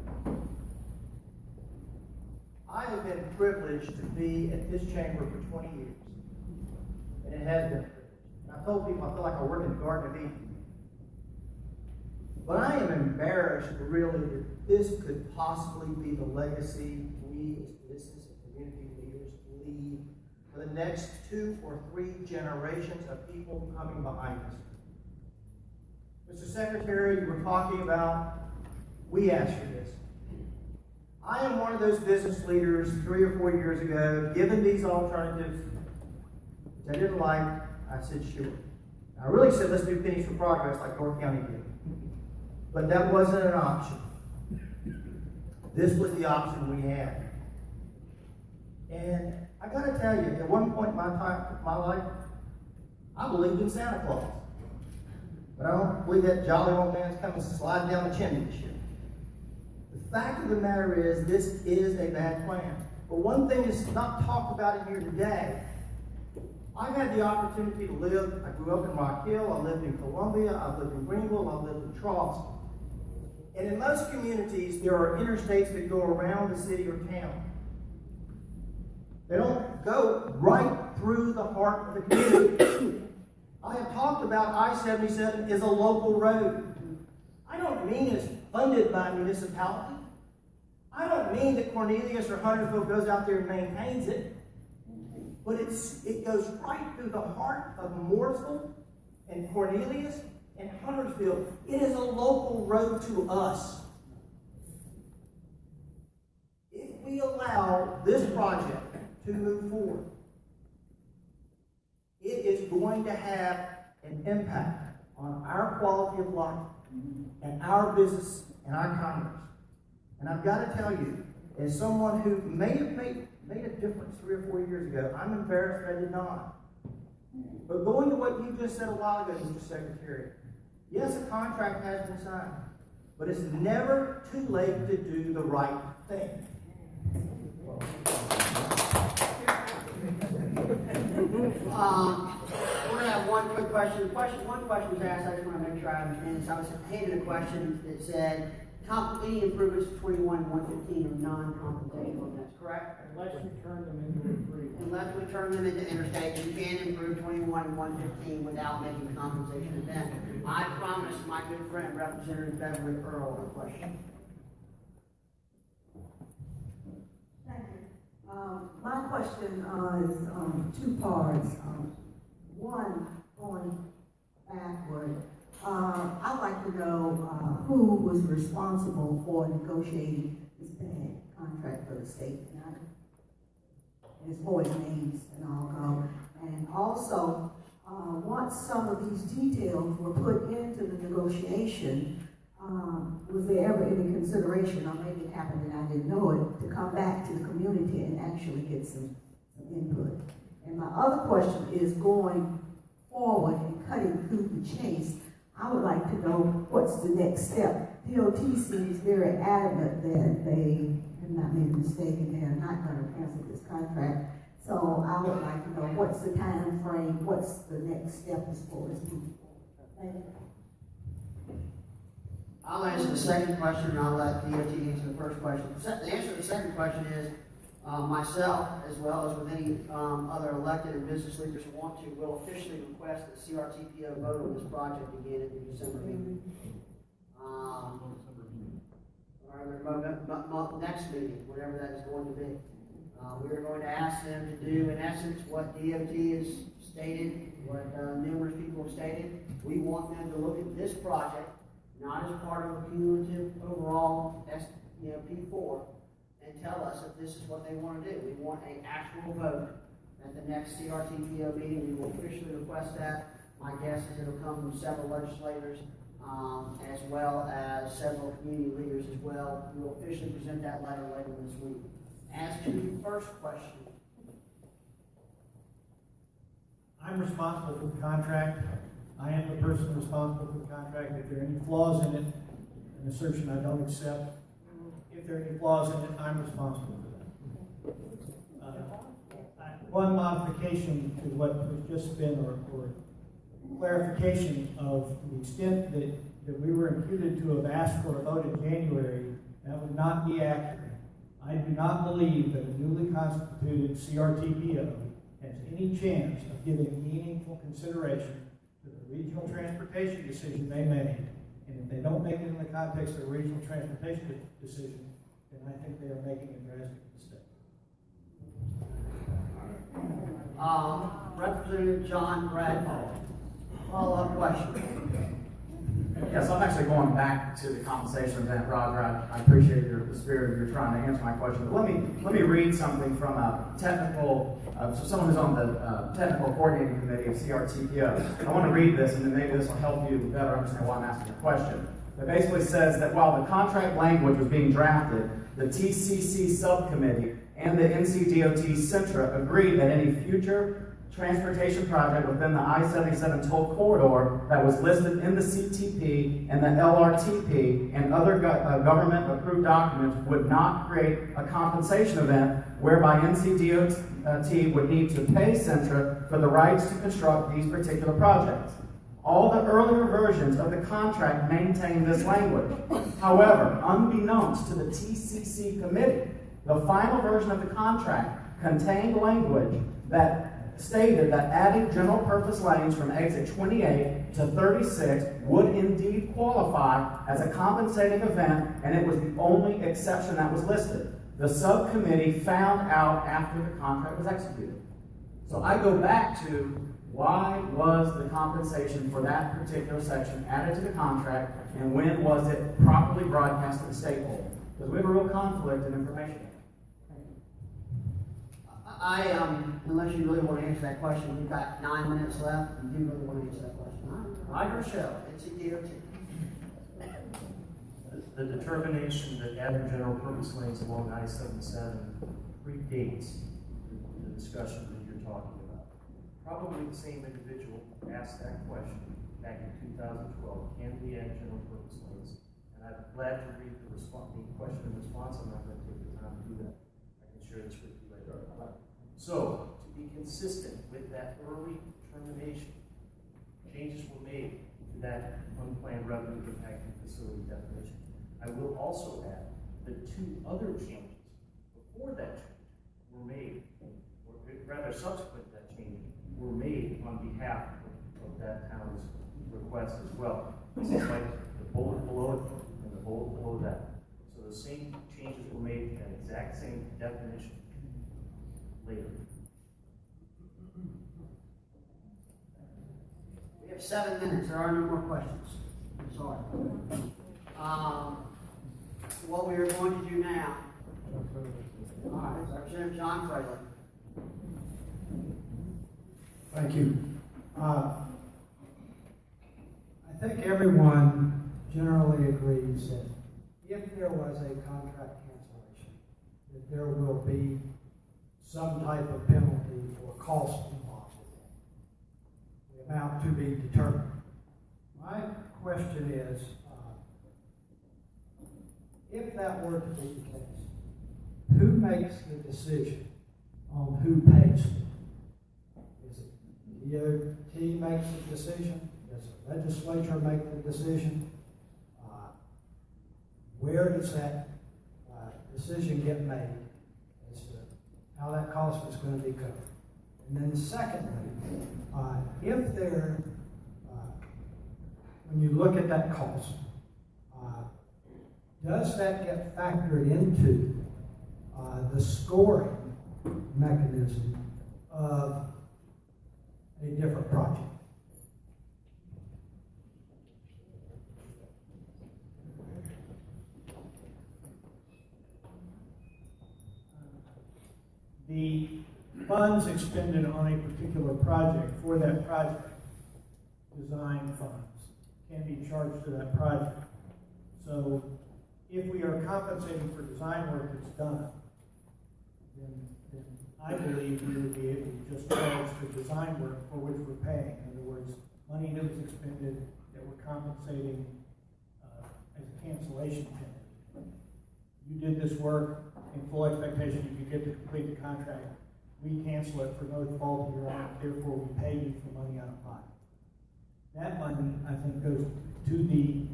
I have been privileged to be at this chamber for 20 years, and it has been a privilege. And I told people I feel like I work in the Garden of Eden. But I am embarrassed really that this could possibly be the legacy we as business and community leaders leave for the next 2 or 3 generations of people coming behind us. Mr. Secretary, you were talking about, we asked for this. I am one of those business leaders 3 or 4 years ago, given these alternatives, which I didn't like, I said, sure. I really said, let's do pennies for progress like North County did. But that wasn't an option. This was the option we had. And I got to tell you, at one point in my life, I believed in Santa Claus. But I don't believe that jolly old man's coming sliding down the chimney this year. The fact of the matter is, this is a bad plan. But one thing that's not talked about in here today, I've had the opportunity to live, I grew up in Rock Hill, I lived in Columbia, I've lived in Greenville, I've lived in Charleston. And in most communities, there are interstates that go around the city or town. They don't go right through the heart of the community. I have talked about I-77 as a local road. I don't mean it's funded by a municipality. I don't mean that Cornelius or Huntersville goes out there and maintains it. But it goes right through the heart of Mooresville and Cornelius and Huntersville. It is a local road to us. If we allow this project to move forward, it is going to have an impact on our quality of life and our business and our commerce. And I've got to tell you, as someone who may have made a difference 3 or 4 years ago, I'm embarrassed that I did not. But going to what you just said a while ago, Mr. Secretary, yes, a contract has been signed, but it's never too late to do the right thing. We're going to have one quick question. One question was asked, I just want to make sure I understand this. I was handed a question that said, any improvements to 21 and 115 are non-compensational, that's correct? Unless we turn them into improvements. Unless we turn them into interstates, you can improve 21 and 115 without making a compensation event. I promised my good friend, Representative Beverly Earl, a question. Thank you. My question is 2 parts. One, going backward. I'd like to know who was responsible for negotiating this bad contract for the state. As far as names and all go. And also, once some of these details were put into the negotiation, was there ever any consideration, or maybe it happened and I didn't know it, to come back to the community and actually get some input. And my other question is going forward and cutting through the chase. I would like to know what's the next step. DOT seems very adamant that they have not made a mistake and they are not going to cancel this contract. So I would like to know what's the time frame, what's the next step as far as moving forward. Thank you. I'll answer the second question, and I'll let DOT answer the first question. The answer to the second question is, myself, as well as with any other elected and business leaders who want to, will officially request that CRTPO vote on this project again at the December meeting. Or the next meeting, whatever that is going to be. We are going to ask them to do, in essence, what DOT has stated, what numerous people have stated. We want them to look at this project not as part of a cumulative overall P4, and tell us if this is what they want to do. We want an actual vote at the next CRTPO meeting. We will officially request that. My guess is it'll come from several legislators, as well as several community leaders as well. We will officially present that letter later this week. As to the first question, I'm responsible for the contract. I am the person responsible for the contract. If there are any flaws in it, an assertion I don't accept. If there are any flaws in it, I'm responsible for that. One modification to what has just been, or clarification of the extent that we were imputed to have asked for a vote in January, that would not be accurate. I do not believe that a newly constituted CRTPO has any chance of giving meaningful consideration to the regional transportation decision they made. And if they don't make it in the context of a regional transportation decision, then I think they are making a drastic mistake. Representative John Bradford, follow-up question. Yes, I'm actually going back to the compensation event, Roger. I appreciate the spirit of your trying to answer my question. But let me read something from a technical, so someone who's on the technical coordinating committee of CRTPO. I want to read this, and then maybe this will help you better understand why I'm asking the question. It basically says that while the contract language was being drafted, the TCC subcommittee and the NCDOT Centra agreed that any future transportation project within the I-77 toll corridor that was listed in the CTP and the LRTP and other government-approved documents would not create a compensation event whereby NCDOT would need to pay Centra for the rights to construct these particular projects. All the earlier versions of the contract maintain this language. However, unbeknownst to the TCC committee, the final version of the contract contained language that stated that adding general purpose lanes from exit 28 to 36 would indeed qualify as a compensating event, and it was the only exception that was listed. The subcommittee found out after the contract was executed. So I go back to, why was the compensation for that particular section added to the contract, and when was it properly broadcast to the stakeholders? Because we have a real conflict in information. Unless you really want to answer that question, we've got 9 minutes left. You do really want to answer that question. Roger Shell, NCDOT. The determination that adding general purpose lanes along I-77 predates the discussion that you're talking about. Probably the same individual asked that question back in 2012. Can we add general purpose lanes? And I'm glad to read the question and response. I'm not going to take the time to do that. I can share this with you later. So, to be consistent with that early determination, changes were made to that unplanned revenue impacting facility definition. I will also add that 2 other changes before that change were made, or rather subsequent to that change, were made on behalf of that town's request as well. This is like the bullet below it and the bullet below that. So the same changes were made to that exact same definition later. We have 7 minutes. There are no more questions. I'm sorry. What we are going to do now. All right, Representative John Fraley. Thank you. I think everyone generally agrees that if there was a contract cancellation, that there will be some type of penalty or cost involved with it. The amount to be determined. My question is, if that were to be the case, who makes the decision on who pays for it? Is it DOT makes the decision? Does the legislature make the decision? Where does that decision get made as to how that cost is going to be covered? And then secondly, if there, when you look at that cost, does that get factored into the scoring mechanism of a different project? The funds expended on a particular project for that project, design funds, can be charged to that project. So if we are compensating for design work that's done, then I believe we would be able to just charge the design work for which we're paying. In other words, money that was expended that we're compensating as a cancellation penalty. You did this work in full expectation you could get to complete the contract. We cancel it for no fault of your own, therefore we pay you for money out of pocket. That money, I think, goes to the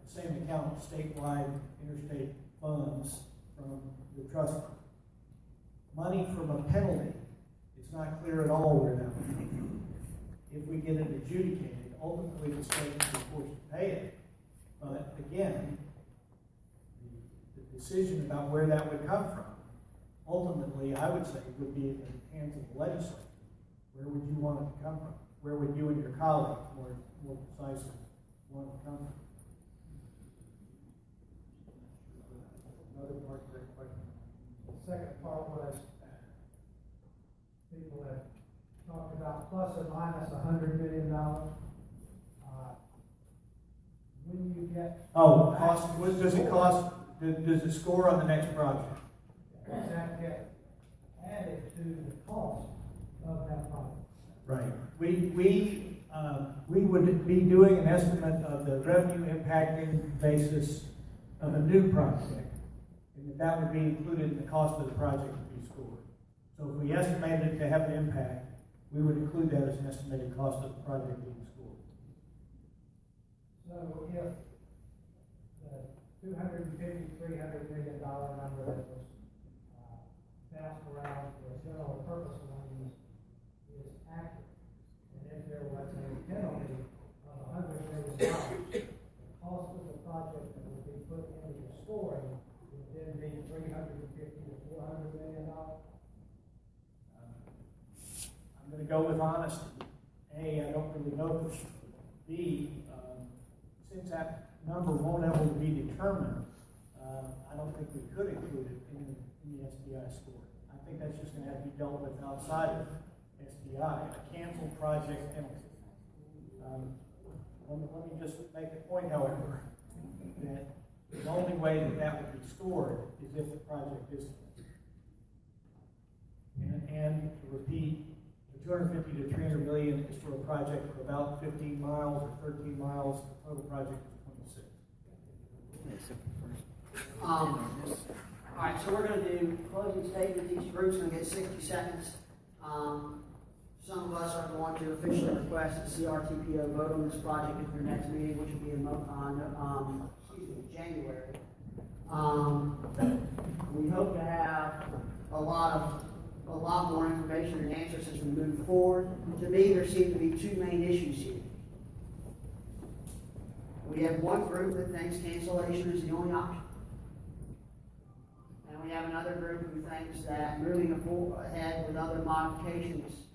same account, statewide interstate funds from the trust fund. Money from a penalty, it's not clear at all where that would come from. If we get it adjudicated, ultimately the state will be forced to pay it. But again, the decision about where that would come from, ultimately, I would say, would be in the hands of the legislature. Where would you want it to come from? Where would you and your colleagues, more precisely, want it to come from? Another part of that question. The second part was, people have talked about plus or minus $100 million. When you get cost, what does it cost? Does it score on the next project? Does that get added to the cost of that project? Right. We would be doing an estimate of the revenue impacting basis of a new project, and that would be included in the cost of the project to be scored. So if we estimated it to have an impact, we would include that as an estimated cost of the project being scored. So if the $250, $300 million number that was bounced around for general purpose loans is accurate, and if there was a penalty of $100 million, the cost of the project that would be put into the scoring would then be $350 to $400 million. I'm going to go with honesty. A, I don't really know for sure. B, since that number won't ever be determined, I don't think we could include it in the SDI score. I think that's just going to have to be dealt with outside of SDI, a canceled project penalty. Let me just make a point, however, that the only way that that would be scored is if the project is canceled. And to repeat, the 250 to 300 million is for a project of about 15 miles or 13 miles. The total project is 26. All right, so we're going to do closing statements. Each group's going to get 60 seconds. Some of us are going to officially request the CRTPO vote on this project at their next meeting, which will be in January. We hope to have a lot more information and answers as we move forward. To me, there seem to be two main issues here. We have one group that thinks cancellation is the only option. And we have another group who thinks that moving ahead with other modifications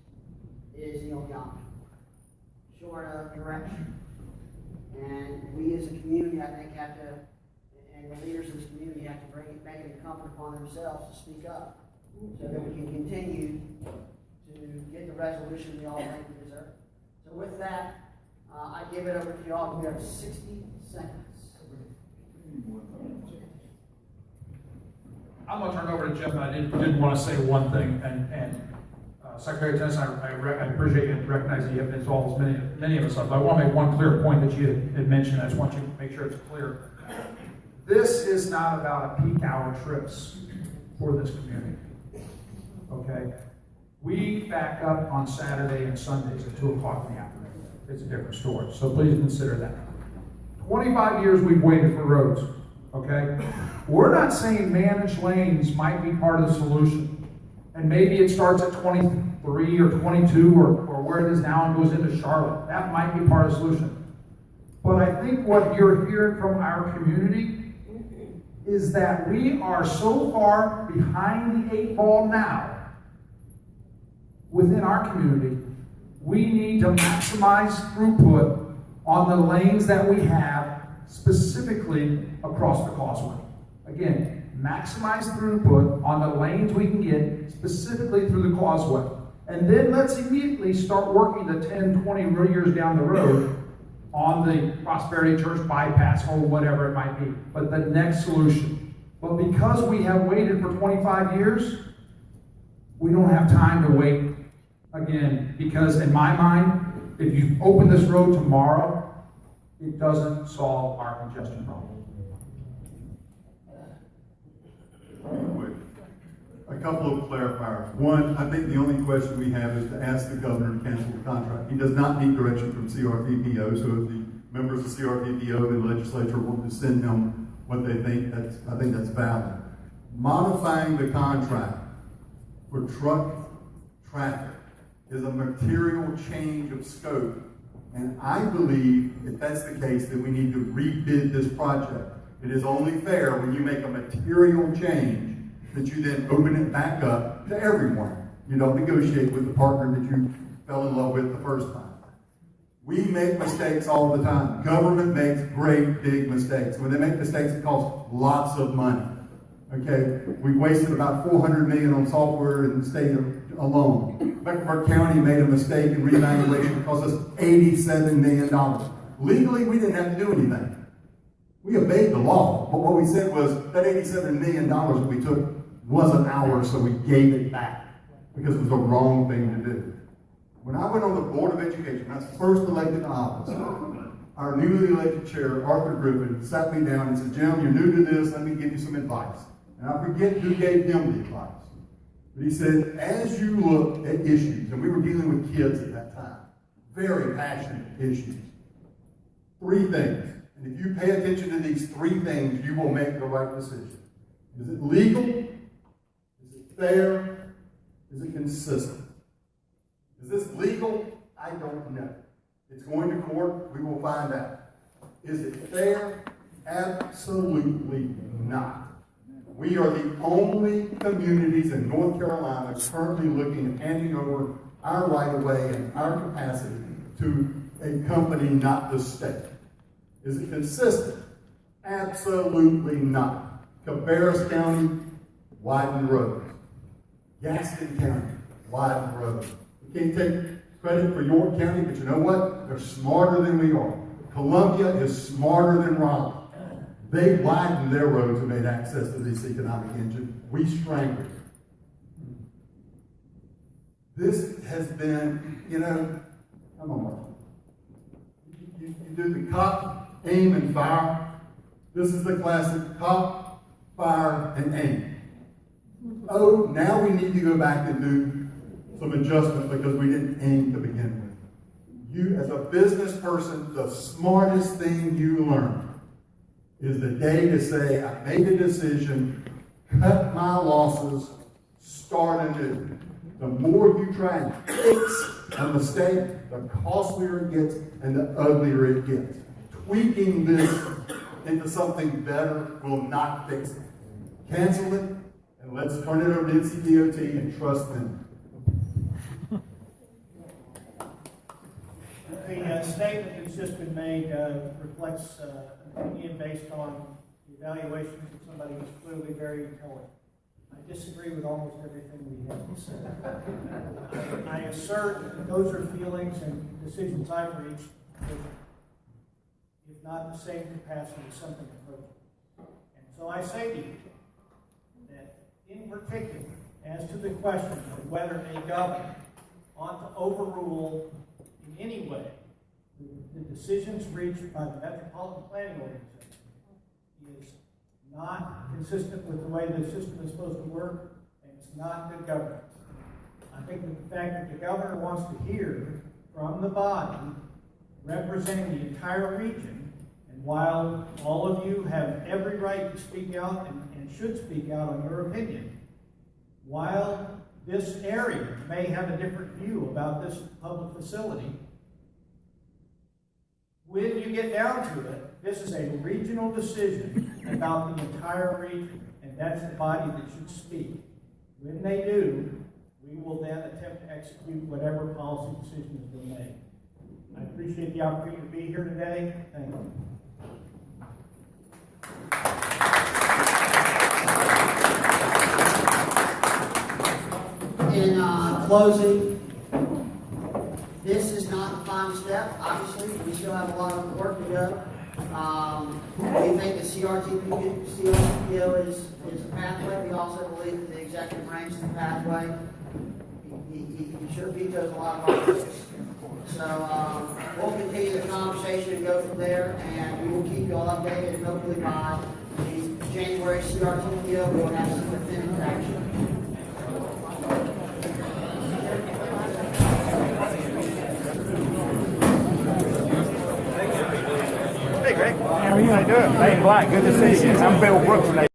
is the only option, short of direction. And we as a community, I think, have to, and the leaders of this community have to make it incumbent upon themselves to speak up so that we can continue to get the resolution we all think we deserve. So with that, I give it over to you all. We have 60 seconds. I'm gonna turn it over to Jeff, and I did want to say one thing, and Secretary Tennyson, I appreciate you recognizing you have been involved as many of us have, but I want to make one clear point that you had mentioned. I just want you to make sure it's clear. This is not about a peak hour trips for this community, okay? We back up on Saturday and Sundays at 2 o'clock in the afternoon. It's a different story, so please consider that. 25 years we've waited for roads, okay? We're not saying managed lanes might be part of the solution. And maybe it starts at 23 or 22 or where it is now and goes into Charlotte. That might be part of the solution. But I think what you're hearing from our community is that we are so far behind the 8 ball now within our community, we need to maximize throughput on the lanes that we have, specifically across the causeway. Again, maximize throughput on the lanes we can get, specifically through the causeway. And then let's immediately start working the 10, 20 years down the road on the Prosperity Church bypass or whatever it might be. But the next solution. But because we have waited for 25 years, we don't have time to wait again. Because in my mind, if you open this road tomorrow, it doesn't solve our congestion problem. A couple of clarifiers. One, I think the only question we have is to ask the governor to cancel the contract. He does not need direction from CRTPO, so if the members of CRTPO and the legislature want to send him what they think, I think that's valid. Modifying the contract for truck traffic is a material change of scope, and I believe if that's the case, then we need to rebid this project. It is only fair when you make a material change that you then open it back up to everyone. You don't negotiate with the partner that you fell in love with the first time. We make mistakes all the time. Government makes great big mistakes. When they make mistakes, it costs lots of money. Okay, we wasted about $400 million on software in the state alone. Mecklenburg County made a mistake in reevaluation. It cost us $87 million. Legally, we didn't have to do anything. We obeyed the law, but what we said was that $87 million that we took wasn't ours, so we gave it back because it was the wrong thing to do. When I went on the Board of Education, I was first elected to office, our newly elected chair, Arthur Griffin, sat me down and said, Jim, you're new to this, let me give you some advice. And I forget who gave him the advice. But he said, as you look at issues, and we were dealing with kids at that time, very passionate issues, 3 things. And if you pay attention to these 3 things, you will make the right decision. Is it legal? Is it fair? Is it consistent? Is this legal? I don't know. It's going to court. We will find out. Is it fair? Absolutely not. We are the only communities in North Carolina currently looking at handing over our right-of-way and our capacity to a company, not the state. Is it consistent? Absolutely not. Cabarrus County, widen roads. Gaston County, widen roads. We can't take credit for York County, but you know what? They're smarter than we are. Columbia is smarter than Raleigh. They widened their roads and made access to this economic engine. We strangled it. This has been, come on, Mark. You do the cop, aim, and fire. This is the classic cop, fire, and aim. Oh, now we need to go back and do some adjustment because we didn't aim to begin with. You, as a business person, the smartest thing you learn is the day to say, I made a decision, cut my losses, start anew. The more you try and fix a mistake, the costlier it gets and the uglier it gets. Tweaking this into something better will not fix it. Cancel it, and let's turn it over to NCDOT and trust them. The statement that's just been made reflects an opinion based on the evaluations of somebody who's clearly very intelligent. I disagree with almost everything we have to say. I assert that those are feelings and decisions I've reached, if not in the same capacity, something approaching. And so I say to you that in particular, as to the question of whether a governor ought to overrule in any way the decisions reached by the Metropolitan Planning Organization is not consistent with the way the system is supposed to work, and it's not good governance. I think that the fact that the governor wants to hear from the body representing the entire region, and while all of you have every right to speak out and should speak out on your opinion, while this area may have a different view about this public facility, when you get down to it, this is a regional decision about the entire region, and that's the body that should speak. When they do, we will then attempt to execute whatever policy decision has been made. I appreciate the opportunity to be here today. Thank you. In closing, this is not the final step. Obviously, we still have a lot of work to go. We think the CRTPO is a pathway. We also believe that the executive branch is a pathway. He sure vetoes a lot of our things. So we'll continue the conversation and go from there, and we will keep you all updated, and hopefully by the January CRTPO, we will have some definitive action. Hey, Greg. How are you? How you doing? Hey, Black. Good to see you. I'm Bill Brooks.